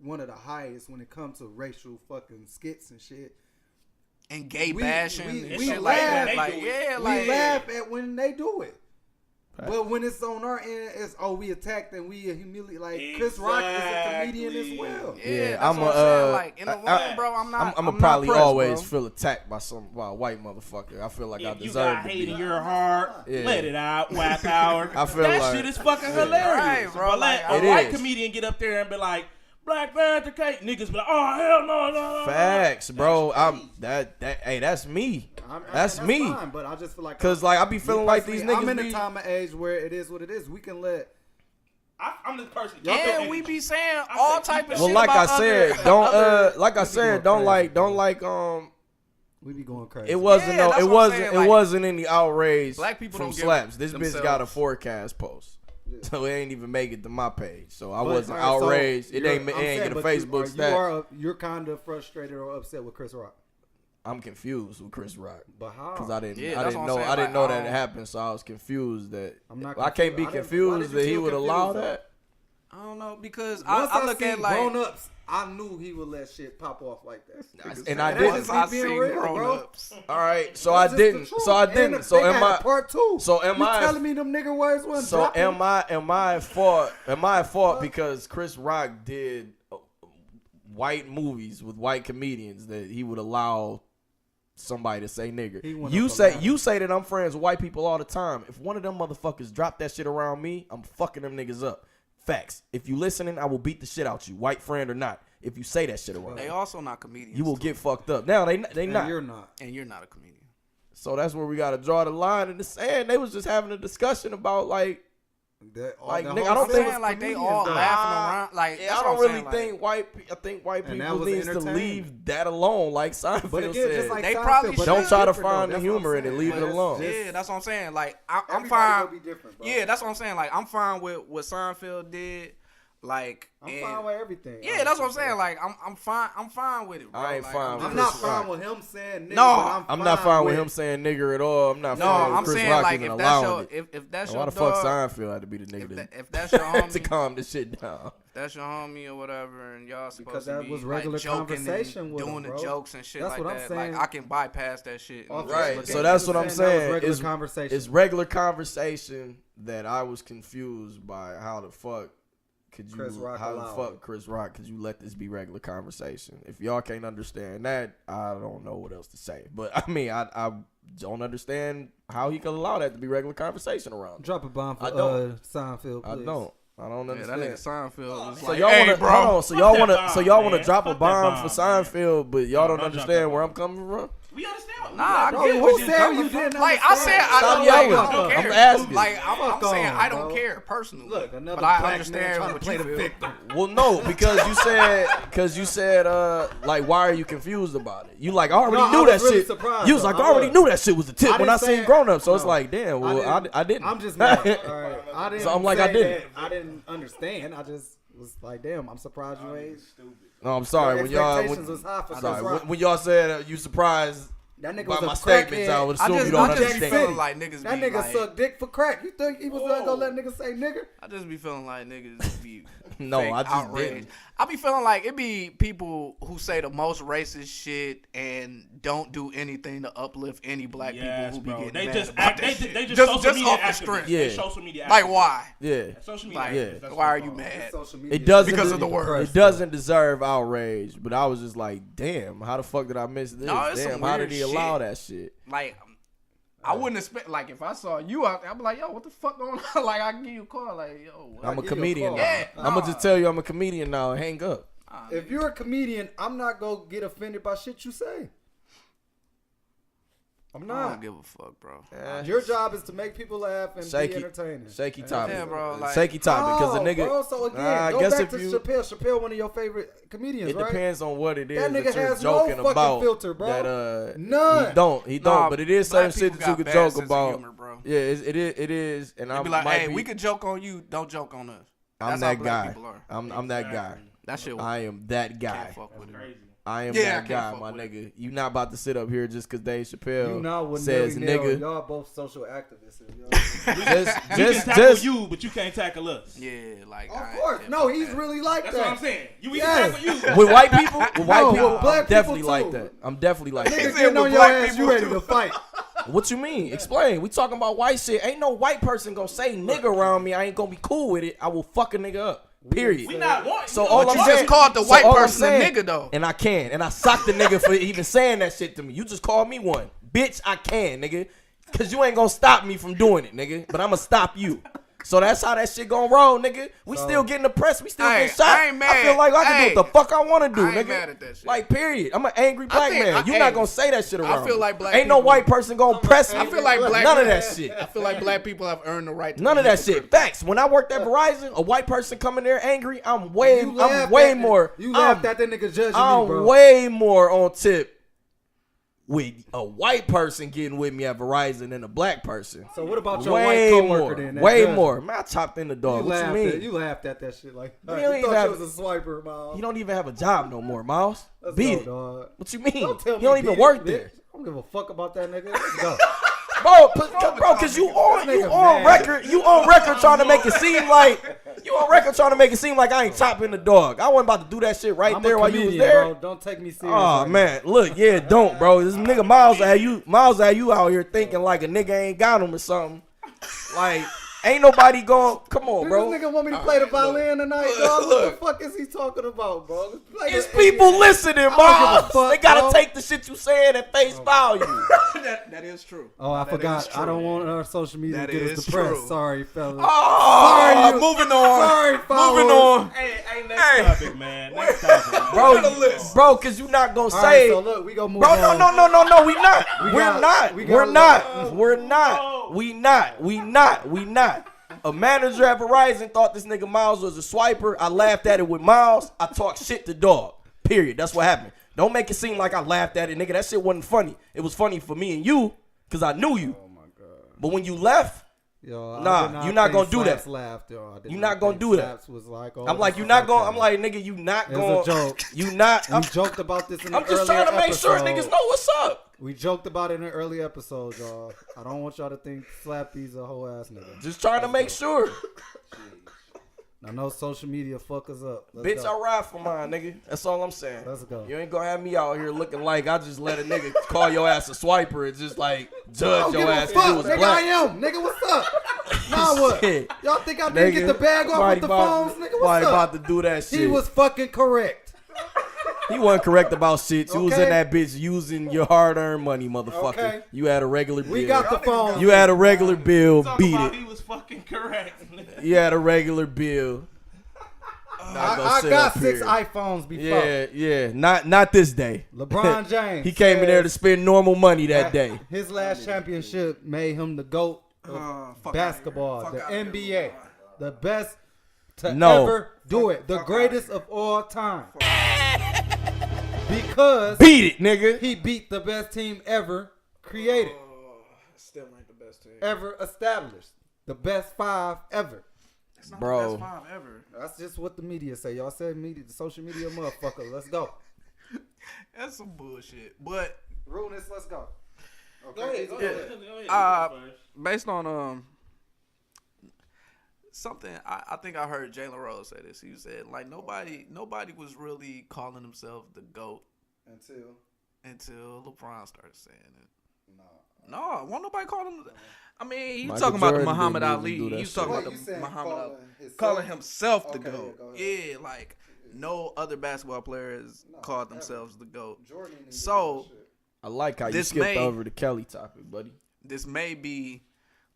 one of the highest when it comes to racial fucking skits and shit. And gay We- bashing we- and we shit like laugh. that. Like, We yeah, We like. laugh at when they do it. But when it's on our end, it's we attacked and we humiliate. Like Chris Rock is a comedian as well. Yeah, Yeah, that's I'm what I'm a, saying. Like in the room, I- bro, I'm not. I'm not probably pressed, always bro. feel attacked by a white motherfucker. I feel like I If you deserve got to hate be. in your heart, Yeah. let it out, white power. I feel that like- shit is fucking hilarious. Right, bro, But let like, a It white is. comedian get up there and be like, Black Panther cake. Niggas be like, oh hell no. Facts, bro. Hey, that's me. That's me. Fine, but I just feel like Cause like I be feeling like these niggas I'm in be. a time of age where it is what it is. We can let. I'm this person. Yeah, we be saying all type of Well, shit like I about said, other- don't other- like I we be said, going don't crazy, like We be going crazy. It wasn't Yeah, no, that's it what I'm wasn't saying, it like, wasn't any outrage black people from don't give slaps. This bitch got a themselves- forecast post, so it ain't even make it to my page. So I But, wasn't all right, so outraged. It you're- ain't I'm get saying, a but Facebook stat. You're kind of frustrated or upset with Chris Rock. I'm confused with Chris Rock But how? because I didn't Yeah, I that's didn't what know I'm saying, I didn't like, know I that it don't- happened. So I was confused that I'm not I can't be confused. Why did confused you that he feel would allow confused, though? that. I don't know because Once I look seen at like grown ups, I knew he would let shit pop off like that. And I That's didn't. just I me being seen real, bro. grown-ups. All right, so That's I just the didn't. truth. So I And didn't. if So they am got I? a part two. So am you I- telling me them nigga words wasn't So dropping? am I at fault? Am I at fault because Chris Rock did white movies with white comedians that he would allow somebody to say nigger? He went You up a say line. you say that I'm friends with white people all the time. If one of them motherfuckers drop that shit around me, I'm fucking them niggas up. Facts. If you listening, I will beat the shit out you, white friend or not. If you say that shit around They me, also not comedians. you will too. get fucked up. Now they And not. you're not. and you're not a comedian. So that's where we gotta draw the line in the sand. They was just having a discussion about like Like, nigga, I I'm don't think saying like they all laughing around. Like yeah, that's I don't what I'm really saying, think I think white And that people was needs to entertainment. leave that alone. Like Seinfeld But again, said, just like They Seinfeld, probably but Don't that's try to different, find though. the That's what humor I'm in it. saying. Leave it That's alone. just- Yeah, that's what I'm saying. Like I'm everybody fine. gonna be different, bro. Yeah, that's what I'm saying. Like I'm fine with what Seinfeld did. Like I'm and- fine with everything. Yeah, that's what I'm honestly, saying. bro. Like I'm fine. I'm fine with it. Bro. I ain't Like, fine with I'm Chris not fine Rock. with him saying nigga, No, but I'm not fine with him saying nigger at all. I'm not No, fine with I'm Chris saying Rock like even if that's allowing your it. if that's Why your the fuck dog, Seinfeld had to be the nigga if that's your to homie, calm this shit down? that's your homie or whatever, and y'all supposed Because to that be was like regular joking conversation and with doing him, the bro. jokes and shit That's like what I'm that. saying. Like I can bypass that shit. and Off just Right. look So at that's it. what I'm That was saying. regular It's conversation. It's regular conversation that I was confused by how the fuck could you Chris Rock how the allowed fuck it. Chris Rock could you let this be regular conversation? If y'all can't understand that, I don't know what else to say. But I mean, I don't understand how he could allow that to be regular conversation around. Drop a bomb for I don't. Seinfeld, please. I don't Yeah, that understand. nigga Seinfeld was So like, y'all hey, wanna bro. hold on. So Fuck y'all that wanna bomb, man. drop a Fuck that bomb for bomb, Seinfeld, but y'all don't don't drop understand that where I'm bomb. coming from. We understand. Nah, I Bro, get who what you said coming you from. didn't Like I said, understand? I Stop don't, yelling. like, I don't I'm care. asking. Like I'm Fuck saying, on, I don't bro. care personally. Look, another but I black man understand trying to what play you the feel. victim. Well, no, because you said like, why are you confused about it? You like I already No, knew I that was really shit. surprised, You was though. like, I I already was. knew that shit was the tip I when I didn't say seen it. Grown Up. So it's No. like, damn, well, I didn't. I'm just mad. All right. I didn't. So I'm like, say I didn't. that I didn't understand. I just was like, damn, I'm surprised you ain't. No, I'm sorry. Your When y'all expectations was high for sorry, Chris Rock. when y'all said you surprised That nigga by was a my statements, I crackhead. would I assume just, you don't I just be understand. feeling like niggas That be nigga like, sucked dick for crack. You think he was gonna let niggas say nigga? I just be feeling like niggas be No, fake I just outraged. didn't. I be feeling like it be people who say the most racist shit and don't do anything to uplift any black Yes, people who bro. be getting They mad just about act. that They shit. just just social media off the activists. strength. Yeah. They social media. Like activists. why? Yeah, Social media. Like activists, that's why what are it's you called. mad? Social media. it doesn't Because of the word. It doesn't deserve outrage, but I was just like, damn, how the fuck did I miss this? No, it's Damn, some how weird did he allow shit. that shit? Like I wouldn't expect like if I saw you out there, I'd be like, yo, what the fuck going on? Like I give you a call, like yo, what? I'm a give you a comedian call. now. Yeah, I'm gonna nah. just tell you I'm a comedian now and hang up. If you're a comedian, I'm not gonna get offended by shit you say. I'm I not. don't give a fuck, bro. Your job is to make people laugh and be entertaining. Shaky topic. Yeah, bro. Like, Shaky topic because the nigga. Bro, so again, I go guess back if to you, Chappelle. Chappelle, one of your favorite comedians, it right? depends on what it is That nigga you're has no joking fucking about. filter, bro. That None. He don't. But it is certain black shit people that you got could bad joke sense of about. humor, bro. Yeah, it is. And They I'm be like, might hey, be, we could joke on you. Don't joke on us. I'm That's how that black guy. people are. I'm that guy. That shit. I am that guy. Can't fuck with it. I am Yeah, I that can't guy, fuck my with nigga. You not about to sit up here just because Dave Chappelle You not with says Nelly Nail. nigga. Y'all both social activists. Just tackle you, but you can't tackle us. Yeah, like. Of course. No, he's really like That's that. what I'm saying. We Yes. can tackle you. With white people, with white No, people, with black I'm definitely people like too. that. I'm definitely like Nigga that. getting on with your black ass, people you ready too. to fight. What you mean? Explain. We talking about white shit. Ain't no white person gonna say nigga around me. I ain't gonna be cool with it. I will fuck a nigga up. Period. We not wanting. So all But I'm you saying, just called the so white all I'm person a saying- nigga, though. And I can. And I socked the nigga for even saying that shit to me. You just called me one. Bitch, I can, nigga. Cause you ain't gonna stop me from doing it, nigga. But I'ma stop you. So that's how that shit gonna roll, nigga. We still getting the press. We still Hey, getting shot. I ain't mad. feel like I can do what the fuck I want to do, I ain't nigga. mad at that shit. Like, period. I'm an angry black think- man. You hey, not gonna say that shit around feel me. like black ain't no people- white person gonna press me. I feel like black. None of that shit. I feel like black people have earned the right. to None of be that shit. hypocritical. Facts. When I worked at Verizon, a white person coming there angry, I'm You way laughed more. You laughed at that nigga judging me, I'm bro. way more on tip with a white person getting with me at Verizon than a black person. So what about your Way white coworker more. then? that Way judged more. you? Man, I chopped in the You dog. What you laughed mean? at, you laughed at that shit like don't you even thought have- you was a swiper, Miles. You don't even have a job no more, Miles. Let's Beat go, it. dog. What you mean? Don't tell You me don't even beat work it, there. bitch. I don't give a fuck about that nigga. Let's go. Bro, cause you on nigga on mad. record, you on record trying to make it seem like I ain't chopping the dog. I wasn't about to do that shit right I'm there a while you was comedian, there. bro. Don't take me serious. Oh right man, look, yeah, don't, bro. This nigga Miles had you out here thinking like a nigga ain't got him or something. Like, ain't nobody going. Come on, now. bro. This nigga want me to play the violin tonight, dog. What the fuck is he talking about, bro? Let's play It's this people shit. listening, give a Miles. fuck, They gotta bro. take the shit you saying at face value. That is true. Oh, I That forgot. is true. I don't want our social media That to get is us depressed. true. Sorry, fellas. Oh, Sorry, you- moving on. Sorry, followers. Moving on. Hey, next topic, man. Next topic, man. Bro, cause you not gonna All say. right, so look, we gonna move Bro, on. no, we not. We We're got- not. we We're got- not. We're not. We not. A manager at Verizon thought this nigga Miles was a swiper. I laughed at it with Miles. I talked shit to dog. Period. That's what happened. Don't make it seem like I laughed at it, nigga. That shit wasn't funny. It was funny for me and you, cause I knew you. Oh my god. But when you left, Yo, Nah, I did you not think gonna do that. Slaps laughed, yo. I did You not gonna think do that. Slaps was like, oh, I'm like, this you is not going. okay. I'm like, nigga, you not It going. was a joke. You not. We joked about this in the I'm just earlier trying to make sure episode. niggas know what's up. We joked about it in an early episode, y'all. I don't want y'all to think Slappy's a whole ass nigga. Just trying to make sure. I know social media fuck us up. Let's Bitch, go. I ride for mine, nigga. That's all I'm saying. Let's go. You ain't gonna have me out here looking like I just let a nigga call your ass a swiper and just like I judge don't your give a ass because you fuck, was nigga. I black. am, nigga. What's up? Now what? Shit. Y'all think I didn't get the bag off Somebody with the about- phones, nigga? somebody What's about up? to do that shit. He was fucking correct. He wasn't correct about shit. You was Okay. in that bitch using your hard-earned money, motherfucker. Okay. You had a regular bill. We got the phone. You had a regular bill. Talk Beat about it. he was fucking correct. You had a regular bill. Not gonna I sit got up 6 here. iPhones before. Yeah. Not this day. LeBron James. He came in there to says spend normal money that day. His last championship made him the GOAT of basketball, the NBA, the best to No. ever do it, the greatest of all time. Because Beat it, nigga. he beat the best team ever created, Still ain't the best team. ever established, the best 5 ever. It's not Bro. the best 5 ever. That's just what the media say. Y'all said media, the social media motherfucker. Let's go. That's some bullshit. But Rudeness, let's go. Okay. Go ahead. Based on something, I think I heard Jalen Rose say this. He said like nobody was really calling himself the GOAT until LeBron started saying it. No, won't nobody call him. I mean, he was Michael talking about the Jordan Muhammad didn't Ali. even do that He was shit. talking What, about you the saying Muhammad Ali. himself? Calling himself the Okay, GOAT. go ahead. Yeah, like no other basketball players called themselves the GOAT. Jordan didn't even do So that shit. I like how you This skipped may- over the Kelly topic, buddy. this may be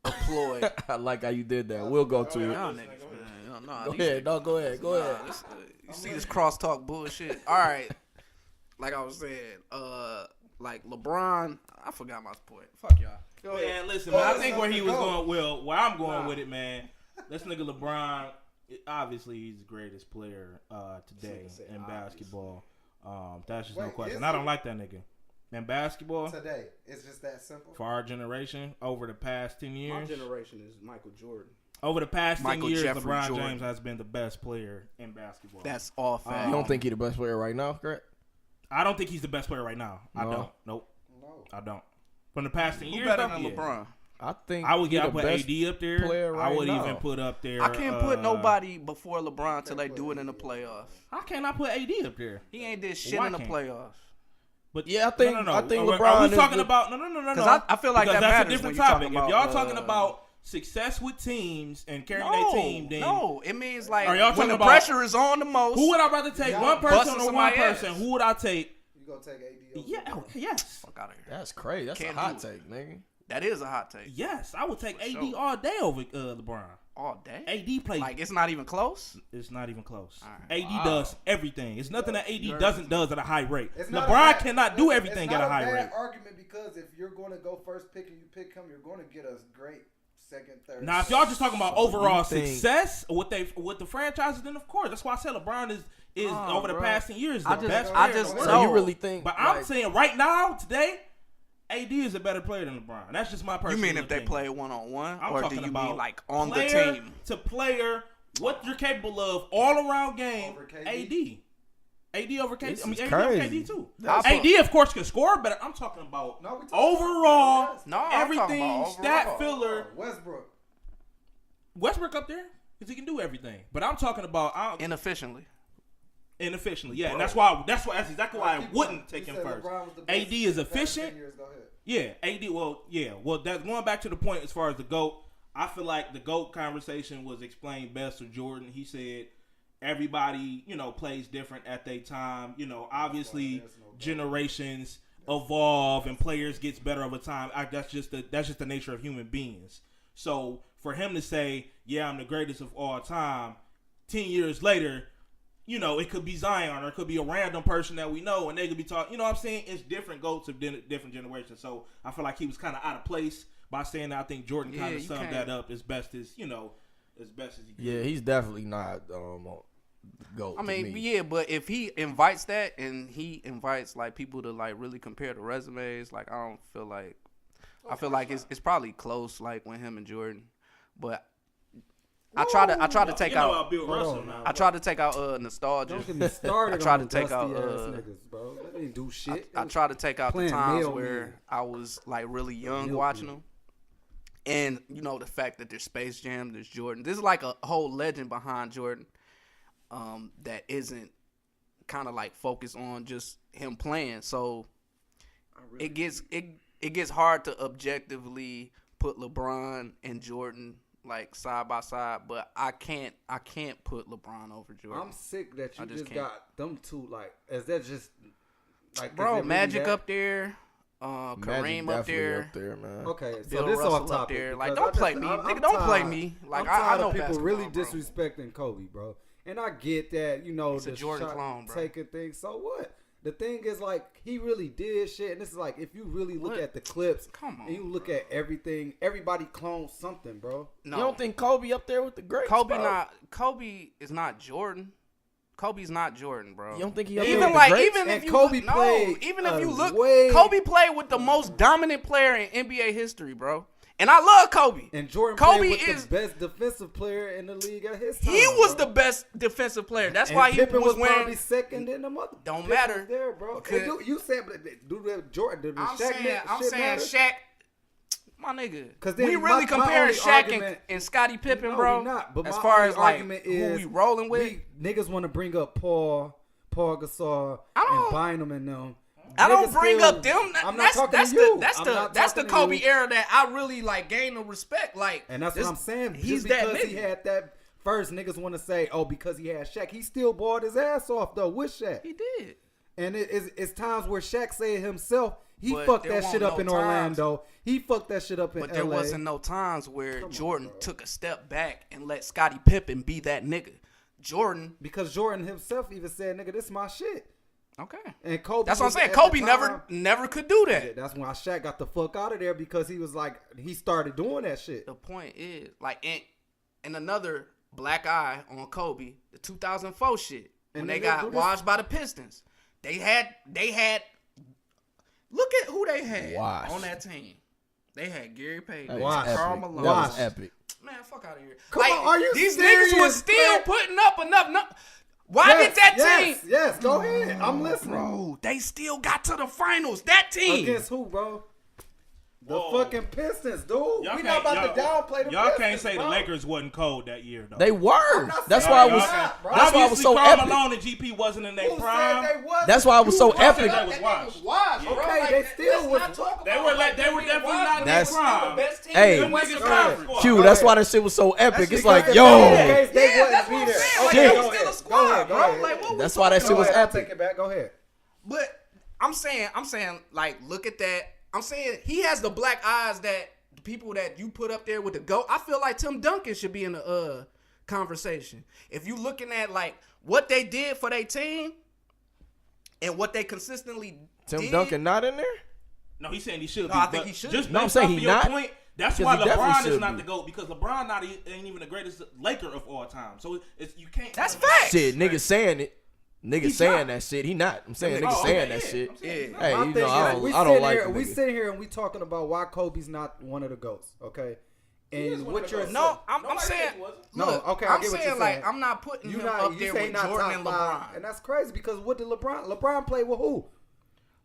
a ploy. I like how you did that. We'll go to it. Y'all niggas, man. Go ahead, dog. Go ahead. You see this crosstalk bullshit. All right. Like I was saying, like LeBron, I forgot my point. Fuck y'all. Go ahead. Man, listen, man, I think where he was going, where I'm going with it, man, this nigga LeBron, obviously he's the greatest player today in basketball. That's just no question. I don't like that nigga. In basketball, Today, it's just that simple. for our generation, over the past 10 My years, generation is Michael Jordan. over the past 10 Michael years, Jeffrey LeBron Jordan. James has been the best player in basketball. That's all fact. You don't think he the best player right now, correct? I don't think he's the best player right now. I No. don't. Nope. No. I don't. From the past 10 Who years, better though, than yeah. LeBron? I think I would he get the put best AD up there. player I right would now. even put up there. I can't put nobody before LeBron till they do it in the playoffs. How can I put AD up there? He ain't did shit Why in the can't? playoffs. But Yeah, I think I think Are LeBron we is talking the- about no? Because I feel like Because that that's matters a different when you're topic. talking If y'all about, talking about success with teams and carrying No, their team, then no, it means like Are y'all when talking the about- pressure is on the most. who would I rather take? Yeah. One person Busting or one somebody person? ass. Who would I take? You gonna take AD? Yeah, yes, Fuck out of here. That's crazy. That's Can't a hot do it. take, nigga. That is a hot take. yes. I would take For AD sure. all day over LeBron. All day. AD plays. Like it's not even close. It's not even close. All right. AD does everything. It's nothing that AD does at a high rate. It's not a LeBron bad- cannot do listen, everything it's at not a high bad rate. argument because if you're going to go first pick and you pick him, you're going to get a great second, third. Now, if y'all just talking about overall think- success with the franchises, then of course that's why I said LeBron is over the bro. past 10 years the I just- best. I player in just the So world. you really think? But I'm like, saying right now, today, AD is a better player than LeBron. That's just my You personal mean if they opinion. play 1-on-1, I'm or do talking you about mean like on the player team? to player, what you're capable of all around game. Over KD? AD over KD. This I mean, is AD over crazy. KD too. That's- AD of course can score, but I'm talking about No, we talking overall, about- No, I'm talking everything, about stat overall. filler. Westbrook. Westbrook up there because he can do everything. But I'm talking about Inefficiently. inefficiently. Yeah, and that's exactly why I Keep wouldn't going. take You him said first. LeBron was the best AD is the past 10 efficient. years. Go ahead. Yeah, AD. Well, that's going back to the point as far as the GOAT. I feel like the GOAT conversation was explained best to Jordan. He said everybody, plays different at their time. Obviously generations evolve and players gets better over time. That's just the nature of human beings. So for him to say, "Yeah, I'm the greatest of all time," 10 years later, it could be Zion or it could be a random person that we know, and they could be talking. You know what I'm saying? It's different GOATs of different generations. So I feel like he was kind of out of place by saying that. I think Jordan kind of you summed can't- that up as best as he could. Yeah, he's definitely not GOAT. I mean, to me. yeah, but if he invites that and he invites like people to like really compare the resumes, like I don't feel like I feel like it's probably close like with him and Jordan, but I try to take out Bill Russell now. I try to take out nostalgia. Don't get me started. I tried on to take dusty out, ass niggas, bro. They didn't do shit. I try to take out the playing times mailman. where I was like really young Milkman. watching them, and the fact that there's Space Jam, there's Jordan. There's like a whole legend behind Jordan, that isn't kind of like focused on just him playing. So it gets hard to objectively put LeBron and Jordan like side by side, but I can't put LeBron over Jordan. I'm sick that I you just just can't. got them two. Like, is that just like, is it Bro, really Magic that? up there, Magic Kareem up definitely there. man. Okay, so Bill this Russell off up topic. there. Like, because don't I play just- me. I'm Nigga, don't play tired. me. Like, I'm I tired know of people basketball, really bro. disrespecting Kobe, bro. And I get that, He's a the Jordan shot clone, bro. taking things. So what? The thing is, like, he really did shit. And this is like, if you really look What? at the clips, Come on, and you look at everything, everybody clones something, bro. No, You don't think Kobe up there with the greats? Kobe bro? Kobe is not Jordan. Kobe's not Jordan, bro. You don't think he up there Even with the like greats? even if And you Kobe look, played even if you look, way- Kobe played with the most dominant player in NBA history, bro. And I love Kobe. And Jordan Kobe played with is the best defensive player in the league at his time. he was bro. the best defensive player. That's And why he Pippen was probably wearing. second in the mother. Don't Pippen matter. was there, bro. Could- And you said do the Jordan, the I'm Shaq saying matter? Shaq. My nigga, 'Cause then we my- really my comparing only Shaq argument- and Scottie Pippen, No, bro. we not. But as my far only as like argument who is we rolling with, niggas want to bring up Paul Gasol, I don't- and Bynum and them. I don't Niggas bring still- up them. I'm not That's talking that's to you. the that's I'm the not that's the talking to Kobe you. era that I really like gained the respect. Like, And that's this- what I'm saying. He's Just that because he nigga. had that first, niggas want to say, oh, because he had Shaq, he still balled his ass off though with Shaq. He did. And it's times where Shaq said himself, he But fucked there that shit won't up no in times. Orlando. He fucked that shit up in But LA. there wasn't no times where Jordan took a step back and let Scottie Pippen be that nigga. Jordan. Because Jordan himself even said, nigga, this is my shit. Okay. And Kobe. That's what I'm was- saying. at the Kobe time- never could do that. Yeah, that's when Shaq got the fuck out of there because he was like, he started doing that shit. The point is, like, and another black eye on Kobe, the 2004 shit, when And they they got do this- washed by the Pistons. They had. Look at who they had Washed. on that team. They had Gary Payton, That Washed. was Karl epic. Malone. That was Washed. epic. Man, fuck out of here. Come on, are you these serious, niggas was still man? putting up enough. Why did that team? Yes, go ahead. I'm listening. Bro, they still got to the finals. That team. Against who, bro? The Whoa. fucking Pistons, dude. Y'all We not about to downplay the Y'all Pistons, can't say bro. the Lakers wasn't cold that year, though. They were. not That's saying why I they was. not, bro. That's why I was so Karl epic. Malone and GP wasn't in their Who prime. said they wasn't? That's why I was so You epic. That was washed. Okay, they still was. They were definitely not in their That's- prime. Hey, Them niggas Go ahead. got Q, that's why that shit was so epic. It's like, Because yo. in case they Yeah, wouldn't that's be what I'm there. saying. Like, Okay, they go was still a ahead. squad, Go ahead, go bro. ahead. Like, what we That's why that talking shit was about? I'll epic. take it back. Go ahead. But I'm saying, like, look at that. I'm saying he has the black eyes that the people that you put up there with the GOAT. I feel like Tim Duncan should be in the conversation. If you looking at like what they did for their team and what they consistently Tim did, Duncan not in there? No, he's saying he should No, be. I think but he should Just be. No, I'm based saying off he of your not. point, that's Because why he definitely LeBron is should not be. the GOAT, because LeBron ain't even the greatest Laker of all time. So you can't. That's facts. Shit, niggas saying it. Niggas He's saying not. that shit. He not. I'm saying Oh, niggas saying okay, that yeah. shit. I'm saying, Yeah. Hey, My you thing know, is, I don't sit like here, the we nigga. sit here and we talking about why Kobe's not one of the GOATs, okay? And what you're No, I'm Nobody saying. said he wasn't. No, Look, okay, I I'm get what saying you're like saying. I'm not putting you him not up you there say with not Jordan top and five, LeBron. and that's crazy because what did LeBron play with who?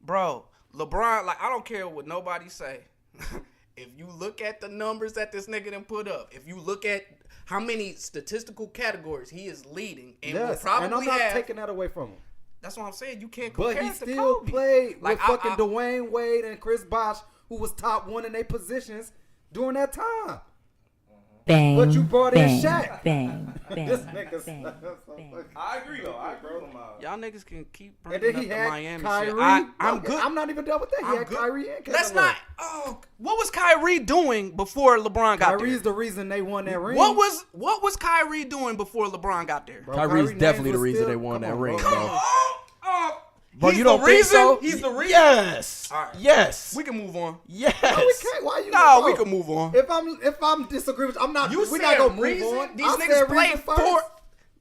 Bro, LeBron, like, I don't care what nobody say. If you look at the numbers that this nigga done put up, if you look at how many statistical categories he is leading, and will Yes, probably and I'm not have, taking that away from him. that's what I'm saying. You can't compare But he it to still Kobe. played Like, with fucking Dwayne Wade and Chris Bosh, who was top one in their positions during that time. Bang, But you brought in bang, Shaq. Bang, bang, This nigga's bang, bang. I agree though. I agree with him. Y'all niggas can keep And bringing then up he the had Miami Kyrie. shit. I'm good. I'm not even done with that. He I'm had good. Kyrie and Kevin Let's Love. not. Oh, what was Kyrie doing before LeBron got Kyrie's there? the reason they won that ring. What was Kyrie doing before LeBron got there? Bro, Kyrie's Kyrie definitely names the was reason still- they won come that on, ring, bro. bro. Bro, He's you don't the think reason? so? He's the reason? Yes. All right. Yes. We can move on. Yes. No, we can't. Why you? No, bro, we can move on. If I'm disagreeing with you, I'm not. You we're said not gonna move reason? on. These I niggas said play reason four. first.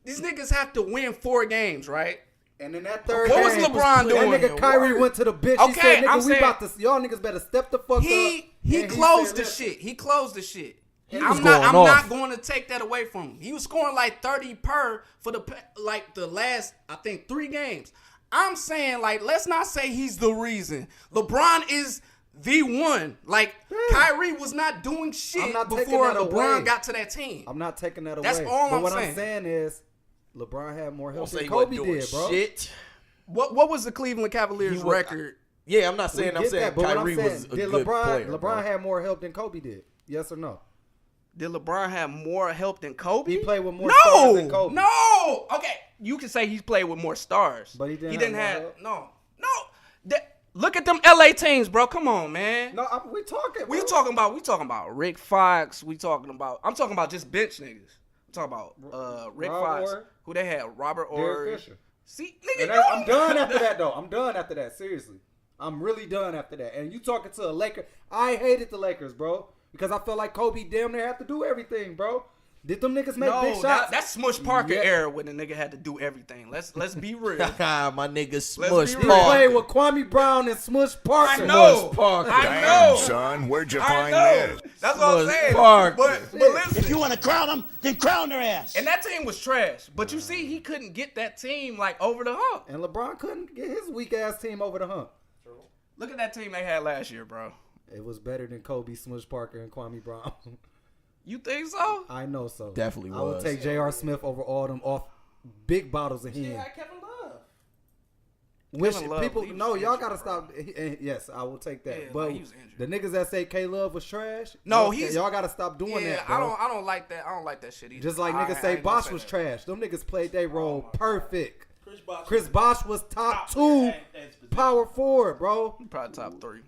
These niggas have to win 4 games, right? And in that third What was game, LeBron doing? That nigga Kyrie went to the bench. Okay, he said, "Nigga, I'm we saying- about to. Y'all niggas better step the fuck up." He And closed said, the "Listen." shit. He closed the shit. was I'm going not off. going to take that away from him. He was scoring like 30 per for the last, I think, 3 games. I'm saying, like, let's not say he's the reason. LeBron is the one. Like, Kyrie was not doing I'm shit not taking before that LeBron away. got to that team. I'm not taking that away. That's all but I'm what saying. I'm saying is, LeBron had more help Don't say than he wasn't Kobe doing did, bro. shit. What was the Cleveland Cavaliers He was- record? Yeah, I'm not We saying. I'm get saying that, but what I'm Kyrie saying, was a did good LeBron player. LeBron bro. had more help than Kobe did? Yes or no? Did LeBron have more help than Kobe? He played with more no, stars than Kobe. No, okay. You can say he's played with more stars, But he didn't have more help? no. Look at them LA teams, bro. Come on, man. No, we talking. We bro. talking about Rick Fox. I'm talking about just bench niggas. I'm talking about Rick Robert Fox. Horry. Who they had? Robert Derek Horry. Fisher. See, nigga, And I'm done after that, though. I'm done after that. Seriously. I'm really done after that. And you talking to a Laker. I hated the Lakers, bro. Because I felt like Kobe damn near had to do everything, bro. Did them niggas make big No, shots? that's Smush Parker Yeah. era when the nigga had to do everything. Let's be real. My nigga Let's Smush be He real. played Parker. with Kwame Brown and Smush Parker. I know. Smush Parker. I know. Son, where'd you I find know. this? That's what I'm Smush saying. Parker. But listen. If you want to crown them, then crown their ass. And that team was trash. But you see, he couldn't get that team like over the hump. And LeBron couldn't get his weak ass team over the hump. Look at that team they had last year, bro. It was better than Kobe, Smush Parker, and Kwame Brown. You think so? I know so. Definitely I would was. take J.R. Smith over all them off big bottles of Hen. Kevin Love. Which Kevin Love, people, he was no, y'all injured, gotta stop. Yes, I will take that. Yeah, but like, he was injured. the niggas that say K Love was trash, No, y'all, y'all gotta stop doing Yeah, that. Bro. I don't like that. I don't like that shit either. Just like I niggas say ain't gonna Bosh say was that. trash. Them niggas played their role perfect. Chris Bosh was top 2 power forward, bro. Probably top 3.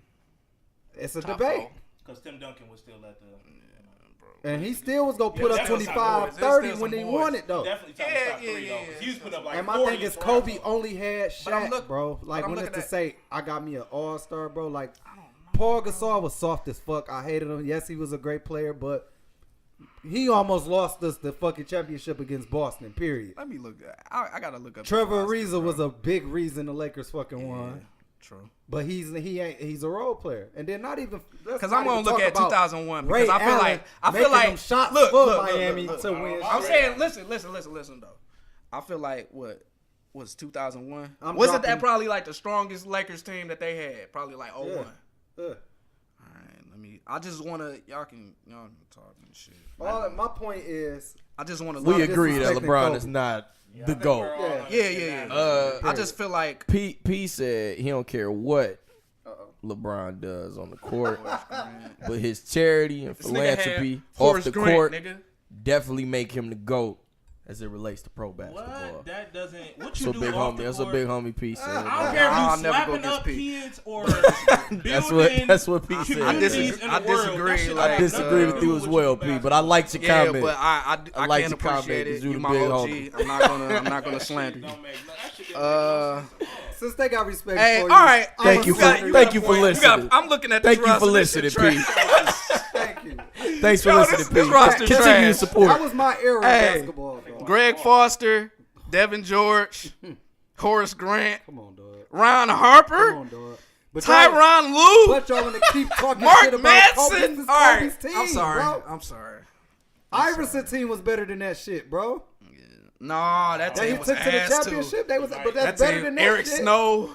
It's a Top debate. 4. Because Tim Duncan was still at the. And he still was going to put Yeah, up that was 25, some boys. 30 There's when still he some won boys. it, though. Definitely top Yeah, 3 though. yeah. Because he was putting up like And my 40 thing in is, Toronto. Kobe only had But I'm Shaq, bro. Like, I'm when looking it's to at- say, I got me an all-star, bro. Like, Paul Gasol was soft as fuck. I hated him. Yes, he was a great player, but he almost lost us the fucking championship against Boston, period. Let me look. I gotta look up. Trevor the roster, Ariza bro. was a big reason the Lakers fucking won. Yeah, true. But he's a role player, and then not even Because I'm gonna look at 2001 because Ray I feel Allen like making them shots for Miami look. to win. I'm shit. saying, listen though. I feel like what was 2001? I'm Wasn't dropping- that probably like the strongest Lakers team that they had? Probably like 01. Yeah. All right, I just wanna y'all can talk and shit. My point is, I just wanna. We Stop agree that disrespecting LeBron Kobe. is not the GOAT. Yeah. I just feel like P said he don't care what LeBron does on the court, but his charity and This nigga had philanthropy off Horace the Grant, court nigga. definitely make him the GOAT as it relates to pro basketball. What? That doesn't. What you So do big off homie. the That's a court? big homie P said. I don't care I'll if never you go slapping against up P. kids or That's what P said. I communities in the world. disagree, That shit like, I got disagree nothing with to do you as with well, your P. But I liked your Yeah, comment. but I like can't your comment appreciate 'cause it. you You the my big OG. homie. I'm not gonna slander you. Don't make no- that shit didn't make no sense. since they got respect Hey, for all you, right. Thank you for listening. I'm looking at Thank this you for roster. This listening, shit P. trash. Thank you. Thanks for Yo, listening, this P. roster Continue trash. to support. That was my era of Hey, basketball, dog. Greg Foster, Devin George, Horace Grant, Come on, dog. Ron Come Harper, on, dog. But y'all- Tyronn Lue, But y'all want to keep talking Mark shit about Kobe. This Madsen. is All right, Kobe's team, I'm sorry. bro. I'm sorry. Iverson team was better than that shit, bro. No, that That he team was took to the ass too. championship. They was, but That that's better team, than that Eric shit. Snow,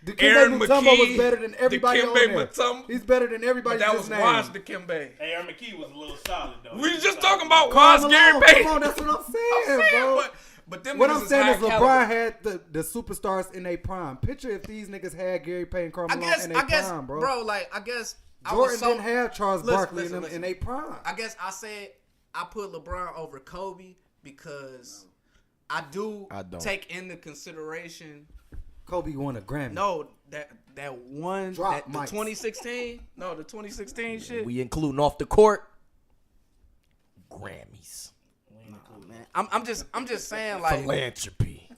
Dikembe Aaron Mutombo McKee, was better than everybody on Dikembe there. Mutombo. He's better than everybody. That just was named. Waz Dikembe. Hey, Aaron McKee was a little solid though. We was just talking about Karl Waz Gary Malone, Payton. Come on, that's what I'm saying, bro. But them What niggas I'm saying is high LeBron caliber. had the superstars in their prime. Picture if these niggas had Gary Payton, Karl I Malone guess, in their prime, bro. like, I guess I Jordan was so, didn't have Charles Listen, Barkley listen, in listen. their prime. I guess I said I put LeBron over Kobe because I don't. take into consideration. Kobe won a Grammy. No, that one Drop that the mics. 2016. No, the 2016 shit. We including off the court Grammys, Man, I'm just saying like philanthropy.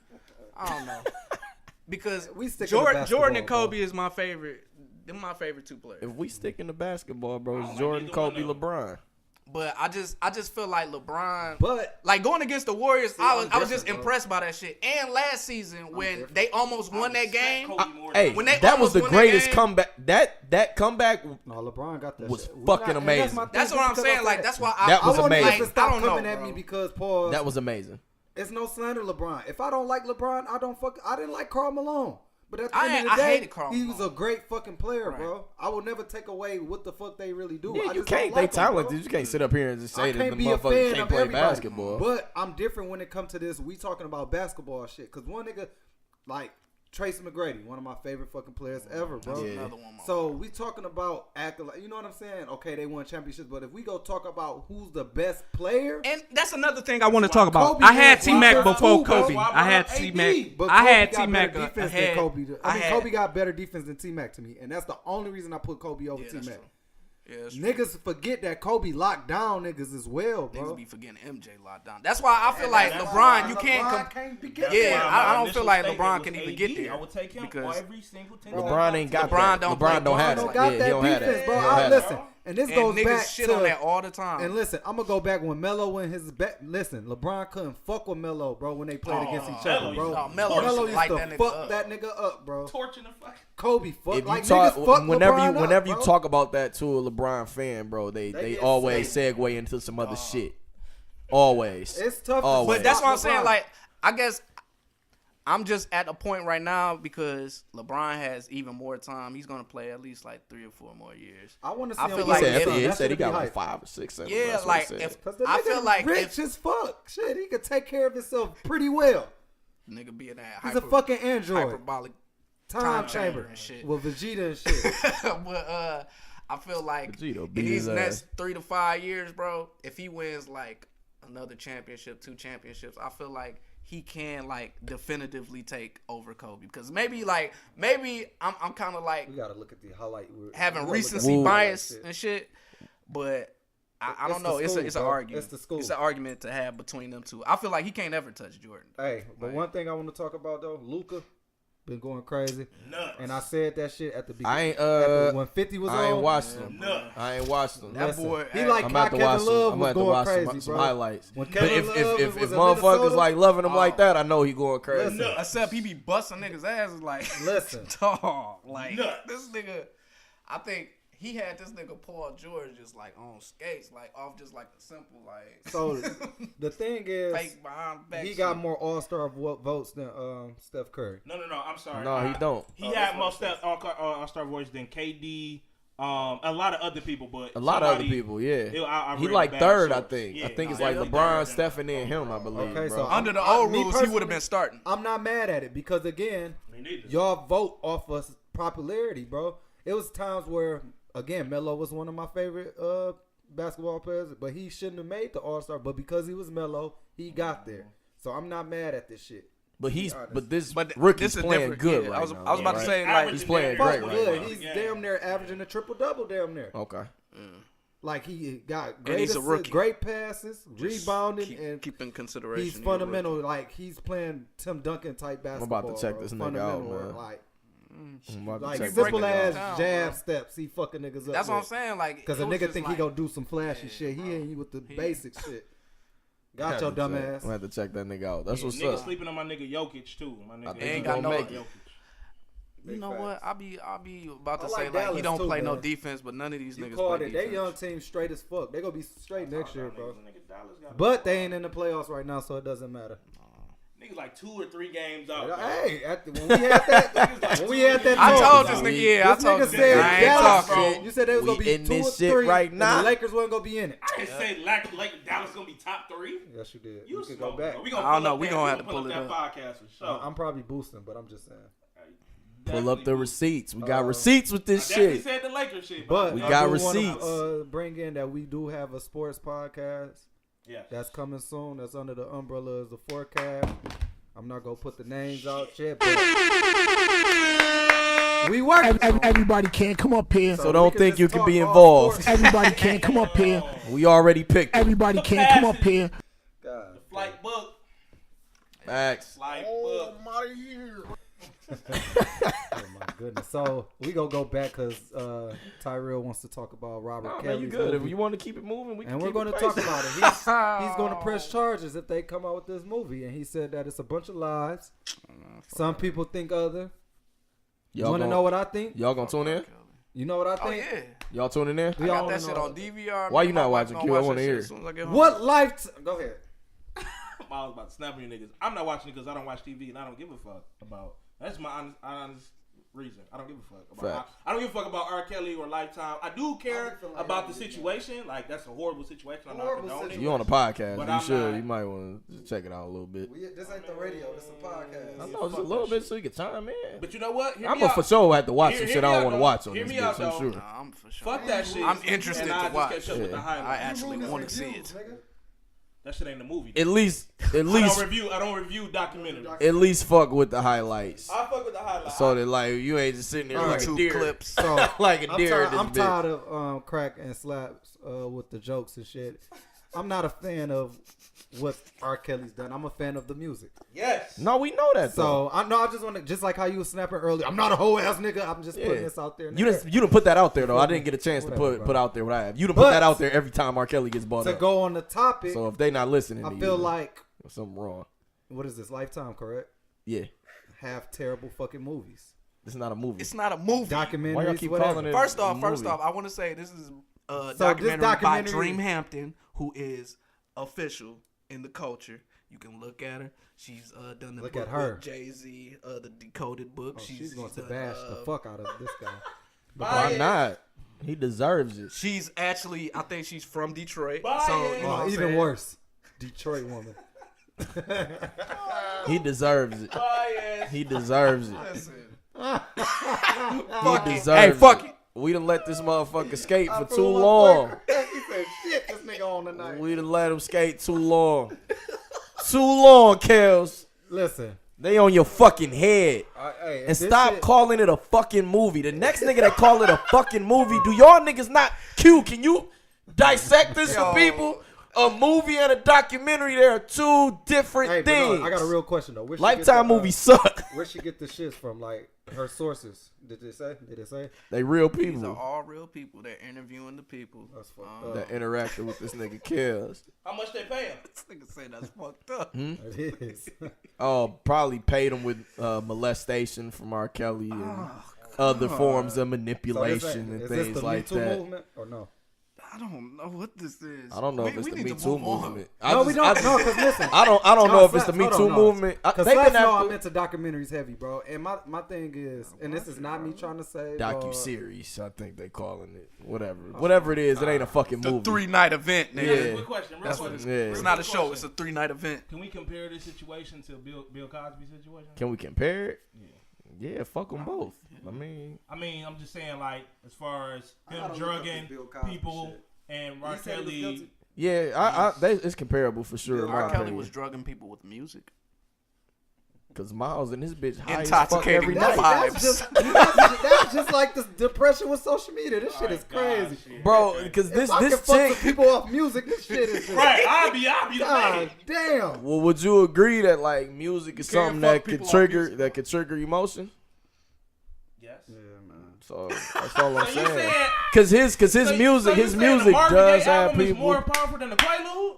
I don't know because We stick to Jordan basketball, and Kobe is my favorite. They're my favorite two players. If we stick in the basketball, bro, it's Jordan, Kobe, LeBron. But I just feel like LeBron. But Like going against the Warriors, See, I I'm was just different, bro. impressed by that shit. And last season when they almost won that game, Hey, When they that was almost the won that greatest game- comeback. That comeback no, LeBron got that was shit. fucking and amazing. my thing, that's what I'm because saying. I Like said- that's why That was I want amazing. niggas to stop I don't know, coming at bro. me because Paul. that was amazing. It's no slander, LeBron. If I don't like LeBron, I didn't like Karl Malone. But at the I end of the day, hated Karl he was Malone. a great fucking player, bro. I will never take away what the fuck they really do. Yeah, I you just can't. don't They like 'em, bro. talented. You can't sit up here and just say I that the can't be a motherfucker fan can't of play everybody. basketball. But I'm different when it comes to this. We talking about basketball shit. Because one nigga, like Tracy McGrady, one of my favorite fucking players ever, bro. Yeah. Another one, So we talking about acting like, you know what I'm saying? Okay, they won championships, but if we go talk about who's the best player, And that's another thing I want to talk about. Kobe I had was T Mac number before two, bro. Kobe. I had T Mac. but I Kobe had got T Mac better defense ahead. than Kobe. I mean, had- Kobe got better defense than T Mac to me, and that's the only reason I put Kobe over Yeah, T that's Mac. true. Yeah, that's true. Niggas forget that Kobe locked down niggas as well, bro. Niggas be forgetting MJ lockdown. That's why I feel like LeBron, you can't. be Yeah, I don't feel like LeBron can even get there I would take him because every single 10. LeBron ain't got LeBron that. don't LeBron play don't have defense that. don't got Yeah, that he don't have defense, that. bro. He don't have that. Listen, and this And goes niggas back shit to on that all the time. And listen, I'm gonna go back when Melo went his bet. Listen, LeBron couldn't fuck with Melo, bro, when they played against each other, bro. Melo used to used light to that nigga fuck up. that nigga up, bro. Torching the fuck. Kobe fuck If you like talk, niggas fuck whenever LeBron you up, bro. talk about that to a LeBron fan, bro, they get always segue into some other shit. Always. It's tough to Always. But that's what I'm LeBron. saying. Like, I guess I'm just at a point right now because LeBron has even more time. He's gonna play at least like 3 or 4 more years. I want to see I him feel get like some if- stuff. He That said he should be got like hype. 5 or 6, 7. Yeah, That's what like he said. if Cause the I nigga feel like rich if as fuck. Shit, he could take care of himself pretty well. nigga be in that He's a fucking android. hyperbolic Time chamber and shit. with Vegeta and shit. but I feel like Vegeta in beat these his next ass. 3 to 5 years, bro, if he wins like another championship, 2 championships, I feel like he can like definitively take over Kobe, because maybe I'm kind of like We gotta look at the highlight. having recency bias and shit, but I don't know. the It's school, it's an bro. argument. It's the school. It's an argument to have between them two. I feel like he can't ever touch Jordan. Hey, but one thing I want to talk about though, Luka been going crazy, Nuts. and I said that shit at the beginning. I ain't when 50 was on. I ain't watched them. Nuts. I ain't watched them. That Listen, boy, he hey, like I'm how about to Kevin watch some. Love I'm was about to going watch crazy, some bro. highlights. When But Kevin if Love if was in motherfuckers Minnesota, like loving him like that, I know he going crazy. Listen. except he be busting niggas' asses like Listen. dog. Like Nuts. this nigga, I think he had this nigga Paul George just like on skates, like off just like a simple like. So the thing is, fake behind back he shit. got more All-Star votes than Steph Curry. No, I'm sorry. No, he don't. He had more All-Star votes than KD, a lot of other people, but A lot of other somebody- people, yeah. I He read like bad third, I source. think. Yeah, I think it's no, like he LeBron, third. Steph, and then him, I believe. Okay, bro. so Under the I- old me rules, he would have personally, been starting. I'm not mad at it because again, Me neither. y'all vote off of popularity, bro. It was times where again, Melo was one of my favorite basketball players, but he shouldn't have made the All-Star. But because he was Melo, he got there. So I'm not mad at this shit. But this But rookie's this is playing different. good Yeah, right I was now. about to right? say like He's playing Fuck great right good. now. He's damn near averaging a triple-double damn near. Okay. Like he got And great, he's a rookie. great passes, rebounding, and keep in consideration. he's he a fundamental. Like he's playing Tim Duncan type I'm basketball. about to check bro. this nigga out, Fundamental, man. Like, I'm about to like check simple this nigga as out. jab bro. steps. He fucking niggas up. That's what I'm with. saying. Like, Because a it was nigga just think like, he gonna do some flashy shit. He ain't with the basic shit. Got your dumb ass. I'm gonna have to check that nigga out. That's what's Nigga up. sleeping on my nigga Jokic too. My nigga think he he got gonna no- make it. You know what? I'll be about to I say like like he Dallas don't too, play no man. defense, but none of these You niggas called play it. They defense. young team straight as fuck. They gonna be straight next year, bro. Nigga Dallas got But they ain't in the playoffs right now, so it doesn't matter. niggas like 2 or 3 games out. bro. Hey, when we had that, when we had that, I talk, told this nigga, yeah, I this told nigga this said nigga, I ain't Dallas, talking. you said they was We gonna be in 2 or this shit 3 right and now. the Lakers wasn't gonna be in it. I didn't say Dallas gonna be top 3. Yes, you did. You We could smoke, go back. bro. We gonna I don't pull know. up We that- gonna we have to pull pull up it that podcast for sure. I'm probably boosting, but I'm just saying. Pull up the receipts. We got receipts with this Definitely shit. said the Lakers shit, But We I got do receipts. wanna, bring in that we do have a sports podcast yeah. that's coming soon. That's under the umbrella of the forecast. I'm not gonna put the names out yet, but we working. Everybody can't come up here. So don't we think just you can talk be all involved. sports. Everybody can't come up here. We already picked it. Everybody can't come up here. God. Flight book. Facts. Flight book. Oh my goodness. So we gonna go back because Tyrell wants to talk about Robert Oh, man, Kelly's you good. If movie. you want to keep it moving, we can And we're keep going it to talk basic. about it. He's going to press charges if they come out with this movie. And he said that it's a bunch of lies. Some people think other. You Y'all want to gonna- know what I think? Y'all gonna tune in? You know what I Oh think? yeah, Y'all tuning in? I We all got that know. shit on DVR. Why Me you and not my wife watching, gonna Q? I watch wanna that hear shit it. as soon as I get home. What life? Go ahead. I was about to snap on you niggas. I'm not watching it because I don't watch TV and I don't give a fuck about. That's my honest reason. I don't give a fuck about. Fact. I don't give a fuck about R. Kelly or Lifetime. I do care feel like about the I do, situation. Like that's a horrible situation. I'm not Horrible condoning it. You on a podcast? But You I'm should. not- You might want to check it out a little bit. This ain't the radio. This is a podcast. I know just a little bit so you can chime in. But you know what? Hear I'm me gonna out. for sure have to watch some Hear shit me I don't out, want to though. watch on Hear this me out, bitch. I'm though. sure. Nah, I'm for sure. Fuck that shit. I'm interested And to I just watch. catch up with the Yeah. highlights. I actually want to see it. That shit ain't a movie. At least I don't review documentaries. at least fuck with the highlights. I fuck with the highlights. So that like you ain't just sitting there like a YouTube deer, clips. So like a deer. in this I'm bitch. tired of crack and slaps with the jokes and shit. I'm not a fan of what R. Kelly's done. I'm a fan of the music. Yes. No, we know that. Though. So I know I just want to, just like how you was snapping earlier. I'm not a whole ass nigga. I'm just putting Yeah. this out there. You didn't put that out there though. I didn't get a chance to Whatever, put bro. out there what I have. You done put But- that out there every time R. Kelly gets bought To up. go on the topic, So if they not listening, I to feel you, like there's something wrong. what is this? Lifetime, correct? Yeah, Have terrible fucking movies, this is not a movie. It's not a movie. documentaries, Why y'all keep whatever. calling it? First a off, movie. I want to say this is a this documentary by documentary- Dream Hampton, who is official in the culture. You can look at her. She's done the Look book at her. with Jay-Z, the Decoded book. Oh, she's going to done, bash the fuck out of this guy. Why not? He deserves it. She's actually, I think she's from Detroit. Bias. So you know what I'm Even saying? worse, Detroit woman. He deserves it. Bias. He deserves it. Listen. He deserves Hey, fuck it. We done let this motherfucker skate for I too feel long. he said, "Shit, this nigga on tonight." We done let him skate too long. Too long, Kels. Listen. They on your fucking head. Hey, And stop calling it a fucking movie. The next nigga that call it a fucking movie, do y'all niggas not Q? Can you dissect this for people? A movie and a documentary, there are two different things. No, I got a real question though. Lifetime movies suck. Where'd she get the shits from? Like her sources? Did it say? They real These are people all real people. They're interviewing the people. That's fucked up. that interacted with this nigga Kills. How much they pay him? This nigga say that's fucked up. It is. Oh, probably paid him with molestation from R. Kelly and other forms of manipulation and is things this the like Me Too that. movement or no? I don't know what this is. I don't know if it's the need Me to Too move on. movement. No, we don't. No, because listen. I don't know if it's the Me Slaps, Too hold on, no. movement. Because They've been I'm after into documentaries heavy, bro. And my thing is, and this is not me trying to say docu-series. I think they calling it whatever it is. It ain't a fucking The movie. 3-night event, nigga. Yeah. Good question. That's what it is. Yeah. It's not a show. It's a 3-night event. Can we compare this situation to Bill Cosby's situation? Can we compare it? Yeah, fuck them both. I mean, I'm just saying, like, as far as him drugging people and R. Kelly. yeah, it's comparable for sure. in my R. Kelly opinion. was drugging people with music. Cause Miles and his bitch high as fuck Intoxicating every the night, that's just like the depression with social media. This shit is crazy, bro. Because If I can this fuck chick. with people off music. This shit is just, Right, I'll be the God man. damn. Well, would you agree that like music is You can't something fuck that could people off trigger emotion? Yes. Yeah, man. So that's all I'm So you saying. saying Cause his music the Marvin does Gaye have album is people. more powerful than the Quaalude?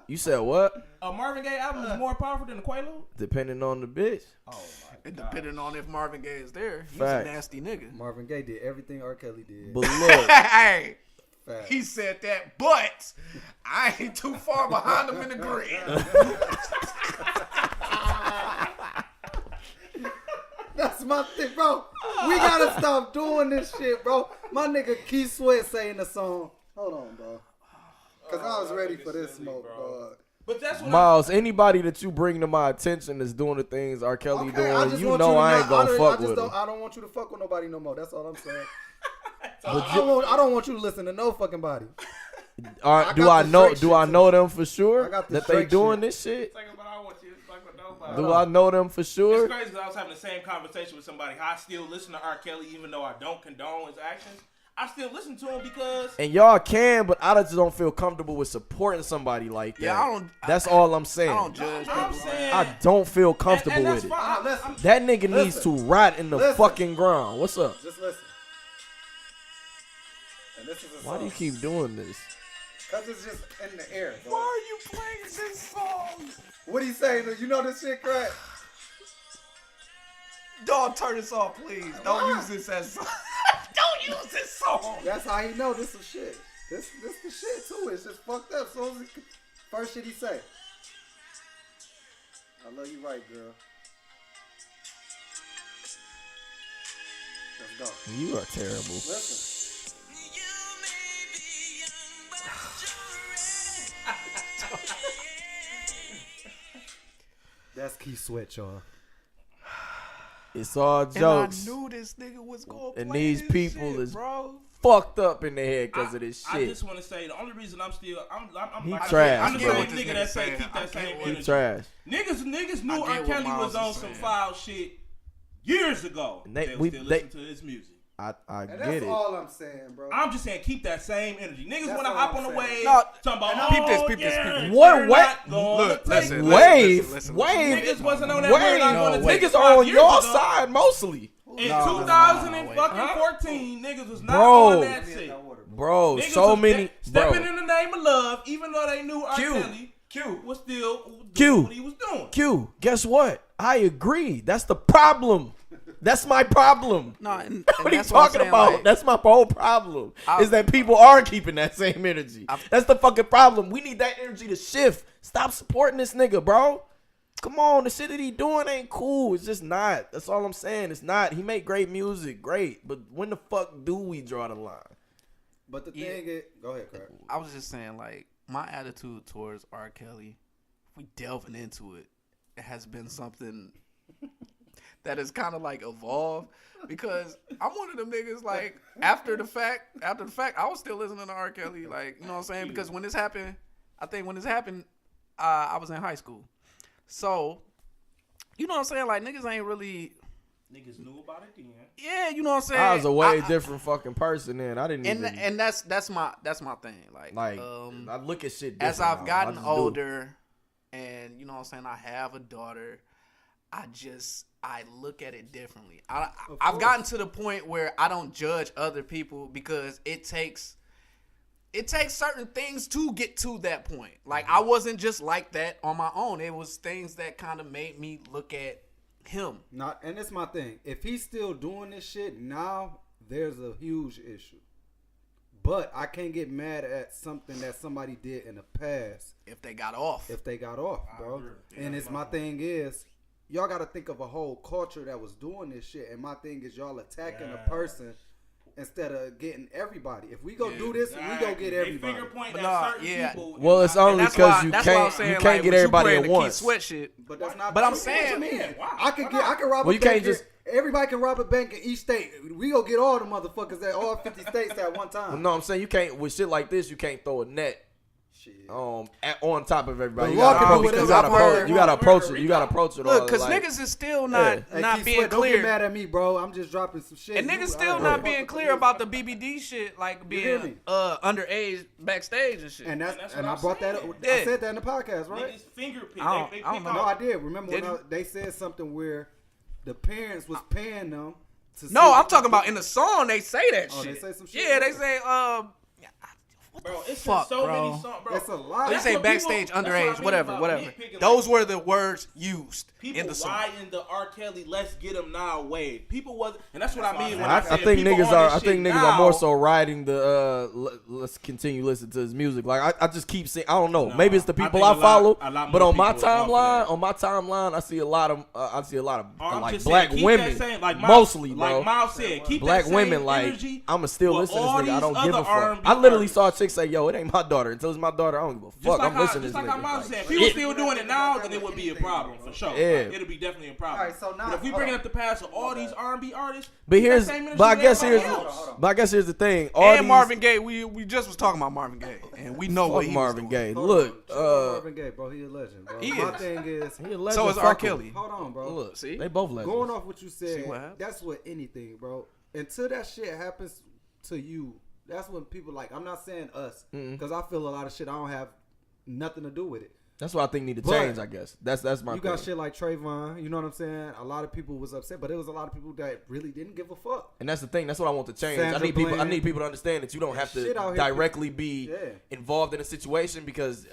You said what? A Marvin Gaye album is more powerful than the Quaalude? Depending on the bitch. Oh my It God. depending on if Marvin Gaye is there. He's Facts. a nasty nigga. Marvin Gaye did everything R. Kelly did. But look, Hey, Facts. he said that, but I ain't too far behind him in the grid. That's my thing, bro. We gotta stop doing this shit, bro. My nigga Keith Sweat saying the song. Hold on, bro. Cause I was ready for this smoke, bro. But that's what Miles, anybody that you bring to my attention that's doing the things R. Kelly Okay, I doing, just you want know to I ain't not- gonna fuck with him. I don't want you to fuck with nobody no more. That's all I'm saying. I don't want you to listen to no fucking body. I Do got I the know? Drake Do shit I too. know them for sure I got the that they Drake doing shit. this shit? But I want you to fuck with nobody. Do I know them for It's sure? crazy because I was having the same conversation with somebody. I still listen to R. Kelly even though I don't condone his actions. I still listen to him because And y'all can, but I just don't feel comfortable with supporting somebody like that. Yeah, I don't. That's all I'm saying. I don't judge I'm people. saying I don't feel comfortable and that's with it. fine. Listen, That nigga needs to rot in the Listen. fucking ground. What's up? just listen. And this is a Why do you keep doing this? Cause it's just in the air. Bro. Why are you playing this song? What he saying? You know this shit, crack? Dog, turn this off, please. Don't use this as. Don't use this song. That's how he know this is shit. This the shit too. It's just fucked up. So first shit he say. I love you right, girl. Let's go. You are terrible. Listen. That's Keith Sweat, y'all. It's all And I jokes. knew this nigga was going to And play these this people shit, is bro. Fucked up in the head because of this I shit. just want to say the only reason I'm He like I said, trash, I'm the bro. same nigga that say keep that same He energy. trash. Niggas knew I R. get what Kelly Miles was on is some saying. foul shit years ago. And They we- still listen to his music. I And get that's it. all I'm saying, bro. I'm just saying keep that same energy. Niggas That's want to all hop I'm on the saying. wave. No, talking about peep this, peep this, yeah, peep this. What? we're What? not gonna Look, take listen, it. Wave, listen. wave, Niggas wasn't on that. wave. We're not gonna take Niggas it are 5 on years your ago. side mostly, In No, 2014, niggas was not Bro. on that shit. bro. Niggas So was many, stepping bro. in the name of love, even though they knew R. Q. Kelly was still Q. doing what he was doing. Q, guess what? I agree. That's the problem. That's my problem. No, and What are you that's what I'm talking saying, about? like, That's my whole problem. I- Is that people are keeping that same energy. That's the fucking problem. We need that energy to shift. Stop supporting this nigga, bro. Come on, the shit that he doing ain't cool. It's just not. That's all I'm saying. It's not. He make great music, great. But when the fuck do we draw the line? But the thing is, go ahead, Craig. I was just saying, like, my attitude towards R. Kelly, if we delving into it, it has been something that has kind of like evolved because I'm one of them niggas, like, after the fact, I was still listening to R. Kelly, like, you know what I'm saying? Because when this happened, I was in high school. So, you know what I'm saying? Like, niggas ain't really. Niggas knew about it then. Yeah, you know what I'm saying? I was a way different fucking person then. I didn't And even. and that's my thing. Like I look at shit different as I've now. gotten I just do. older, and you know what I'm saying, I have a daughter. I look at it differently. I've gotten to the point where I don't judge other people because it takes certain things to get to that point. Like, I wasn't just like that on my own. It was things that kind of made me look at him. Not, and it's my thing. If he's still doing this shit now, there's a huge issue. But I can't get mad at something that somebody did in the past. If they got off, bro. And it's my thing is, y'all got to think of a whole culture that was doing this shit. And my thing is, y'all attacking a person instead of getting everybody. If we go do this, we go get everybody. Finger point But at certain people. Well, it's only because you can't get everybody at once. Sweat shit. But that's not. But I'm true. saying, What you mean? I can rob Well, a you bank. can't just. Everybody can rob a bank in each state. We go get all the motherfuckers at all 50 states at one time. Well, no, I'm saying you can't with shit like this. You can't throw a net. On top of everybody. The You law gotta, can do approach, whatever you gotta approach it. You gotta approach it. Look, all because like, niggas is still not Hey, being Sweat, clear. Don't get mad at me, bro. I'm just dropping some shit. And niggas still not being clear about the BBD shit, like being underage backstage and shit. And that's and what I brought that up. saying. I Yeah. said that in the podcast, right? Niggas finger pick. I They don't pick know. No, out. I did. Remember Did when you? they said something where the parents was paying them to No, see- I'm talking about in the song they say that Oh, shit. they say some shit? Yeah, they say what Bro, the it's fuck, so bro? many songs, bro. That's a lot. They That's say what backstage, people- that's what I underage, mean whatever, about whatever. nitpicking, Those like, were the words used people in the song. riding the R. Kelly, let's get him now wave. People was, and that's what I mean when I I said think people niggas on are. this I think shit niggas now. are more so riding the. Let's continue listening to his music. Like I just keep seeing. I don't know. Nah, Maybe it's the I people think I, a lot- follow. a lot But more on my people is off of timeline, I see a lot of. I'm like just black saying, keep women, that same, like Miles, mostly, bro. Like Miles said, keep Black that same women, like energy I'ma still with listen to this all nigga. I these don't give a other fuck. R&B I literally artists. saw a chick say, "Yo, it ain't my daughter." Until it's my daughter, I don't give a Just fuck. like I'm listening to just this like how nigga. Miles Like, said, people shit. still doing it now, then it would be a problem for sure. Yeah. Like, it'll be definitely a problem. All right, so now- but if we hold bring on. up the past of all these R&B artists, But keep that here's, same energy but I with guess here's, everybody else. but I guess here's the thing. All And these, Marvin Gaye, we just was talking about Marvin Gaye, and we know what fuck he Marvin was doing. Gaye. Hold Look, on. Chill out Marvin Gaye, bro. He a legend, bro. He My is. thing is, he a legend, So is fuck R. him. Kelly. hold on, bro. Look, See? they both legends. Going off what you said, what happened? that's what anything, bro. Until that shit happens to you, that's when people like. I'm not saying us, because I feel a lot of shit. I don't have nothing to do with it. That's what I think need to But change. I guess that's my. You got shit like Trayvon. You know what I'm saying? A lot of people was upset, but it was a lot of people that really didn't give a fuck. And that's the thing. That's what I want to change. Sandra I need people. I Bland. need people to understand that you don't have Shit out to here, directly be Yeah. involved in a situation because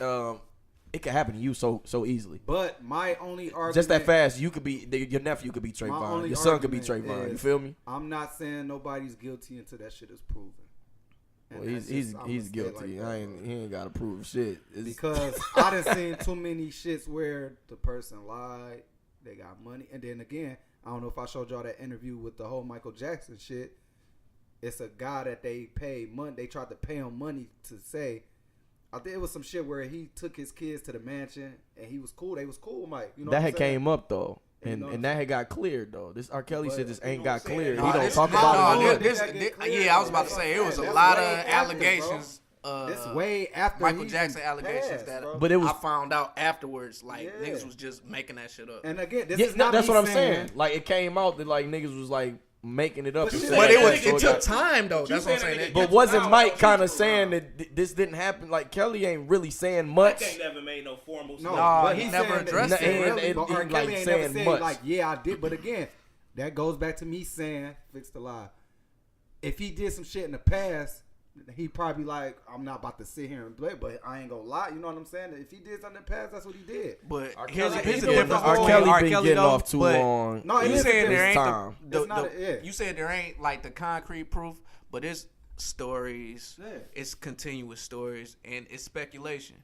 it can happen to you so easily. But my only argument, Just that fast, you could be your nephew could be my Trayvon. only Your son could be argument Trayvon. You is, feel me? I'm not saying nobody's guilty until that shit is proven. And Well, that's he's just- I'ma he's stay guilty. like that, He ain't got to prove shit. It's, because I done seen too many shits where the person lied, they got money, and then again, I don't know if I showed y'all that interview with the whole Michael Jackson shit. It's a guy that they paid money. They tried to pay him money to say. I think it was some shit where he took his kids to the mansion and he was cool. They was cool with Mike. You know that what had I'm saying? came up though. You know what I'm And that had got cleared though. This R. Kelly But shit just you ain't know got what I'm saying? cleared. Nah, He don't this- talk nah, about nah, it. this- This, that get cleared, yeah, I was bro. about to say it was a That's lot of way after, allegations. It's way after Michael he Jackson allegations passed, that bro. But it was- I found out afterwards. Like Yeah. niggas was just making that shit up. And again, this Yeah, is not that's me what I'm saying. Like it came out that like niggas was like making it up. But and shit, saying But it that, was so it took got- time though. That's what I'm saying saying. that- But wasn't Now, Mike now, kind of people saying around. that this didn't happen? Like Kelly ain't really saying much. Mike ain't never made no formal No, statement. but he he's never saying that- addressed he's it. saying And but he R. like Kelly ain't never saying saying much. like, yeah, I did. But again, that goes back to me saying, fix the lie. If he did some shit in the past, he probably like, I'm not about to sit here and play, but I ain't gonna lie. You know what I'm saying? If he did something in the past, that's what he did. But R. here's Kelly- the he difference doing the between whole- R. Kelly R. been Kelly getting though, off too but long. No, it you is saying a there ain't time. It's not yeah. you said there ain't like the concrete proof, but it's stories. Yeah. It's continuous stories and it's speculation.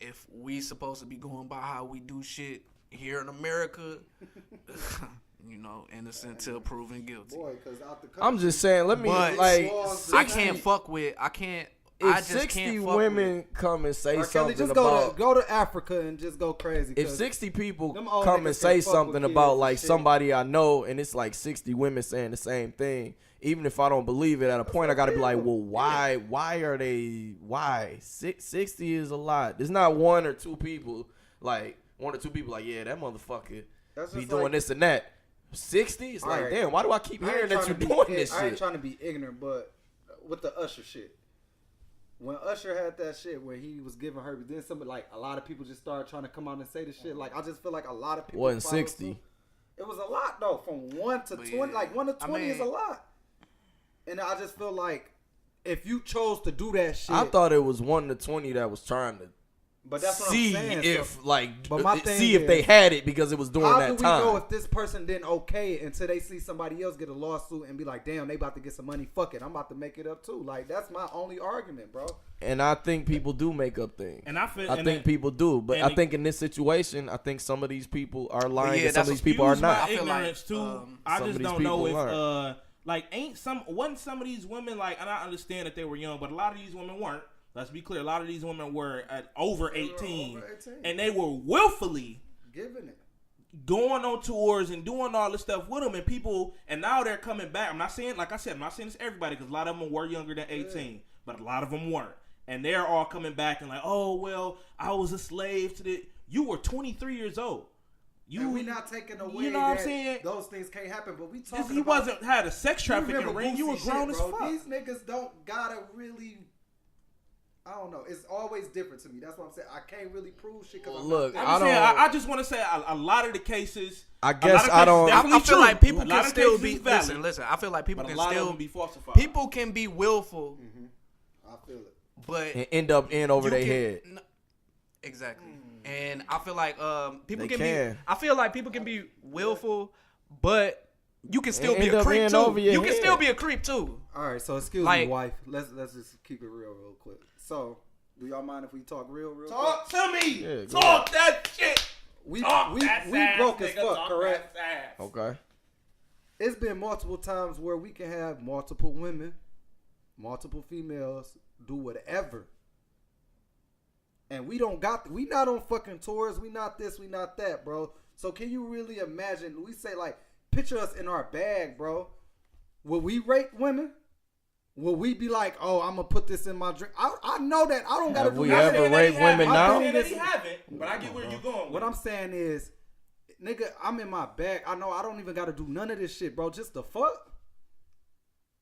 If we supposed to be going by how we do shit here in America, you know, innocent till proven guilty. Boy, 'cause out the I'm just saying. Let me But like. I can't fuck with. I can't. I If just 60 can't fuck women come and say R. Kelly, something just about. go to Africa and just go crazy. If 'cause 60 people them old come niggas and say can fuck something with about kids like and shit. somebody I know, and it's like 60 women saying the same thing, even if I don't believe it, at a point I gotta be like, well, why? Why are they? Why 60 is a lot? There's not one or two people. Like one or two people like, yeah, that motherfucker That's be just doing like- this and that. 60, it's like, Alright. damn, why do I keep I ain't hearing that trying you're to be doing ig- this I ain't shit? trying to be ignorant, but with the Usher shit, when Usher had that shit where he was giving her, then somebody like a lot of people just started trying to come out and say the shit. Like I just feel like a lot of people Wasn't followed 60. suit. It was a lot though, from 1 to 20. Like 1 to 20 is a lot, and I just feel like if you chose to do that shit, I thought it was 1 to 20 that was trying to but that's what see I'm saying. if So- like but my thing see if is, they had it because it was during how that do we time. know if this person didn't okay it until they see somebody else get a lawsuit and be like, damn, they about to get some money. Fuck it, I'm about to make it up too. Like that's my only argument, bro. And I think people do make up things. And I feel- I and think that- people do, but and I think in this situation, I think some of these people are lying yeah, and some of that's these people are Excuse my not. ignorance too. I some of just these don't know people if aren't. like wasn't some of these women like, and I understand that they were young, but a lot of these women weren't. Let's be clear. A lot of these women were at over 18, and they were willfully giving it, going on tours and doing all this stuff with them, and people, and now they're coming back. I'm not saying, like I said, I'm not saying it's everybody because a lot of them were younger than 18, but a lot of them weren't, and they're all coming back and like, oh well, I was a slave to the. You were 23 years old. And we not taking away you know what I'm that saying? those things can't happen, but we talking He about, wasn't had a sex trafficking remember ring. You were Boosie grown shit, as bro. fuck. These niggas don't gotta really. I don't know. It's always different to me. That's what I'm saying. I can't really prove shit because Look, I'm I I'm don't- saying, I just want to say a lot of the cases. I a lot guess of I don't- cases I definitely feel true. like people A lot can of still cases be is valid, listen. I feel like people but can a lot of still them be falsified. people can be willful, I feel it. but And end up in over you their can- head. Exactly. And I feel like people They can can. be. I feel like people can be willful, but you can still And be end a up creep in too. over your You can head. still be a creep too. All right, so excuse Like- me, wife. Let's just keep it real quick. So, do y'all mind if we talk real Talk to me. Yeah, go Talk that shit. We Talk we that we ass, broke as nigga. fuck, Talk correct? that ass. Okay. It's been multiple times where we can have multiple women, multiple females do whatever. And we not on fucking tours. We not this, we not that, bro. So can you really imagine? We say like, picture us in our bag, bro. Will we rape women? Will we be like, oh, I'm gonna put this in my drink? I know that I don't gotta Have do we nothing. ever raped women I'm now? saying That this- he haven't, but I get where you're going. What I'm saying is, nigga, I'm in my bag. I know I don't even gotta do none of this shit, bro. Just the fuck.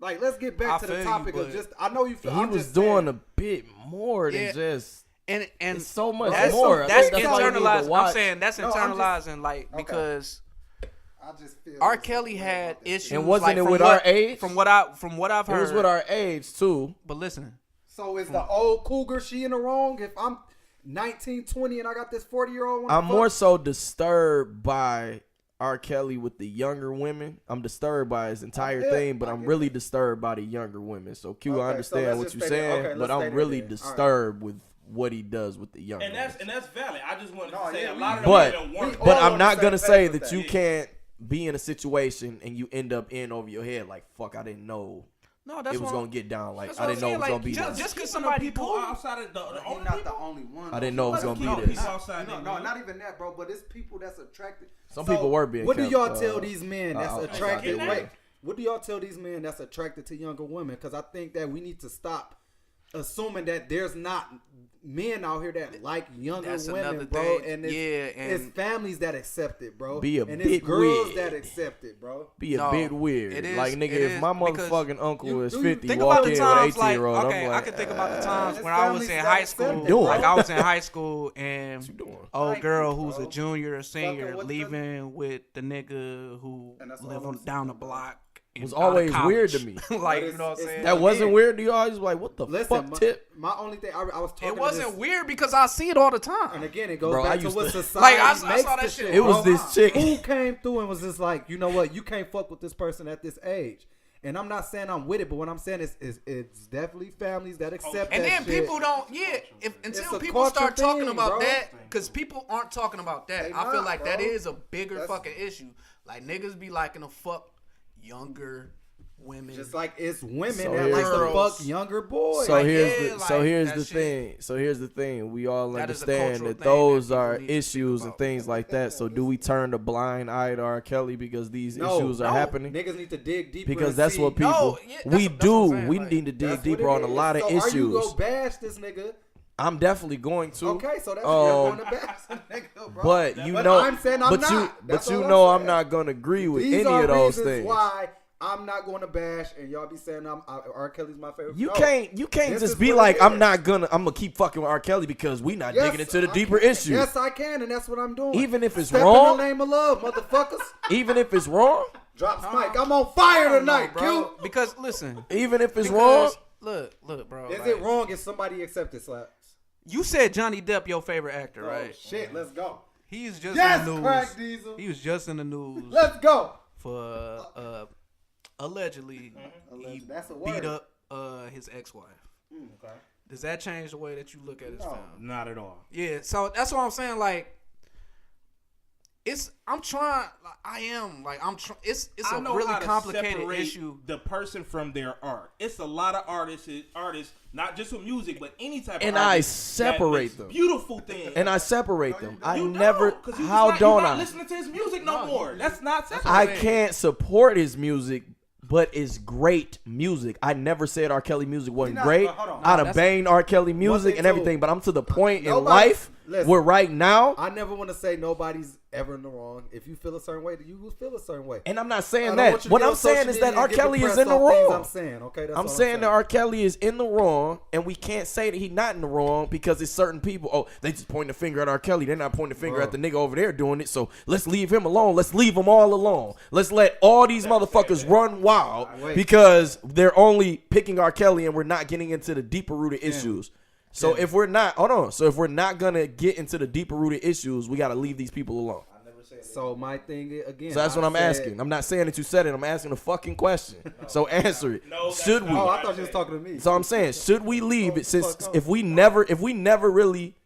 Like, let's get back I to the feel you, topic of but just. I know you feel. He I'm was just doing saying, a bit more than Yeah. just. And It's so much that's, more. I That's think that's why you need to internalized. I'm watch. saying that's No, I'm just- internalizing, like Okay. because I just feel R. this Kelly way had about this issues. shit. And wasn't like, it from with what- our age? From what I've It heard. was with our age too. But listen, So is the old cougar she in the wrong? If I'm 19, 20 and I got this 40-year-old, I'm more so disturbed by R. Kelly with the younger women. I'm disturbed by his entire get- thing, but I I'm get really disturbed by the younger women. So Q, Okay, I so understand let's what just you're stay there. saying, Okay, but let's stay I'm there really then. All right. disturbed with what he does with the younger And women. that's valid. I just wanted No, to say yeah, a lot of But them weren't. all but on I'm the not same gonna page say with that that. you can't be in a situation and you end up in over your head like fuck. I didn't know no, that's it was what- gonna get down like that's I what didn't know I'm it was saying, gonna be like, this. just because Keeping somebody people cool. outside of the He's older not people. the only one. I didn't know it was Let's gonna keep be this. people outside No, there, no, man. not even that, bro. But it's people that's attracted. Some people were being What do kept, y'all tell these men that's outside attracted? their Wait, way. what do y'all tell these men that's attracted to younger women? Because I think that we need to stop assuming that there's not men out here that like younger That's women, another bro. thing. And it's, Yeah, and- it's families that accept it, bro. Be a and bit it's girls weird. that accept it, bro. Be a No, bit weird. it is- Like nigga, it if my is because motherfucking uncle you- is do you 50, Think walk about in the with an times, 18-year-old, like, I'm okay, like, I can think about the times it's when I was families in that high accept school. it, bro. Like I was in high school, and you doing? old Like, girl who's bro. a junior or senior Fucking with leaving with the nigga who And that's all live I'm on saying, down the bro. block. and Was out of always weird college. to me. Like, But you know what I'm it's- saying? That wasn't Again. weird to y'all. I was like, what the Listen, fuck, Tip? my only thing I was talking. It to wasn't this, weird because I see it all the time. And again, it goes Bro, I back to used what to- society Like, I makes saw that the shit. shit. It was bro. this chick. Who came through and was just like, you know what, you can't fuck with this person at this age. And I'm not saying I'm with it, but what I'm saying is it's definitely families that accept And that then shit. people don't, until It's a people start culture talking thing, about bro. that, because people aren't talking about that. They I feel not, like that bro. is a bigger That's- fucking issue. Like niggas be liking to fuck younger women. Just like it's women So that like to here's- fuck younger boys. So Like, here's yeah, the like, here's that the shit- thing. So here's the thing. We all That is a understand cultural that thing those that people are need to think issues and about. things like that. So do we turn a blind eye to R. Kelly because these no, issues are no. happening? Niggas need to dig deeper. Because and that's see. what people No, yeah, that's we what- that's do. what I'm saying, We like, need to dig That's deeper what on it a is. lot of so Are you issues. go bash this nigga I'm definitely going to. Okay, so that's you're going to bash a nigga, bro. But you But know, I'm saying I'm but not. you, That's but you all know, I'm I'm saying. not gonna agree with These any are of those reasons things. why I'm not going to bash, and y'all be saying R. Kelly's my favorite. You No. can't This just is be what like, it I'm is. not gonna, I'm gonna keep fucking with R. Kelly because we not digging into the I deeper can. issues. Yes, I can, and that's what I'm doing. Even if it's Step wrong? in the name of love, motherfuckers. Even if it's wrong, Drops mic. I'm on fire tonight, bro. Q. Because listen, even if it's because, wrong, look, bro. Is like, it wrong if somebody accepted slaps? You said Johnny Depp your favorite actor, Oh, right? shit, let's go. He's just Yes, in the news. Crack Diesel. He was just in the news Let's go. for allegedly he That's a beat word. up his ex-wife. Okay. Does that change the way that you look at his family? Not at all. Yeah, so that's what I'm saying. Like, I'm trying. Like, I am. Like, it's I a know really how to complicated separate issue. the person from their art. It's a lot of artists, not just with music, but any type And of I artist separate that makes them. beautiful things. and I separate them. I You never. don't, 'cause you How just don't you're not I? listening to his music no more. That's not separate. I can't support his music, but it's great music. I never said R. Kelly music wasn't not- great. but hold on. I'd Nah, have banged R. Kelly music thing and too, everything, but I'm to the point in nobody- life listen. where right now, I never want to say nobody's ever in the wrong. If you feel a certain way, you will feel a certain way. and I'm not I saying don't that. want you to What get I'm on social saying is media that and R. get Kelly is depressed in the off things wrong. I'm saying, okay, that's I'm all saying that R. Kelly is in the wrong, and we can't say that he's not in the wrong because it's certain people. Oh, they just point the finger at R. Kelly. They're not pointing the finger Bro. at the nigga over there doing it. So let's leave him alone. Let's leave them all alone. Let's let all these motherfuckers run wild Wait. because they're only picking R. Kelly and we're not getting into the deeper rooted issues. So if we're not, hold on. So if we're not gonna get into the deeper rooted issues, we gotta leave these people alone. So my thing is, again. So that's what I'm asking. I'm not saying that you said it. I'm asking a fucking question. So answer it. Should we? Oh, I thought you was talking to me. So I'm saying, should we leave it since if we never really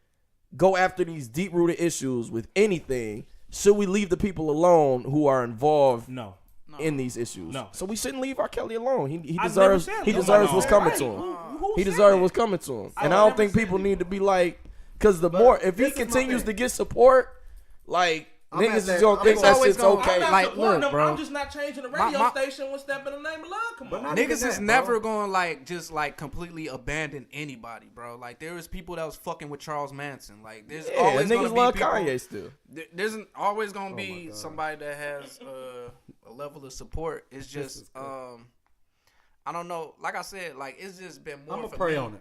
go after these deep rooted issues with anything, should we leave the people alone who are involved No. in these issues? No. So we shouldn't leave R. Kelly alone. He I deserves never said he that. deserves No, what's no. coming Right. to him. Who He said deserves that? what's coming to him. I And I don't never think said people that. need to be like, because the more if he this is my continues thing. to get support, like I'm niggas at is that- gonna I'm think that always shit's gonna- okay. I'm not Like, supporting look, them. bro. I'm just not changing the My- radio my- station one step in the name of love. Come But on. not Niggas even is that, never bro. going like just like completely abandon anybody, bro. Like there is people that was fucking with Charles Manson. Like there's Yeah, always gonna niggas be love people, Kanye still. There's always gonna be somebody that has a level of support. It's just I don't know. Like I said, like it's just been more. I'm gonna for pray me. on it.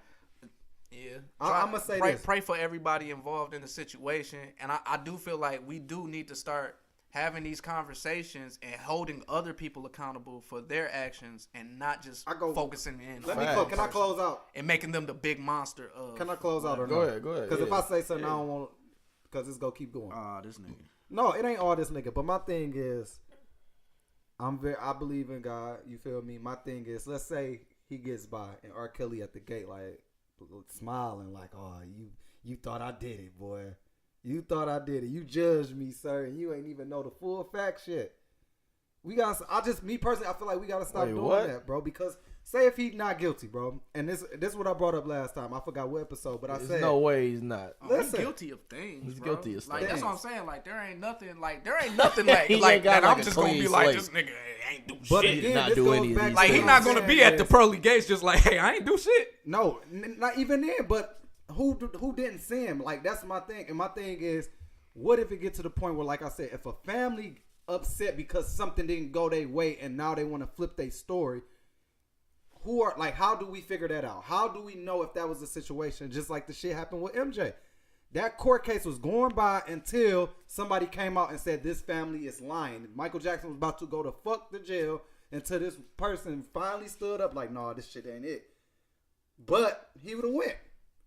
Yeah, I'ma say pray, this. pray for everybody involved in the situation, and I do feel like we do need to start having these conversations and holding other people accountable for their actions, and not just focusing in. Let me go. Can I close out? And making them the big monster of. Can I close out or Go no? ahead, go ahead, Because if yeah. I say something, I don't want. Because it's gonna keep going. This nigga. No, it ain't all this nigga. But my thing is, I believe in God. You feel me? My thing is, let's say he gets by and R. Kelly at the gate, like smiling, like, "Oh, you thought I did it, boy. You thought I did it. You judged me, sir, and you ain't even know the full fact shit." We got. Me personally, I feel like we gotta stop doing that, bro. Because say if he's not guilty, bro, and this is what I brought up last time. I forgot what episode, but I There's said no way he's not. He's guilty of things. He's bro. guilty of like things. that's what I'm saying. Like there ain't nothing like He like ain't got that. like I'm a just gonna clean be like slate. this nigga ain't do But shit. again, not this do goes any of back these to Like what he's I'm not gonna saying be at the is- pearly gates just like, hey, I ain't do shit. No, not even then. But who didn't see him? Like that's my thing. And my thing is, what if it get to the point where, like I said, if a family upset because something didn't go their way and now they want to flip their story, how do we figure that out? How do we know if that was a situation just like the shit happened with MJ? That court case was going by until somebody came out and said this family is lying. Michael Jackson was about to go to fuck the jail until this person finally stood up like, "No, this shit ain't it." But he would have went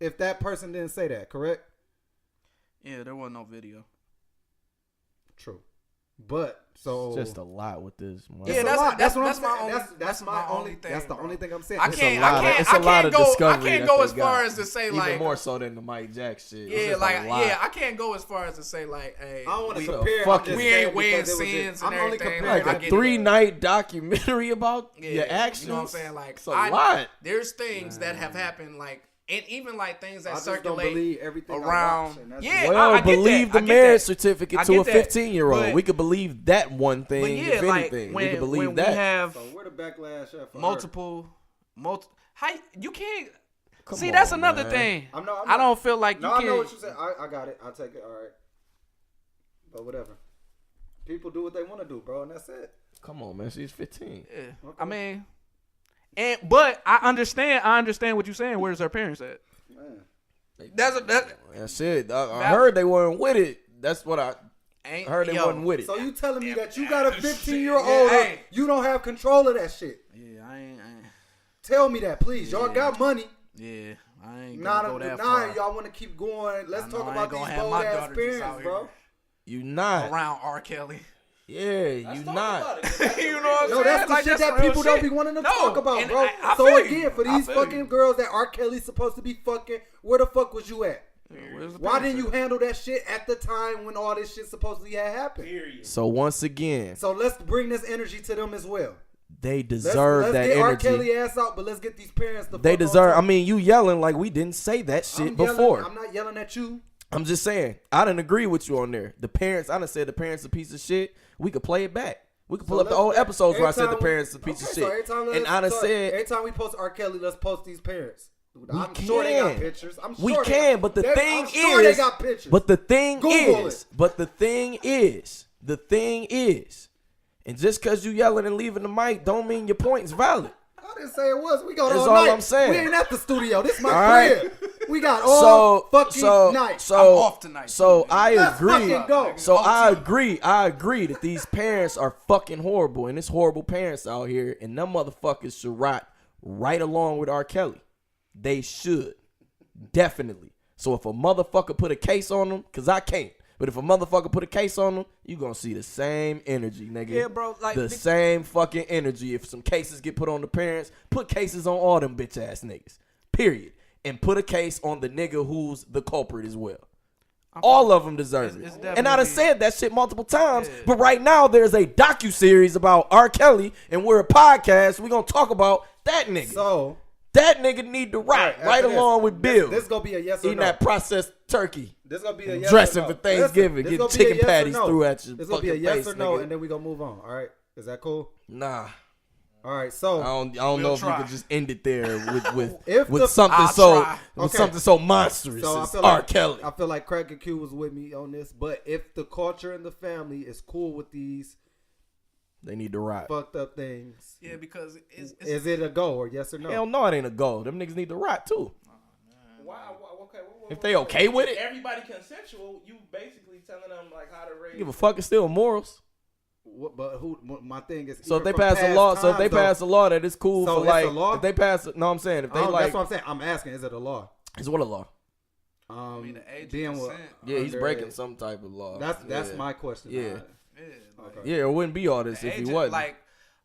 if that person didn't say that, correct? Yeah, there wasn't no video. True. But so It's just a lot with this. Man. Yeah, It's a that's lot. that's what I'm my saying. only. That's my only thing. That's the bro. only thing I'm saying. I It's can't. a lot I of- can't. it's a I lot can't of go. I discovery can't that go they as far got. as to say Even like. more so than the Mike Jack shit. It's Yeah, just like a lot. I can't go as far as to say like, hey, I don't want we, to compare. fuck I'm just it. we saying ain't weighing because it was sins just- and I'm only everything. comparing. I Like get a it. 3-night documentary about Yeah, your actions. You know what I'm saying? Like it's a lot. There's things that have happened, like, and even like things that I just don't circulate believe everything I around. watch, and that's Yeah, Well, I get believe that. the I get marriage that. certificate I to a get that. 15-year-old. But- We could believe that one But thing, yeah, if like anything. when, we could believe when that. we have So where the backlash at for multiple. How you can't? See, that's another thing. I don't feel like you I can. know what you said. I got it. I'll take it. All right. But whatever. People do what they want to do, bro, and that's it. Come on, man. She's 15. Yeah. Okay. I mean, but I understand what you're saying. Where's her parents at? Man. That's it. I heard they weren't with it. That's what I heard. They wasn't with it. So you telling me that you got a 15-year-old, you don't have control of that shit? Yeah, I ain't. Tell me that, please. Y'all got money. Yeah, I ain't gonna go that far. Y'all want to keep going. Let's talk about these have bold my ass daughter just parents, out bro. You not around R. Kelly. Yeah, you not. You know what I'm saying? No, that's the like, shit that people don't be wanting to talk about, bro. I So feel again, you. for these fucking girls that R. Kelly's supposed to be fucking, where the fuck was you at? Why didn't you handle that shit at the time when all this shit supposedly had happened? So once again, so let's bring this energy to them as well. They deserve that get energy. R. Kelly ass out, but let's get these parents the They fuck deserve. on I mean, you yelling like we didn't say that shit before. I'm not yelling at you. I'm just saying. I didn't agree with you on there. The parents. I done said the parents a piece of shit. We could play it back. We could pull up the old episodes where I said the parents a piece of shit. And I done said every time we post R. Kelly, let's post these parents. I'm can. sure they got pictures. We can, but the thing I'm sure is, they got pictures. but the thing Google is, but the thing is, and just because you yelling and leaving the mic don't mean your point's valid. I didn't say it was. We go That's all all night. I'm saying. We ain't at the studio. This is my All crib. We got all fucking night. So, I'm off tonight. So I Let's agree. fucking go. So I agree that these parents are fucking horrible, and it's horrible parents out here, and them motherfuckers should rot right along with R. Kelly. They should. Definitely. So if a motherfucker put a case on them, because I can't, but if a motherfucker put a case on them, you gonna see the same energy, nigga. Yeah, bro. Like the same fucking energy. If some cases get put on the parents, put cases on all them bitch ass niggas. Period. And put a case on the nigga who's the culprit as well. All of them deserve it. And I done said that shit multiple times, but right now there's a docuseries about R. Kelly, and we're a podcast. We're gonna talk about that nigga. So that nigga need to rot right along with Bill. This gonna be a yes or eating no. that processed turkey. This gonna be a yes dressing or no. for Thanksgiving, Listen, getting this gonna be a chicken yes or patties no. through at your This gonna be a fucking yes face, or no, nigga. and then we gonna move on. All right, is that cool? Nah. All right, so I don't know if you could just end it there with If something so monstrous So as I feel R. like, Kelly. I feel like Craig and Q was with me on this, but if the culture and the family is cool with these, they need to rot. Fucked up things. Yeah, because is it a go or yes or no? Hell no, it ain't a go. Them niggas need to rot too. Okay, If they okay with it, everybody consensual. You basically telling them like how to raise. give a fuck. It's still morals. But my thing is, So if they even pass from a law, past so if they times, though- pass a law that it's cool So for it's like, a law? if they pass, no, I'm saying if they like, that's what I'm saying. I'm asking, is it a law? it's what a law. Being what? Yeah, he's underage. breaking some type of law. That's Yeah. my question. Yeah. All right. Okay. Yeah, it wouldn't be all this if he wasn't. Like,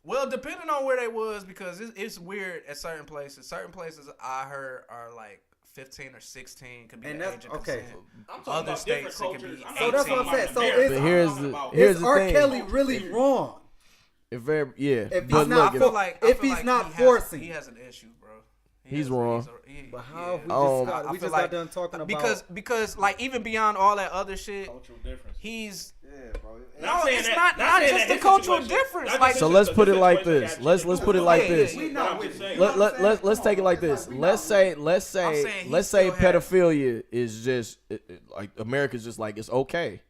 well, depending on where they was, because it's weird at certain places. Certain places I heard are like 15 or 16 could be And the that's- age of okay. consent. I'm talking Other about states different it could be. cultures. So that's what I'm saying. So But is the R. thing. Kelly really wrong? If very, yeah, If but he's not, look, if he's not forcing, he has an issue, bro. He's wrong. But how have we I just feel got like- done talking about because like even beyond all that other shit, cultural difference. he's bro. no, it's not just the cultural difference. Like, so let's put it like this. Let's put it like this. We not with you. Let's take it like this. Let's say pedophilia is just like America's just like it's okay.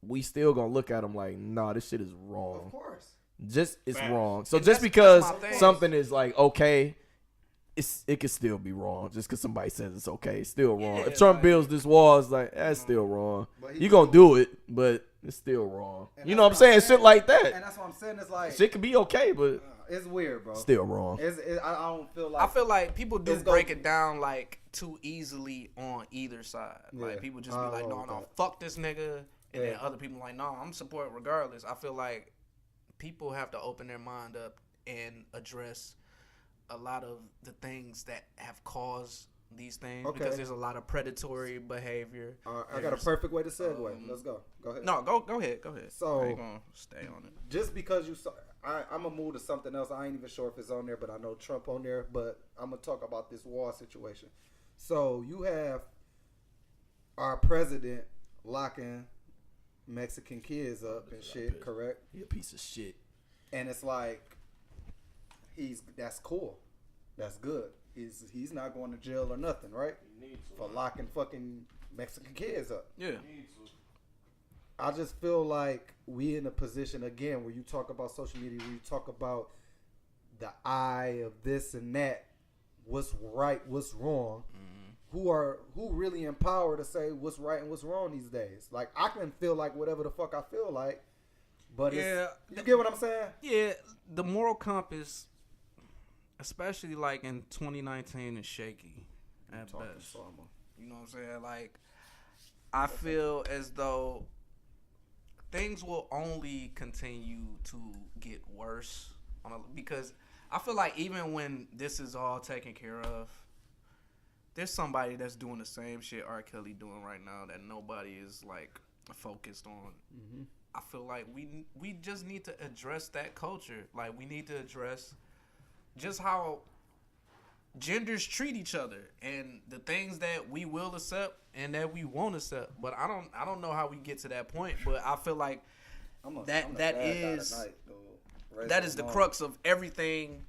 We still gonna look at them like, nah, this shit is wrong. Of course. Just it's Facts. wrong. So And just that's because my thing. something is like okay, it could still be wrong. Just because somebody says it's okay, it's still wrong. Yeah, if Trump like- builds this wall, it's like that's still wrong. But You gonna do it, but it's still wrong. And You that's know what I'm saying? Shit like that. And that's what I'm saying. It's like Shit could be okay, but it's weird, bro. still wrong. I don't feel like I feel like people do It's break gonna- it down like too easily on either side. Yeah. Like people just be I like, roll no, with no, that. fuck this nigga, and then Yeah. other people like, no, I'm support regardless. I feel like people have to open their mind up and address a lot of the things that have caused these things Okay. because there's a lot of predatory behavior. I got a perfect way to segue. Let's go. Go ahead. No, go ahead. So- I ain't gonna stay on it. Just because you saw, I'm gonna move to something else. I ain't even sure if it's on there, but I know Trump on there. But I'm gonna talk about this wall situation. So you have our president locking Mexican kids up and shit, correct? You a piece of shit. And it's like that's cool. That's good. He's not going to jail or nothing, right? For locking fucking Mexican kids up. Yeah. I just feel like we in a position again where you talk about social media, where you talk about the eye of this and that, what's right, what's wrong. Who really in power to say what's right and what's wrong these days? Like I can feel like whatever the fuck I feel like, but Yeah. you get what I'm saying? Yeah, the moral compass, especially like in 2019, is shaky at best. You know what I'm saying? Like, I feel as though things will only continue to get worse because I feel like even when this is all taken care of, there's somebody that's doing the same shit R. Kelly doing right now that nobody is like focused on. I feel like we just need to address that culture. Like we need to address just how genders treat each other and the things that we will accept and that we won't accept. But I don't know how we get to that point. But I feel like that is the crux of everything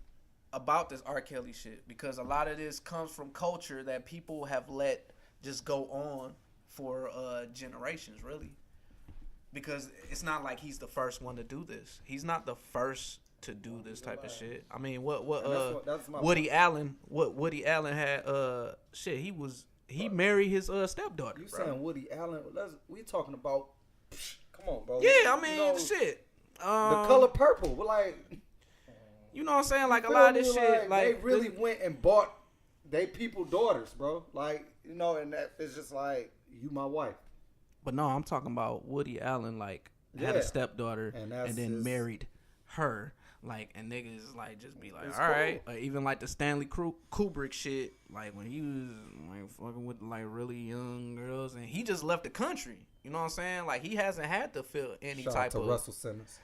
about this R. Kelly shit, because a lot of this comes from culture that people have let just go on for generations, really. Because it's not like he's the first one to do this. He's not the first to do this type of shit. I mean, that's my Woody point. Allen? What Woody Allen had? Shit, he married his stepdaughter. You saying Woody Allen? We talking about? Come on, bro. Yeah, I mean, shit. The Color Purple, like. You know what I'm saying? Like a lot of this shit, like they really went and bought they people daughters, bro. Like, you know, and that it's just like you my wife. But no, I'm talking about Woody Allen, like had a stepdaughter and then married her, like, and niggas like just be like, all right, or even like the Stanley Kubrick shit, like when he was like fucking with like really young girls, and he just left the country. You know what I'm saying? Like he hasn't had to feel any Shout type out to of Russell Simmons.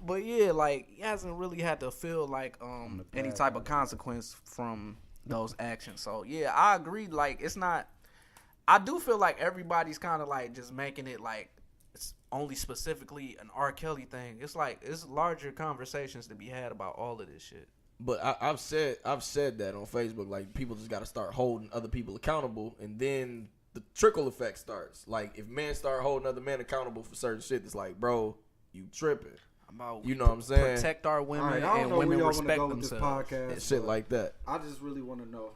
But yeah, like he hasn't really had to feel like any type of consequence from those actions. So yeah, I agree. Like it's not. I do feel like everybody's kind of like just making it like it's only specifically an R. Kelly thing. It's like it's larger conversations to be had about all of this shit. But I've said that on Facebook. Like people just got to start holding other people accountable, and then the trickle effect starts. Like if men start holding other men accountable for certain shit, it's like, bro, you tripping. You know what I'm saying? Protect our women right, and women respect themselves. This podcast, and shit like that. I just really want to know.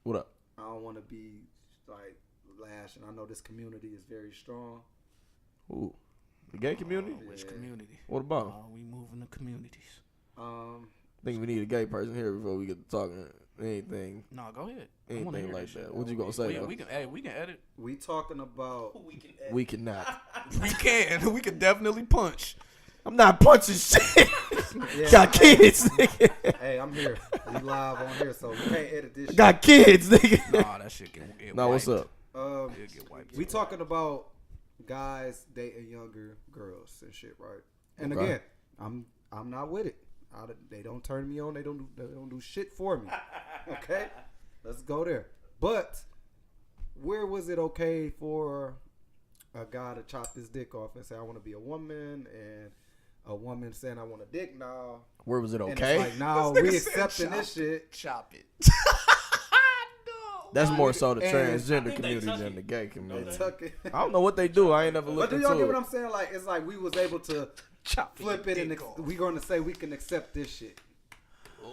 What up? I don't want to be like lashing. I know this community is very strong. Ooh, the gay community? Which community? What about? We moving the communities. I think we need a gay person here before we get to talking anything. No, go ahead. Anything like that. What you gonna say? We can edit. We talking about. We cannot. We can. We can definitely punch. I'm not punching shit. Got kids, nigga. Hey, I'm here. We live on here, so we can't edit this shit. Got kids, nigga. Nah, that shit get Nah, what's up? We talking about guys dating younger girls and shit, right? And again, I'm not with it. They don't turn me on. They don't do shit for me. Okay, let's go there. But where was it okay for a guy to chop his dick off and say I want to be a woman, and a woman saying I want a dick now? Where was it And okay? it's like, now we accepting this shit. Chop it. That's more so the transgender community than the gay community. I don't know what they do. I ain't never looked into it. into But do y'all it. get what I'm saying? Like it's like we was able to flip it, and we going to say we can accept this shit.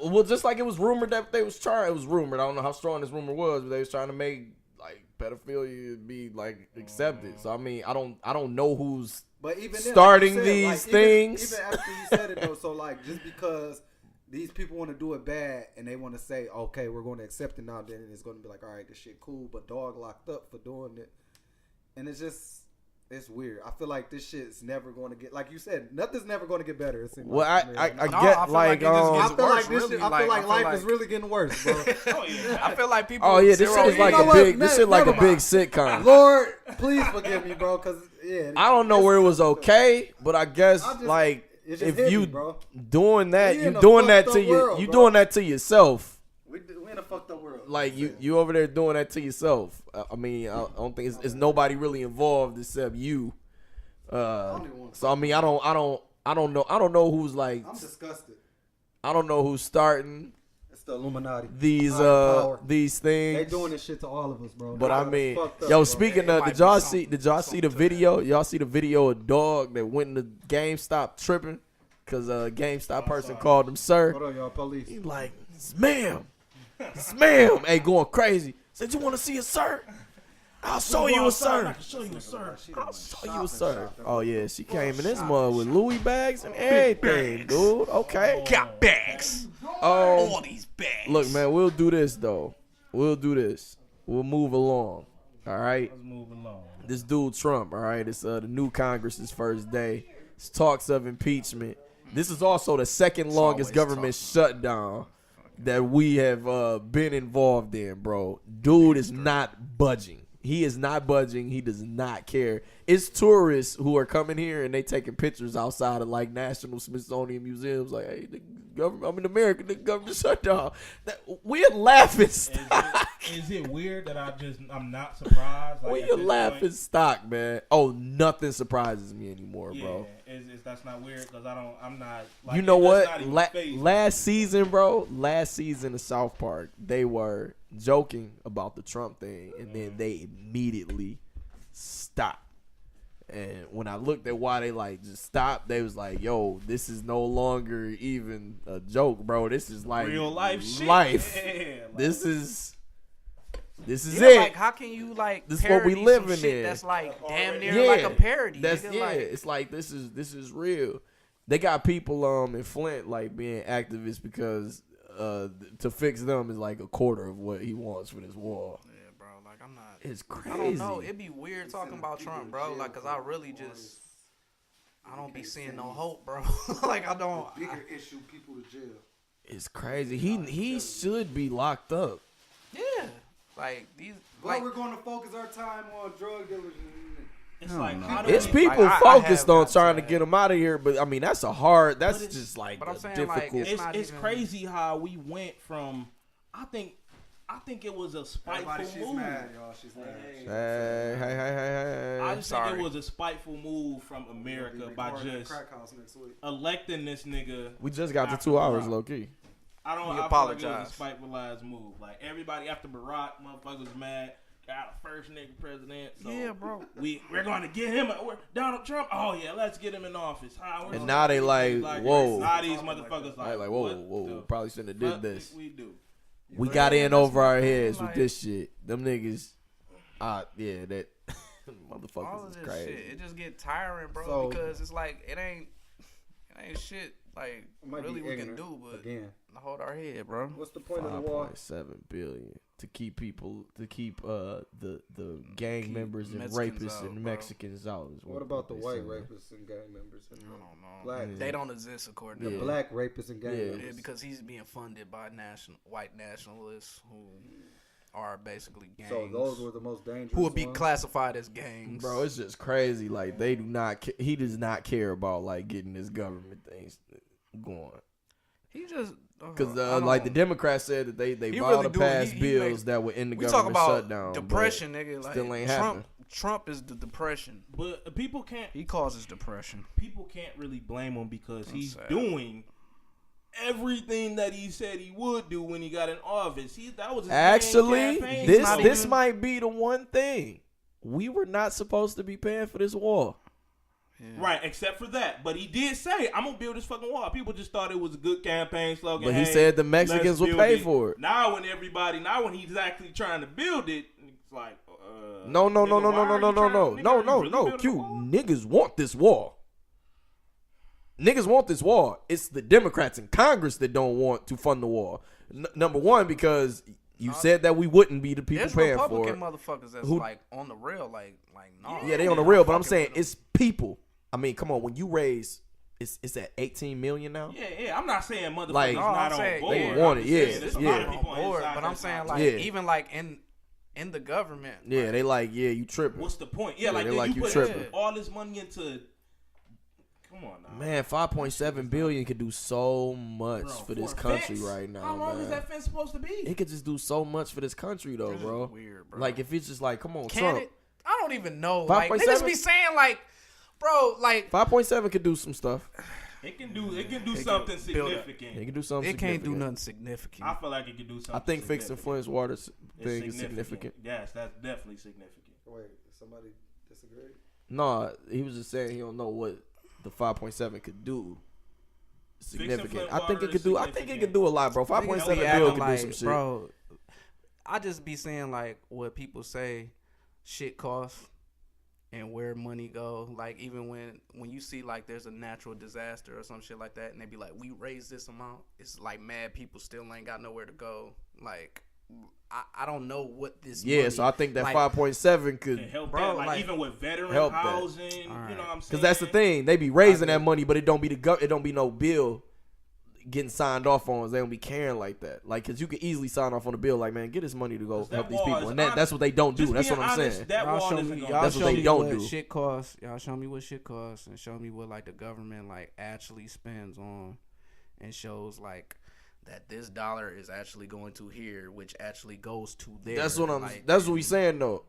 Well, just like it was rumored that they was trying. It was rumored. I don't know how strong this rumor was, but they was trying to make like pedophilia be like accepted. So I mean, I don't know who's but even then, starting like said, these like, things. Even after you said it though, so like just because these people want to do it bad and they want to say, okay, we're going to accept it now, then it's going to be like, all right, this shit cool, but dog locked up for doing it, and it's weird. I feel like this shit's never going to get, like you said, nothing's never going to get better. It seems Well, like, I No, get I feel like like it just gets I feel worse, like this really. shit, I feel like life is really getting worse, bro. I feel like people. Oh yeah, this shit is like a big. This shit like a big sitcom. Lord, please forgive me, bro, because I don't know where it was okay, but I guess like it's just if hit you me, bro. doing that, We you in a doing that fucked to up you. world, You bro. doing that to yourself. We in a fucked up world. Like you over there doing that to yourself. I mean, I don't think it's nobody really involved except you. So I mean, I don't I don't know who's like. I'm disgusted. I don't know who's starting It's the Illuminati. these things. They doing this shit to all of us, bro. But I mean, Fucked up, yo, bro. speaking of, did y'all see the video? Y'all see the video of dog that went into GameStop tripping because a GameStop person called him sir. Hold on, y'all, police. He like, ma'am, hey, going crazy. Said, you want to see a sir? I'll show you a sir. I can show you a sir. I'll show you a sir. Oh yeah, she came in this mug with Louis bags and everything, dude. Okay. Got bags. Oh, All these bags. look, man, we'll do this though. We'll do this. We'll move along. All right. Let's move along. This dude Trump. All right. It's the new Congress's first day. It's talks of impeachment. This is also the second longest government shutdown that we have been involved in, bro. Dude is not budging. He is not budging. He does not care. It's tourists who are coming here and they taking pictures outside of like National Smithsonian museums. Like, hey, the government, I'm in America. The government shut down. We're laughing stock. Is it weird that I'm not surprised? Like, We're laughing stock, man. Oh, nothing surprises me anymore, bro. That's not weird because I'm not. Like, You know what? Last Last season, bro. Last season of South Park, they were joking about the Trump thing, and then they immediately stopped. And when I looked at why they like just stopped, they was like, "Yo, this is no longer even a joke, bro. This is like real life shit. Yeah, like, this is Yeah, it. like, how can you like? This is what we parody living some shit in. That's like damn near like a parody. That's nigga, yeah. Like, It's like this is real. They got people in Flint like being activists because to fix them is like a quarter of what he wants for this wall. yeah, bro. Like I'm not. It's crazy. I don't know. It'd be weird talking about Trump, bro. Like, cause I really just. I don't be seeing no hope, bro. Like I don't. Bigger issue, people to jail. It's crazy. He should be locked up. Yeah. Like these. Well, Like we're going to focus our time on drug dealers. It's like how do It's we- people I focused have on got trying to that. get him out of here, but I mean that's it's- just like but I'm a saying, like, difficult. it's not It's even- crazy how we went from. I think it was a spiteful move. y'all. She's mad. Hey. I just think Sorry. it was a spiteful move from America by just Crack house next week. electing this nigga. We just got to after 2 hours, Barack. low key. I don't. He I feel like it apologized. was a spiteful ass move. Like everybody after Barack, motherfuckers mad. Got a first nigga president. So Yeah, bro. We're going to get him. Donald Trump. Oh yeah, let's get him in office. And now they like, whoa. Now these motherfuckers Like like, whoa, what the probably shouldn't have did fuck this. did we do? We got in over our heads like- with this shit. Them niggas, yeah, that all motherfuckers of is this crazy. shit, it just get tiring, bro. So- because it's like it ain't shit like Might really be we can ignorant do, but again. hold our head, bro. What's the point of the war? 5.7 billion to keep the gang members and Mexicans rapists out, and bro. Mexicans out. Is What about the they white saying. rapists and gang members? And I don't know. Black, They don't exist according the to Yeah. black rapists and gang Yeah. members. Yeah, because he's being funded by white nationalists who are basically gangs. So those were the most dangerous. who would be ones? classified as gangs. Bro, it's just crazy. Like they do not. He does not care about like getting this government things going. he just Because I like the don't- Democrats said that they He vowed really to do. pass He bills makes- that would end the we talk government about shutdown. but depression, nigga. Like, still ain't happening. Trump is the depression. But people can't He causes depression. really blame him because he's sad. doing everything that he said he would do when he got in office. That was his main Actually, campaign. this not this even- might be the one thing we were not supposed to be paying for this war. Right, except for that. But he did say, I'm going to build this fucking wall. People just thought it was a good campaign slogan. But he Hey, said the Mexicans let's would build pay it. for it. Now when he's actually trying to build it, it's like, No. nigga, why are you trying- nigga, are you really No. building Q, a wall? niggas want this war. Niggas want this war. It's the Democrats in Congress that don't want to fund the war. Number one, because you said that we wouldn't be the people There's paying for Republican it. motherfuckers that's Who- like on the real, like no. Yeah, they on the real, but I'm fucking saying with them. it's people. I mean, come on, when you raise, it's at 18 million now. Yeah. I'm not saying motherfuckers Like- not No, I'm on saying, board. they I'm want it, just yeah, saying there's a yeah. lot of people on board, inside but I'm that's saying not- like Yeah. even like in the government. Yeah, like, they like, yeah, you tripping. What's the point? Yeah, Yeah, like they then like you you put tripping. all this money into. Come on now. Man, 5.7 billion could do so much Bro, for this for a country fence? right now. How long man. is that fence supposed to be? It could just do so much for this country though, This is bro. weird, bro. Like if it's just like, come on, Can Trump. it? I don't even know. Like 5.7? niggas be saying like bro. Like 5.7 could do some stuff. It can do something build up. significant. It can do something. it can't do significant. nothing significant. I feel like it can do something. I think fixing significant. Flint's water It's thing is significant. Yes, that's definitely significant. Wait, somebody disagree? No, he was just saying he don't know what the 5.7 could do. Significant. Flint I think water it could do. I think it significant. could do a lot, bro. Niggas 5.7 be bill acting could like, do some shit. bro. I just be saying like what people say, shit costs, and where money go. Like even when you see like there's a natural disaster or some shit like that, and they be like, we raised this amount. It's like mad people still ain't got nowhere to go. Like I don't know what this. Yeah, money, so I think that like, 5.7 Can could, help Bro, that, like, even with veteran help that. housing. You know what I'm saying? because that's the thing. They be raising that money, but it don't be it don't be no bill getting signed off on. They don't be caring like that. Like, cause you could easily sign off on a bill. Like, man, get this money to go That help these wall people, is and honest. that's what they don't do. Just That's what being I'm honest, saying. That Y'all wall show isn't me, gonna y'all That's show what they me don't what do. shit costs. Y'all show me what shit costs, and show me what like the government like actually spends on, and shows like that this dollar is actually going to here, which actually goes to there. That's what I'm. like, That's what we saying though.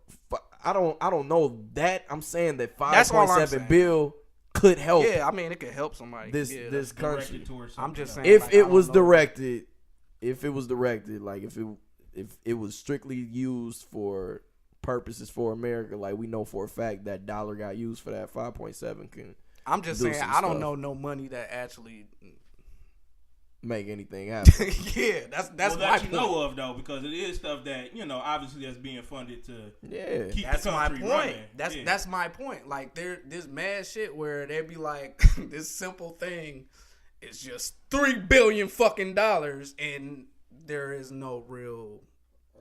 I don't know that. I'm saying that That's all I'm 5.7 saying. bill could help Yeah, I mean it could help somebody. this yeah, this country. directed towards I'm just something saying. If like, I it don't was know. directed, like if it was strictly used for purposes for America, like we know for a fact that dollar got used for that 5.7 can I'm just do saying some I don't stuff. know no money that actually. make anything happen. Yeah, that's well, my that you point. know of though, because it is stuff that obviously that's being funded to Yeah. keep That's the my country point. running. That's Yeah. that's my point. Like there's mad shit where they be like this simple thing is just $3 billion fucking dollars, and there is no real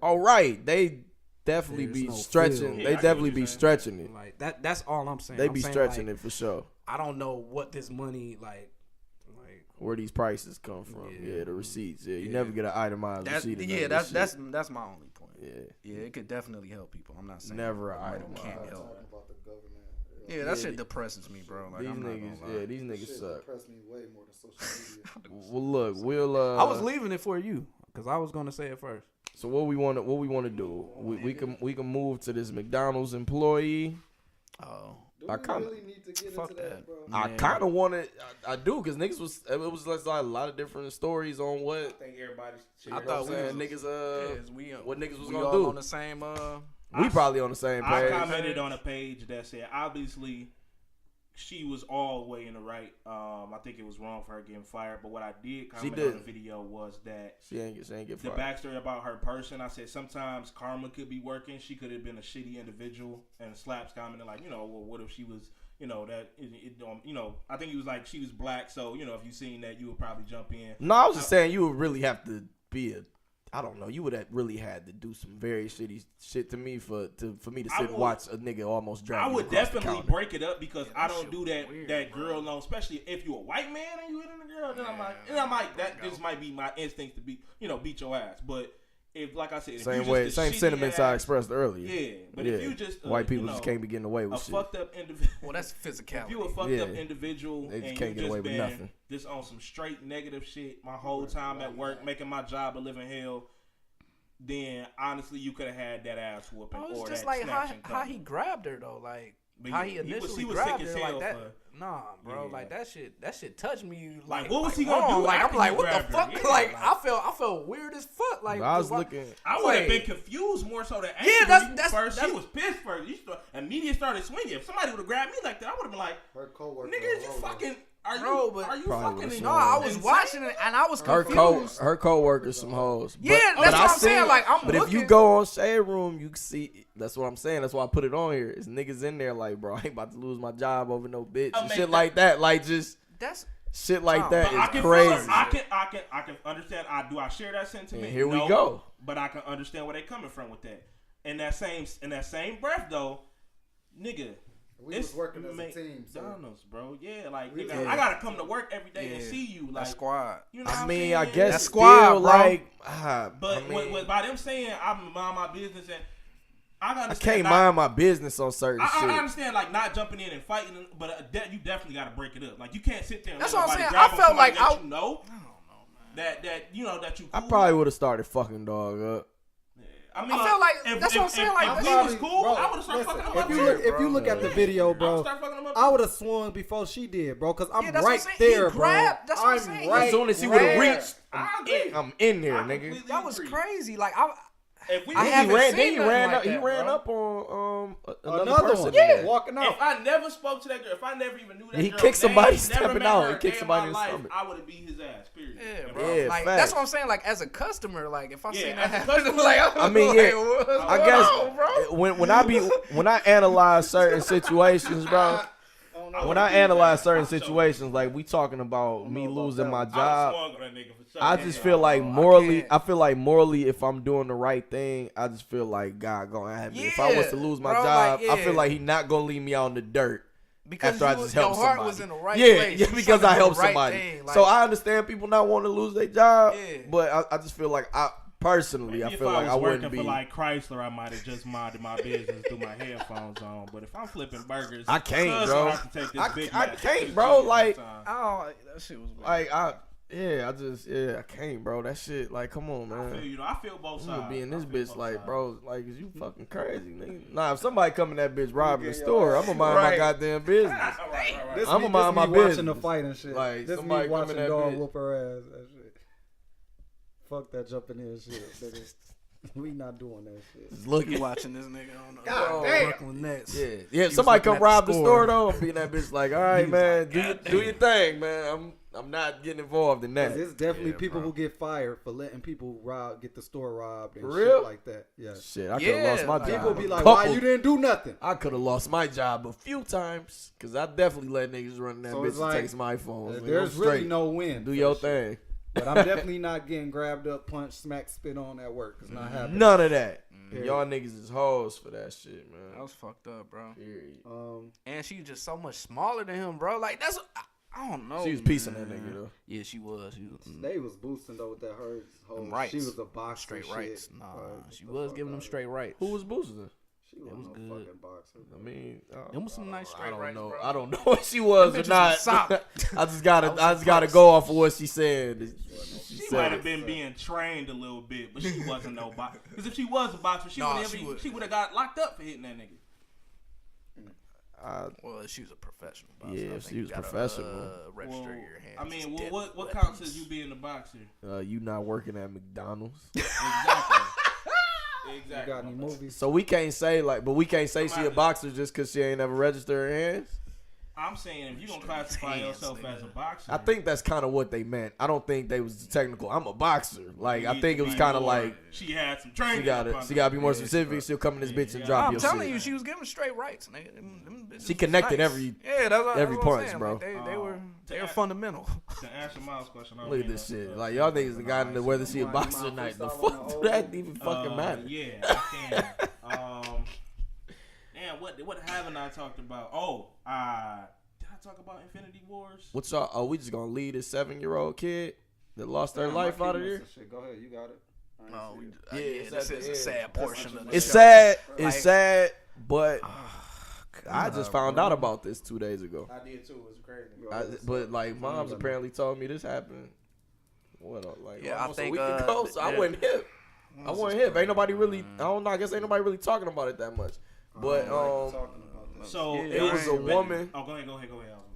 All right, they definitely There's be no stretching. feel. Yeah, I They get what definitely you're be saying. stretching it. like that. That's all I'm saying. They I'm be saying, stretching like, it for sure. I don't know what this money like. Where these prices come from? Yeah. Yeah, the receipts. Yeah, you Yeah. never get an itemized That's receipt. of yeah. none of this That's my only point. shit. Yeah, it could definitely help people. I'm not saying Never an money itemized. can't Talking help. about the government. Yeah, that Yeah, shit depresses me, bro. Like These I'm not niggas, gonna lie. yeah, these niggas Shit suck. depressed me way more than social media. Well, look, we'll. I was leaving it for you because I was gonna say it first. So what we want to do? We can move to this McDonald's employee. Oh, Do I we kinda- really need to get Fuck into that, bro? I Yeah. kind of want to. I do because niggas was. It was like a lot of different stories on what. I think everybody's. I You know thought what I'm we saying? was- Niggas. we what niggas was we gonna all do? on the same. We probably on the same I page. commented on a page that said obviously she was all the way in the right. I think it was wrong for her getting fired, but what I did comment on the did. video was that She ain't get the fired. backstory about her person. I said sometimes karma could be working. She could have been a shitty individual, and Slaps commented like, well, what if she was, that I think he was like she was black, so if you seen that, you would probably jump in. No, I was just saying you would really have to be a. I don't know. You would have really had to do some very shitty shit to me for me to sit and watch a nigga almost drag. I you would across the definitely counter. break it up because I that don't shit do that weird, that bro. girl alone, especially if you a white man and you hitting a girl. Then I might this might be my instinct to beat your ass. But if like I said, if Same you way, just a same shitty sentiments I ass- expressed earlier. Yeah, but Yeah. if you just White people just can't be getting away a with shit. fucked up individual. Well, that's physicality. If you a fucked Yeah. up individual They just and can't you get just away with been nothing. just on some straight negative shit my whole time at work, making my job a living hell, then honestly you could have had that ass whooping I was or just that like snatching how coming. he grabbed her though, like But how he- he he was- initially he was grabbed sick as her like hell that. for- Nah, bro, Yeah. like that shit touched me. Like, Like, what was like, he gonna wrong. do Like, after I'm like, you what the grabbed her? fuck? Yeah, like, like- I felt weird as fuck. Like, I was why- looking. I would have Like- been confused more so than Yeah, angry. that's- first. that's- She was pissed first. And media started swinging. If somebody would have grabbed me like that, I would have been like, Her coworker. "Nigga, is you fucking? Are you? Bro, but- are you Probably fucking? would've No, I was insane? watching it and I was Her confused. her coworkers some hoes. Yeah, that's what I'm saying, like, I'm But if you looking- go on Shade Room, you can see. That's what I'm saying. That's why I put it on here. It's niggas in there like, bro, I ain't about to lose my job over no bitch I and make shit that- like that. Like just That's shit like But that But I is can crazy. I can understand. Do I share that sentiment? And here we No, go. But I can understand where they coming from with that. In that same breath though, nigga. We was working as a team, so McDonald's, bro. Yeah, like We- nigga, Yeah. I gotta come to work every day and Yeah. see you. Like, that squad. you know what I I'm mean, saying? I guess That still squad, bro. like. But I mean, with, by them saying I'm mind my business and I I understand. can't mind my business on certain I shit. understand like not jumping in and fighting, but you definitely got to break it up. Like you can't sit there. And That's let what I'm nobody saying. grab I on felt somebody like that I- you know I don't know, man. that you. I Cool probably with. would have started fucking dog up. Yeah, I mean, I feel like that's what I'm saying. Like, if this we was is- cool, bro, I would have started listen, fucking him up. if you look at the video, I would bro, start fucking him up. I would have swung before she did, bro, because I'm Yeah, that's what right I'm saying. He there, grabbed- bro. that's what I'm I'm saying. right As soon as he would have there. reached, I agree. I'm in there, I nigga. completely that was agree. crazy. Like, I If we I was- haven't Then seen he nothing ran like up. He that, ran bro. up on another Another person. one, Yeah. walking out. If I never spoke to that girl, if I never even knew that He girl, kicked somebody never stepping met out. her He a kicked day somebody my in the life, stomach. I would have beat his ass. Period. Yeah, bro. Yeah, like facts. that's what I'm saying. Like, as a customer, like if I seen Yeah, that as a happen, customer, like I mean, yeah. what's I going guess on, bro? when I analyze certain situations, bro. When I analyze certain situations, like we talking about me losing my I was job, swung on that nigga for sure. I just feel like morally, I feel like morally, if I'm doing the right thing, I just feel like God gonna have me. If I was to lose my bro, job, like, I feel yeah. like He not gonna leave me out in the dirt. Because After I you- just your helped heart somebody. was in the right yeah, place. yeah, You because trying I to do helped the right somebody. thing, So like- I understand people not wanting to lose their job, Yeah. but I just feel like personally, I If feel I like was I working wouldn't be. for like Chrysler, I might have just minded my business, through my headphones on. But if I'm flipping burgers, I can't, cuz bro. I have to take this Big I Mac can't, to bro. the Like, time. Oh, that shit was weird. like I can't, bro. That shit, like, come on, man. I feel, you know, I feel both I'm sides. gonna be in this I feel bitch both like, sides. bro, like, is you fucking crazy, nigga? Nah, if somebody come in that bitch robbing the store, I'm gonna mind my Right. goddamn business. Right. This I'ma me, mind my this me watching business. the fight and shit. Like, This somebody me come in watching that dog bitch. whoop her ass. That shit. Fuck that jumping in shit. Nigga. We not doing that shit. Just You looking. watching this nigga on the God damn. Brooklyn Nets. Yeah, He was somebody looking come at rob the score. store though. I'm being that bitch like, all right, was man, like, do your thing, man. I'm not getting involved in that. There's definitely Yeah, people bro. who get fired for letting people get the store robbed and For shit real? like that. Yeah. Shit, I could have Yeah, lost my like, job. People be a like, couple- why you didn't do nothing? I could have lost my job a few times because I definitely let niggas run in that So bitch it's and like, take some iPhones. Nigga, There's I'm really straight. no win. Do for your that shit. thing. But I'm definitely not getting grabbed up, punched, smacked, spit on at work. It's not happening. None of that. Period. Y'all niggas is hoes for that shit, man. That was fucked up, bro. Period. And she just so much smaller than him, bro. Like that's I don't know. She was piecing that nigga though. Yeah, she was. She was They was boosting though with that her whole. them rights. She was a boxer. straight shit. rights. Nah, Like, she the was fuck giving them outta straight rights. Who was boosting? She was was no good. fucking boxer. I mean, Them was some nice I straight don't rights, know. bro. I don't know if she was Them or bitches not. was solid. I just gotta I was go off of what she said. She She said might it. have been being trained a little bit, but she wasn't no boxer. Because if she was a boxer, she Nah, would have got locked up for hitting that nigga. Well, she was a professional. Boxer. Yeah, I if think she you was gotta, professional. Register Well, your hands. I mean, as deadly what counts weapons. as you being a boxer? You not working at McDonald's. Exactly. You Exactly. got any movies? So we can't say she a Somebody- boxer just because she ain't ever registered her hands. I'm saying if you gonna classify Hands, yourself nigga. as a boxer, I think that's kind of what they meant. I don't think they was technical. I'm a boxer. Like you I need think to it was be kind of more- like she had some she training. gotta be more specific. She'll come in this bitch and drop I'm your telling shit. you, she was giving straight rights, nigga. Them bitches She was connected nice. every- yeah, that's what, every that's what I'm punch, saying. bro. Like, they were fundamental. To answer Miles' question, I don't Look at mean this no- shit. Like y'all niggas done got into whether she a boxer or not. The fuck do that even fucking matter? Yeah, I can. And what haven't I talked about? Did I talk about Infinity Wars? What's y'all? Oh, we just gonna leave this 7-year-old kid that lost their life out of here? Go ahead, you got it. No, Yeah, yeah, it's this at is the a end. sad portion of the It's show. sad. It's Like- sad, but I just found out about this 2 days ago. I did too. It was crazy. But like, moms apparently told me this happened. What? Like, Yeah, I almost think, a week ago. So I yeah. wasn't hip. I wasn't hip. Ain't nobody really. I don't know. I guess ain't nobody really talking about it that much. But So Yeah, it was a woman. Oh, go ahead.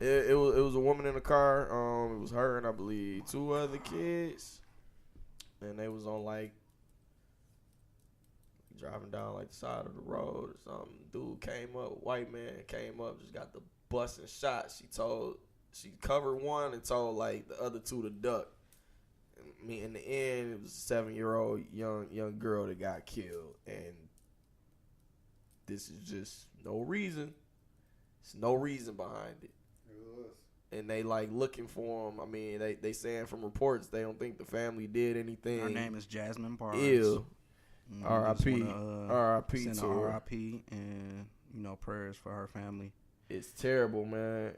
It was a woman in the car. It was her and I believe 2 other kids, and they was on like driving down like the side of the road or something. Dude came up, white man came up, just got the busting shot. She covered one and told like the other 2 to duck. And in the end, it was a 7-year-old young girl that got killed, and this is just no reason. There's no reason behind it. And they like looking for him. I mean, they saying from reports they don't think the family did anything. Her name is Jasmine Barnes. Ew. R.I.P. R.I.P. Send to her her. R.I.P. and prayers for her family. It's terrible, man.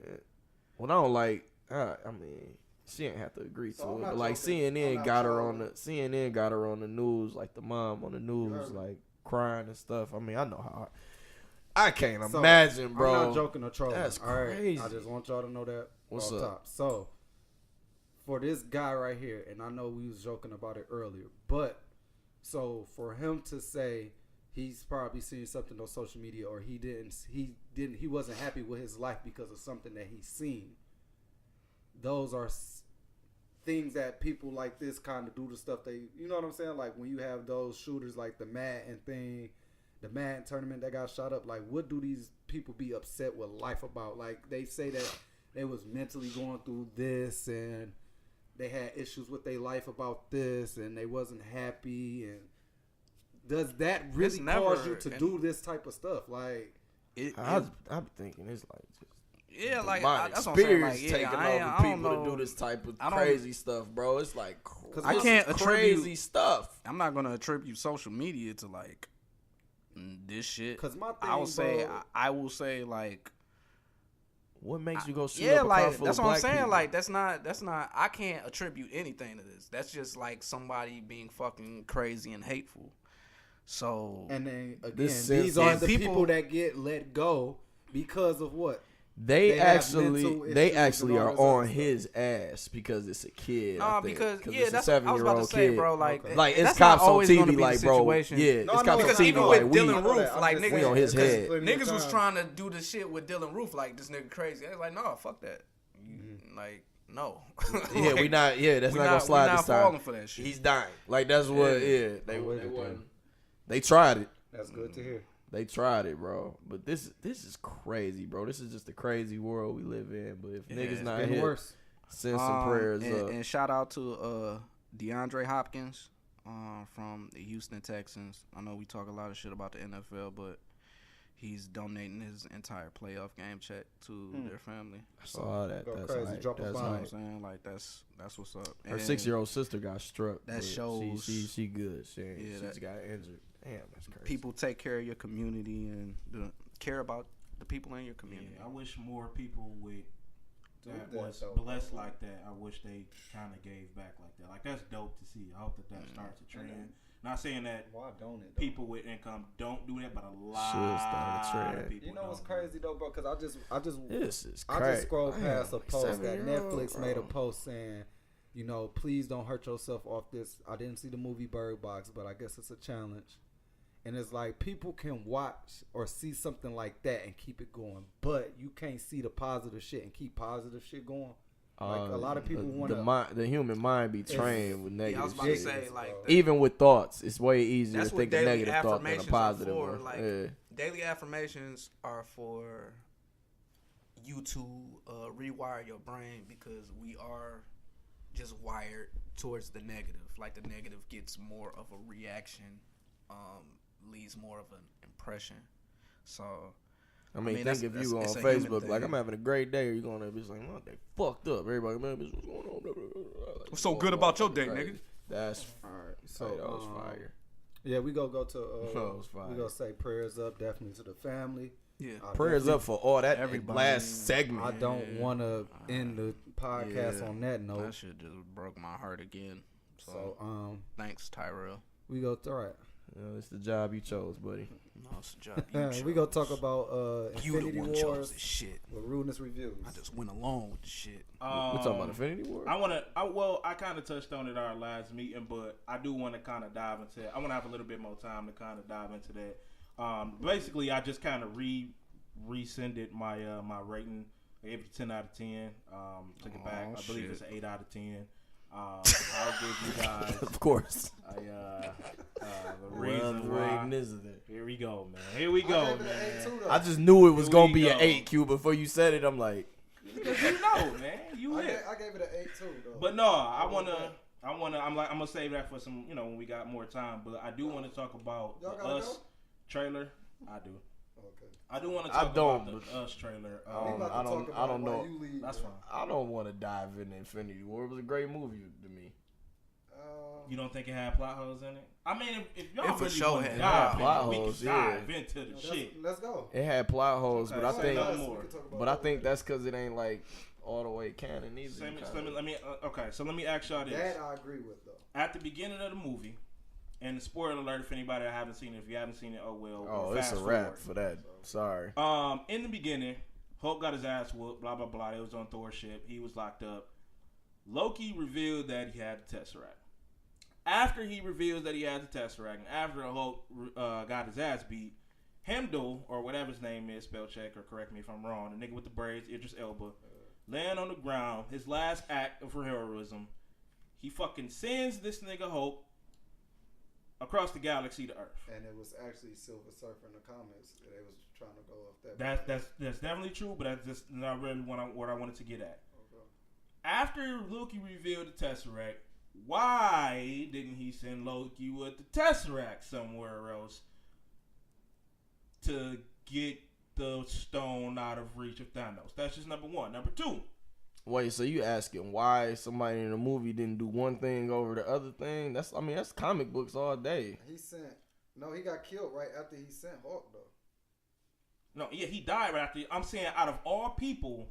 Well, I don't like. I mean, she didn't have to agree to it. But like CNN got her on the news, like the mom on the news, like crying and stuff. I mean, I know how. I can't imagine, bro. I'm not joking or trolling. That's all right? crazy. I just want y'all to know that. What's off up? Top. So, for this guy right here, and I know we was joking about it earlier, but So for him to say he's probably seen something on social media, or he wasn't happy with his life because of something that he's seen. Those are things that people like this kind of do the stuff they, you know what I'm saying? Like when you have those shooters like the Madden thing, the Madden tournament that got shot up, like what do these people be upset with life about? Like they say that they was mentally going through this and they had issues with their life about this and they wasn't happy, and does that really cause you to do this type of stuff? Like I be thinking it's like just yeah, like my that's what I'm saying. Like, experience taking over people to do this type of crazy stuff, bro. It's like I can't attribute crazy stuff. I'm not gonna attribute social media to like this shit. Cause my thing, I will say like, what makes you go shoot yeah, up a like car full that's of what I'm black saying. people? Like that's not. I can't attribute anything to this. That's just like somebody being fucking crazy and hateful. So and then again, This these are and the people- people that get let go because of what? They have actually mental issues are and all on this other his ass because it's a kid. Nah, I think, because it's yeah, a that's what I was about to 7-year-old say, kid. bro. Like, Okay. It's that's cops not on always gonna TV, be like, the bro. situation. Yeah, it's No, I know cops on because that. TV, even know with like, Dylan know Roof, that. I'm like just niggas, saying. we on his because head. niggas was trying to do the shit with Dylan Roof, like this nigga crazy. I was like, no, fuck that. Like, no. Yeah, we not. Yeah, that's we not gonna slide we not this time. falling for that shit. He's dying. Like that's what. Yeah. Yeah, they I'm with it, wasn't. then. They tried it. That's good to hear. They tried it, bro. But this is crazy, bro. This is just a crazy world we live in. But if niggas not Been here, worse. send some prayers and, up. and shout out to DeAndre Hopkins from the Houston Texans. I know we talk a lot of shit about the NFL, but he's donating his entire playoff game check to their family. I saw that. Go That's crazy, hype. drop a That's bomb. You know what I'm hype. saying? Like that's what's up. Her And 6-year-old sister got struck. that but shows- she good. She Yeah, just got injured. Damn, that's crazy. people take care of your community and care about the people in your community. Yeah, I wish more people with that that, was though, blessed like that. I wish they kind of gave back like that. Like that's dope to see. I hope that starts a trend. Not saying that Why don't it? Though? people with income don't do that, but a lot start a trend. of people. You know what's don't do crazy though, bro? Because This is I crazy. just scrolled past a Damn, post that 7-year-old, Netflix bro. made a post saying, you know, please don't hurt yourself off this. I didn't see the movie Bird Box, but I guess it's a challenge. And it's like people can watch or see something like that and keep it going, but you can't see the positive shit and keep positive shit going. Like a lot of people want the human mind be trained with Yeah, I negative was about to shit. say like Even with thoughts, it's way easier that's to what think a daily negative thought than a affirmations positive are for. one. Like Yeah. daily affirmations are for you to rewire your brain because we are just wired towards the negative. Like the negative gets more of a reaction, leaves more of an impression. So I mean, that's- think if you go on it's a human Facebook, like thing. I'm having a great day, or you going to be like, "Oh, they fucked up." Everybody, man, what's going on? Like, What's so oh, good about your crazy. day, nigga? That's all right. So so that was fire. Yeah, we go to That was fire. we gonna say prayers up definitely to the family. yeah, Prayers up for all that Everybody. last segment. I don't want to end the podcast Yeah. on that note. that shit just broke my heart again. So, So thanks, Tyrell. we go all right. It's the job you chose, buddy. No, it's a job you We gonna chose. talk about You the Infinity one Wars chose this shit. with rudeness reviews. I just went along with the shit. We're talking about Infinity War. I kind of touched on it our last meeting, but I do want to kind of dive into it. I want to have a little bit more time to kind of dive into that. Basically, I just kind of rescinded my my rating. I gave it a 10 out of 10. Took it back. I believe shit. it's an 8 out of 10. I'll give you guys Of course. the Well, reason the why. rating is it? Here we go, man. Here we go, man. I just knew it was Here gonna we be an go. 8Q before you said it. I'm like, Because you know, man. You lit. I gave it an 8 too, though. But no, I'm gonna save that for some, when we got more time. But I do want to talk about Y'all the gotta Us go? trailer. I do. Okay. I do want to I talk don't, about the Us trailer. We about to I talk don't about it while know. you leave, That's man. fine. I don't want to dive into Infinity War. It was a great movie to me. You don't think it had plot holes in it? I mean, if y'all It for really sure want to had dive in plot it, we holes, can yeah. dive into the shit. Let's go. It had plot holes, Okay, but I say think, no more. but I think that's because it ain't like all the way canon either. So let me ask y'all this. That I agree with, though. At the beginning of the movie, and the spoiler alert if anybody that haven't seen it. If you haven't seen it, oh well. Oh, it's fast a wrap forward. for that. Sorry. In the beginning, Hulk got his ass whooped, blah, blah, blah. It was on Thor's ship. He was locked up. Loki revealed that he had the Tesseract. after he reveals that he has the Tesseract, and after the Hulk got his ass beat, Heimdall, or whatever his name is, spell check or correct me if I'm wrong, the nigga with the braids, Idris Elba, laying on the ground, his last act of heroism, he fucking sends this nigga Hulk across the galaxy to Earth. And it was actually Silver Surfer in the comics. They was trying to go off that. That's definitely true, but that's just not really what I wanted to get at. Okay. After Loki revealed the Tesseract, why didn't he send Loki with the Tesseract somewhere else to get the stone out of reach of Thanos? That's just number one. Number two. Wait, so you asking why somebody in a movie didn't do one thing over the other thing? That's comic books all day. He got killed right after he sent Hulk though. No, yeah, he died right after. I'm saying out of all people,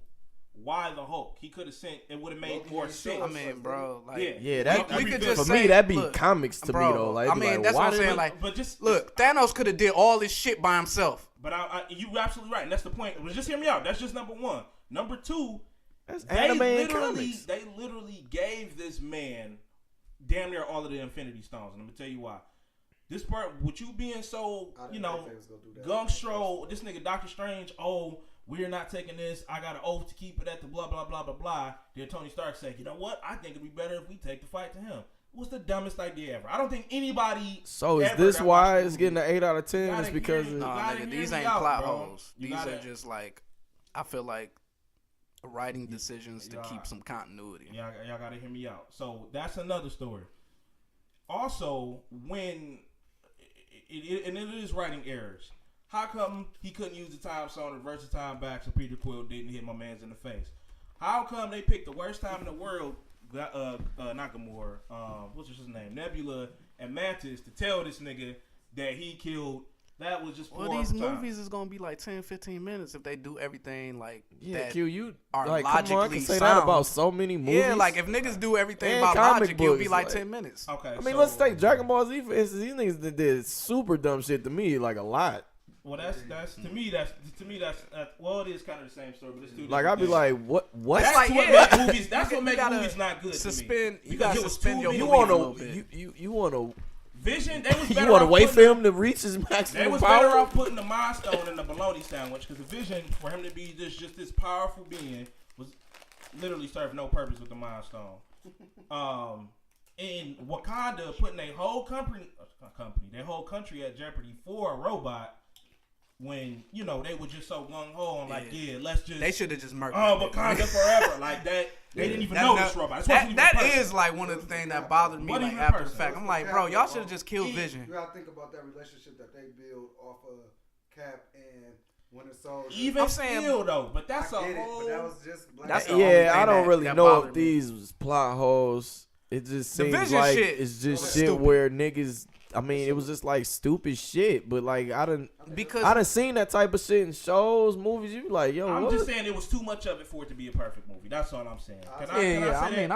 why the Hulk? He could have sent. It would have made more sense. I mean, bro, like, yeah, that we could just for say, me that'd be look, comics to bro, me though. Like, I mean, that's what I'm saying. Like, but just look, Thanos could have did all this shit by himself. But you absolutely right, and that's the point. But just hear me out. That's just number one. Number two, they literally gave this man damn near all of the Infinity Stones, and I'm gonna tell you why. This part, with you being so, gung-stro, this nigga Doctor Strange, we're not taking this. I got an oath to keep it at the blah, blah, blah, blah, blah. Then Tony Stark said, you know what? I think it'd be better if we take the fight to him. It was the dumbest idea ever. I don't think anybody. So is this why it's getting an 8 out of 10? It's because nigga, these ain't plot holes. These are just like, I feel like writing decisions to keep some continuity. Y'all gotta hear me out. So that's another story. Also, when it is writing errors. How come he couldn't use the time stone, reverse the time back, so Peter Quill didn't hit my man's in the face? How come they picked the worst time in the world, not Gamora, what's his name, Nebula and Mantis, to tell this nigga that he killed? That was just poor. Well, these movies is gonna be like 10-15 minutes if they do everything like that. Q, you are like, logically come on, I can say sound. that about so many movies. Yeah, like if niggas do everything and about comic logic, it'll be books, like 10 minutes. Okay, I mean, let's take Dragon Ball Z for instance. These niggas did super dumb shit to me, like a lot. Well, that's to me that's well, it is kind of the same story, but it's two. Like I'd be like, what? That's like, what yeah. makes movies. That's what makes movies not good. Suspend. To me. You gotta Because it was suspend too your many- belief a little bit. You want to Vision. They was better you want to off wait for putting him to reach his They maximum was power? better off putting the Mind Stone in the bologna sandwich, because the Vision, for him to be just this powerful being, was literally served no purpose with the Mind Stone. In Wakanda, putting their whole country at jeopardy for a robot, when they were just so gung ho and like, let's just. They should have just murdered. Wakanda forever, like that. They didn't even know this robot. That is like one of the things that bothered me. Like after the fact, I'm like, bro, y'all should have just killed Vision. You gotta think about that relationship that they build off of Cap and Winter Soldier. Even still though, but that's a whole. But that was just. I don't really know if these was plot holes. It just seems like shit it's just shit stupid. where niggas. I mean, it was just like stupid shit, but like I done seen that type of shit in shows, movies. You be like, yo, I'm what? just saying it was too much of it for it to be a perfect movie. That's all I'm saying. I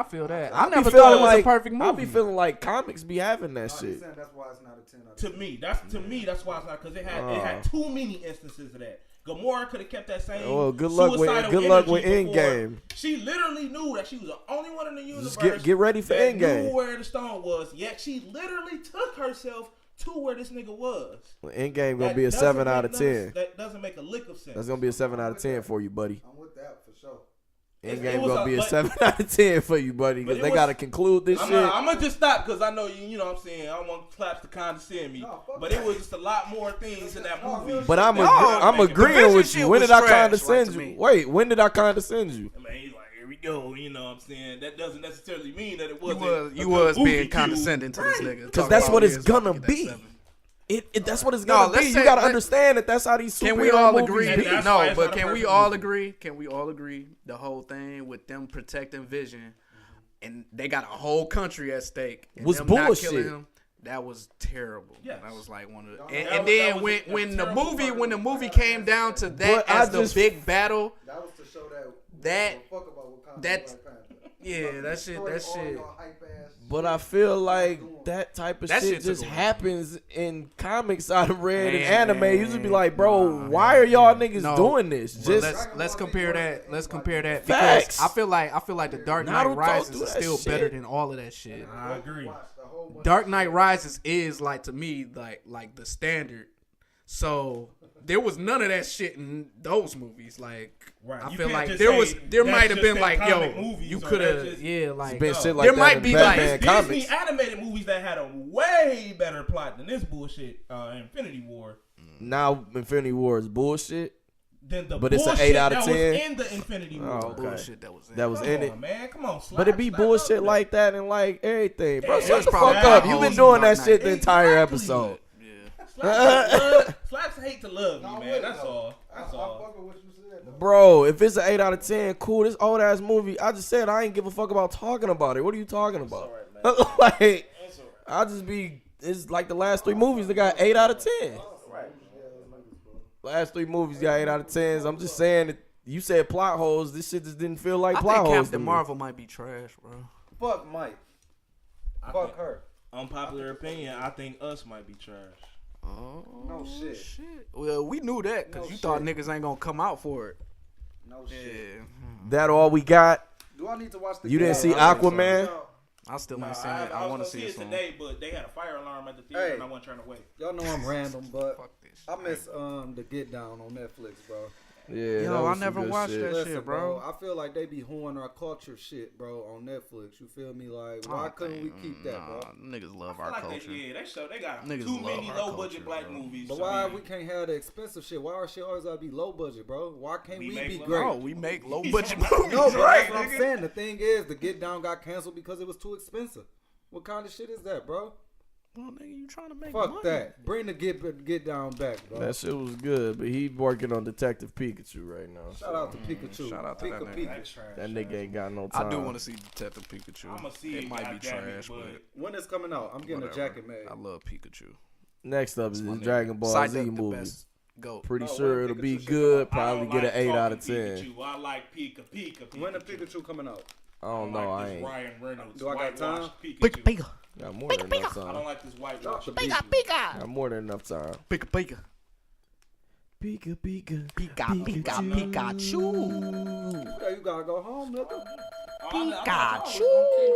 feel that. I I never be thought it feeling was like a perfect movie. I be feeling like comics be having that shit. That's why it's not a 10 out of 10. To me, that's why it's not, because it had too many instances of that. Gamora could have kept that same. Well, good luck with Endgame. She literally knew that she was the only one in the universe. Just get ready for that Endgame. Knew where the stone was, yet she literally took herself to where this nigga was. Well, Endgame gonna be a 7 out of 10. That doesn't make a lick of sense. That's gonna be a 7 out of 10 for you, buddy. I'm with that for sure. Endgame gonna be a 7 out of 10 for you, buddy, because they gotta conclude this shit. I'm gonna just stop because I know you know what I'm saying. I don't want claps to condescend me, but it was just a lot more things in that movie. But I'm agreeing with you. When did I condescend you? Wait, when did I condescend you? I mean, he's like, here we go. You know what I'm saying? That doesn't necessarily mean that it wasn't. You was being condescending to this nigga. Because that's what it's gonna be. That's what it's gonna be. You gotta understand that that's how these superhero Can we all movies agree? be. No, but can we all agree? Can we all agree? The whole thing with them protecting Vision, and they got a whole country at stake. And was them bullshit. Not killing him, that was terrible. Yes. That was like one of the. That And was then when the movie came down to that as the big battle, That was to show that that fuck about Wakanda that Black Panther. Yeah, that shit. But I feel like that type of That shit shit just took a- happens in comics I've read and Man, anime. You just be like, bro, why are y'all niggas doing this? Well, Just let's compare that. Let's compare that Facts. because I feel like the Dark Knight Naruto Rises do is that still shit. better than all of that shit. I agree. Dark Knight Rises is like to me like the standard. So there was none of that shit in those movies. Like Right. I You feel can't like just there say might have that's been just like, in yo, comic movies you or could that's have, just- yeah, like been shit like there that might in be Batman like comics. Disney animated movies that had a way better plot than this bullshit. Infinity War. now Infinity War is bullshit. Than the But it's an bullshit 8 out of that 10. was in the Infinity War. Oh, okay. bullshit that was in. That was Come in on, it. man. Come on, But it be slap up bullshit to like that and like everything, bro. Yeah, Shut it's the fuck probably up. not You've been hoes doing in that Dark shit the Knight. entire Exactly. episode. Slaps hate to love me, man. That's all. That's all. Bro, if it's an 8 out of 10, cool. This old ass movie, I just said I ain't give a fuck about talking about it. What are you talking about? Like, I just be, it's like the last 3 movies that got 8 out of 10. Last 3 movies got 8 out of 10s. I'm just saying that you said plot holes. This shit just didn't feel like I plot think holes. to Captain me. Marvel might be trash, bro. Fuck Mike. Fuck her. Unpopular opinion. I think Us might be trash. Oh No shit. Well, we knew that because No you thought shit. niggas ain't gonna come out for it. No shit. Yeah, That all we got? Do I need to watch the You didn't game? see I think so. Aquaman? I still No, ain't seen I it. I was want to gonna see see it it soon. today, but they had a fire alarm at the theater, Hey. and I wasn't trying to wait. Y'all know I'm random, but Fuck this shit. I miss the Get Down on Netflix, bro. Yeah, Yo, that was I some never good watched shit. that Listen, shit, bro. I feel like they be hoeing our culture shit, bro, on Netflix. You feel me? Like, I why don't couldn't we think- keep that, bro? Niggas love I our feel like culture. they got Niggas too love many our low culture, budget black bro. movies. But to why be- we can't have the expensive shit? Why our shit always gotta be low budget, bro? Why can't We we make be low- great? No, we make low budget movies, No, bro, right? that's what I'm nigga? saying. The thing is, the Get Down got canceled because it was too expensive. What kind of shit is that, bro? Well, nigga, you trying to make Fuck money. that. Bring the Get Down back, bro. That shit was good, but he working on Detective Pikachu right now. Shout out to Pikachu. Shout out to that nigga. Pika. That's trash. That nigga ain't got no time. I do want to see Detective Pikachu. I'ma see it it, might be goddamn it, trash, but- but When it's coming out, I'm getting whatever. a jacket made. I love Pikachu. Next up is My the nigga. Dragon Ball Psyduck, Z the movie. best goat. Pretty Oh, sure when it'll be Pikachu shit good. I Probably don't get like an 8 out of talking 10. Pikachu. I like Pika. When the Pikachu coming out? I don't know. like I this ain't Ryan Reynolds. Do I got time? whitewashed Pikachu. Pika, Pika, got more than enough I don't time. like this white Drop the Pikachu. beat. Got more than enough time. Pika, Pika. Pika, Pika, Pika, Pika, Pikachu. Yeah, you gotta go home, nigga. Pikachu.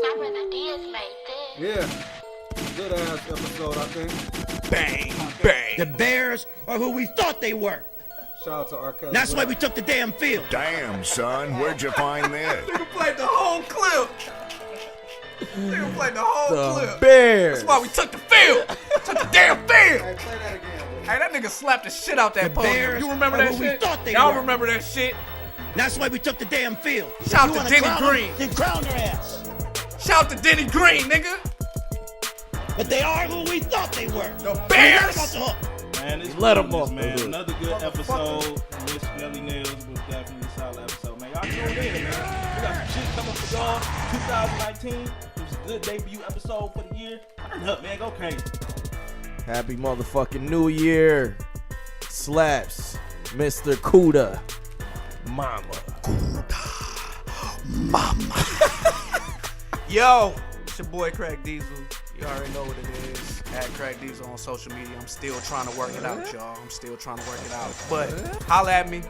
My brother Diaz made this. Yeah. Good ass episode, I think. Bang, bang. The Bears are who we thought they were. Shout out to Arcade. That's why we took the damn field. Damn, son, where'd you find this? Nigga played the whole clip. Nigga played the whole The clip. Bears. That's why we took the field. Took the damn field. Hey, play that again. Hey, that nigga slapped the shit out that podium. Bears You remember are that who we shit? thought they Y'all were. remember that shit? That's why we took the damn field. Shout You to wanna Denny crown 'em? Green. Then crown their ass. Shout to Denny Green, nigga. But they are who we thought they were. The Let Bears. off the hook. Man, this Let 'em goodness, off the man. hook. Another good episode. Miss Nelly Nails was definitely a solid episode, man. Y'all tuned in, man. We got some shit coming for y'all. 2019. It was a good debut episode for the year. Turn up, man. Go crazy. Happy motherfucking New Year. Slaps. Mr. Kuda. Mama. Yo, it's your boy Craig Diesel. You already know what it is. At Craig Diesel on social media. I'm still trying to work it out, y'all. I'm still trying to work it out. But holla at me.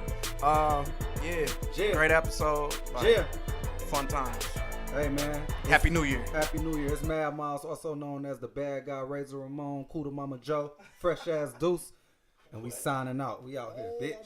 Yeah. Great episode. Like, Yeah. Fun times. Hey, man. Happy New Year. Happy New Year. It's Mad Miles, also known as the Bad Guy, Razor Ramon, Kuda Mama Joe, Fresh Ass Deuce. And we signing out. We out here, bitch.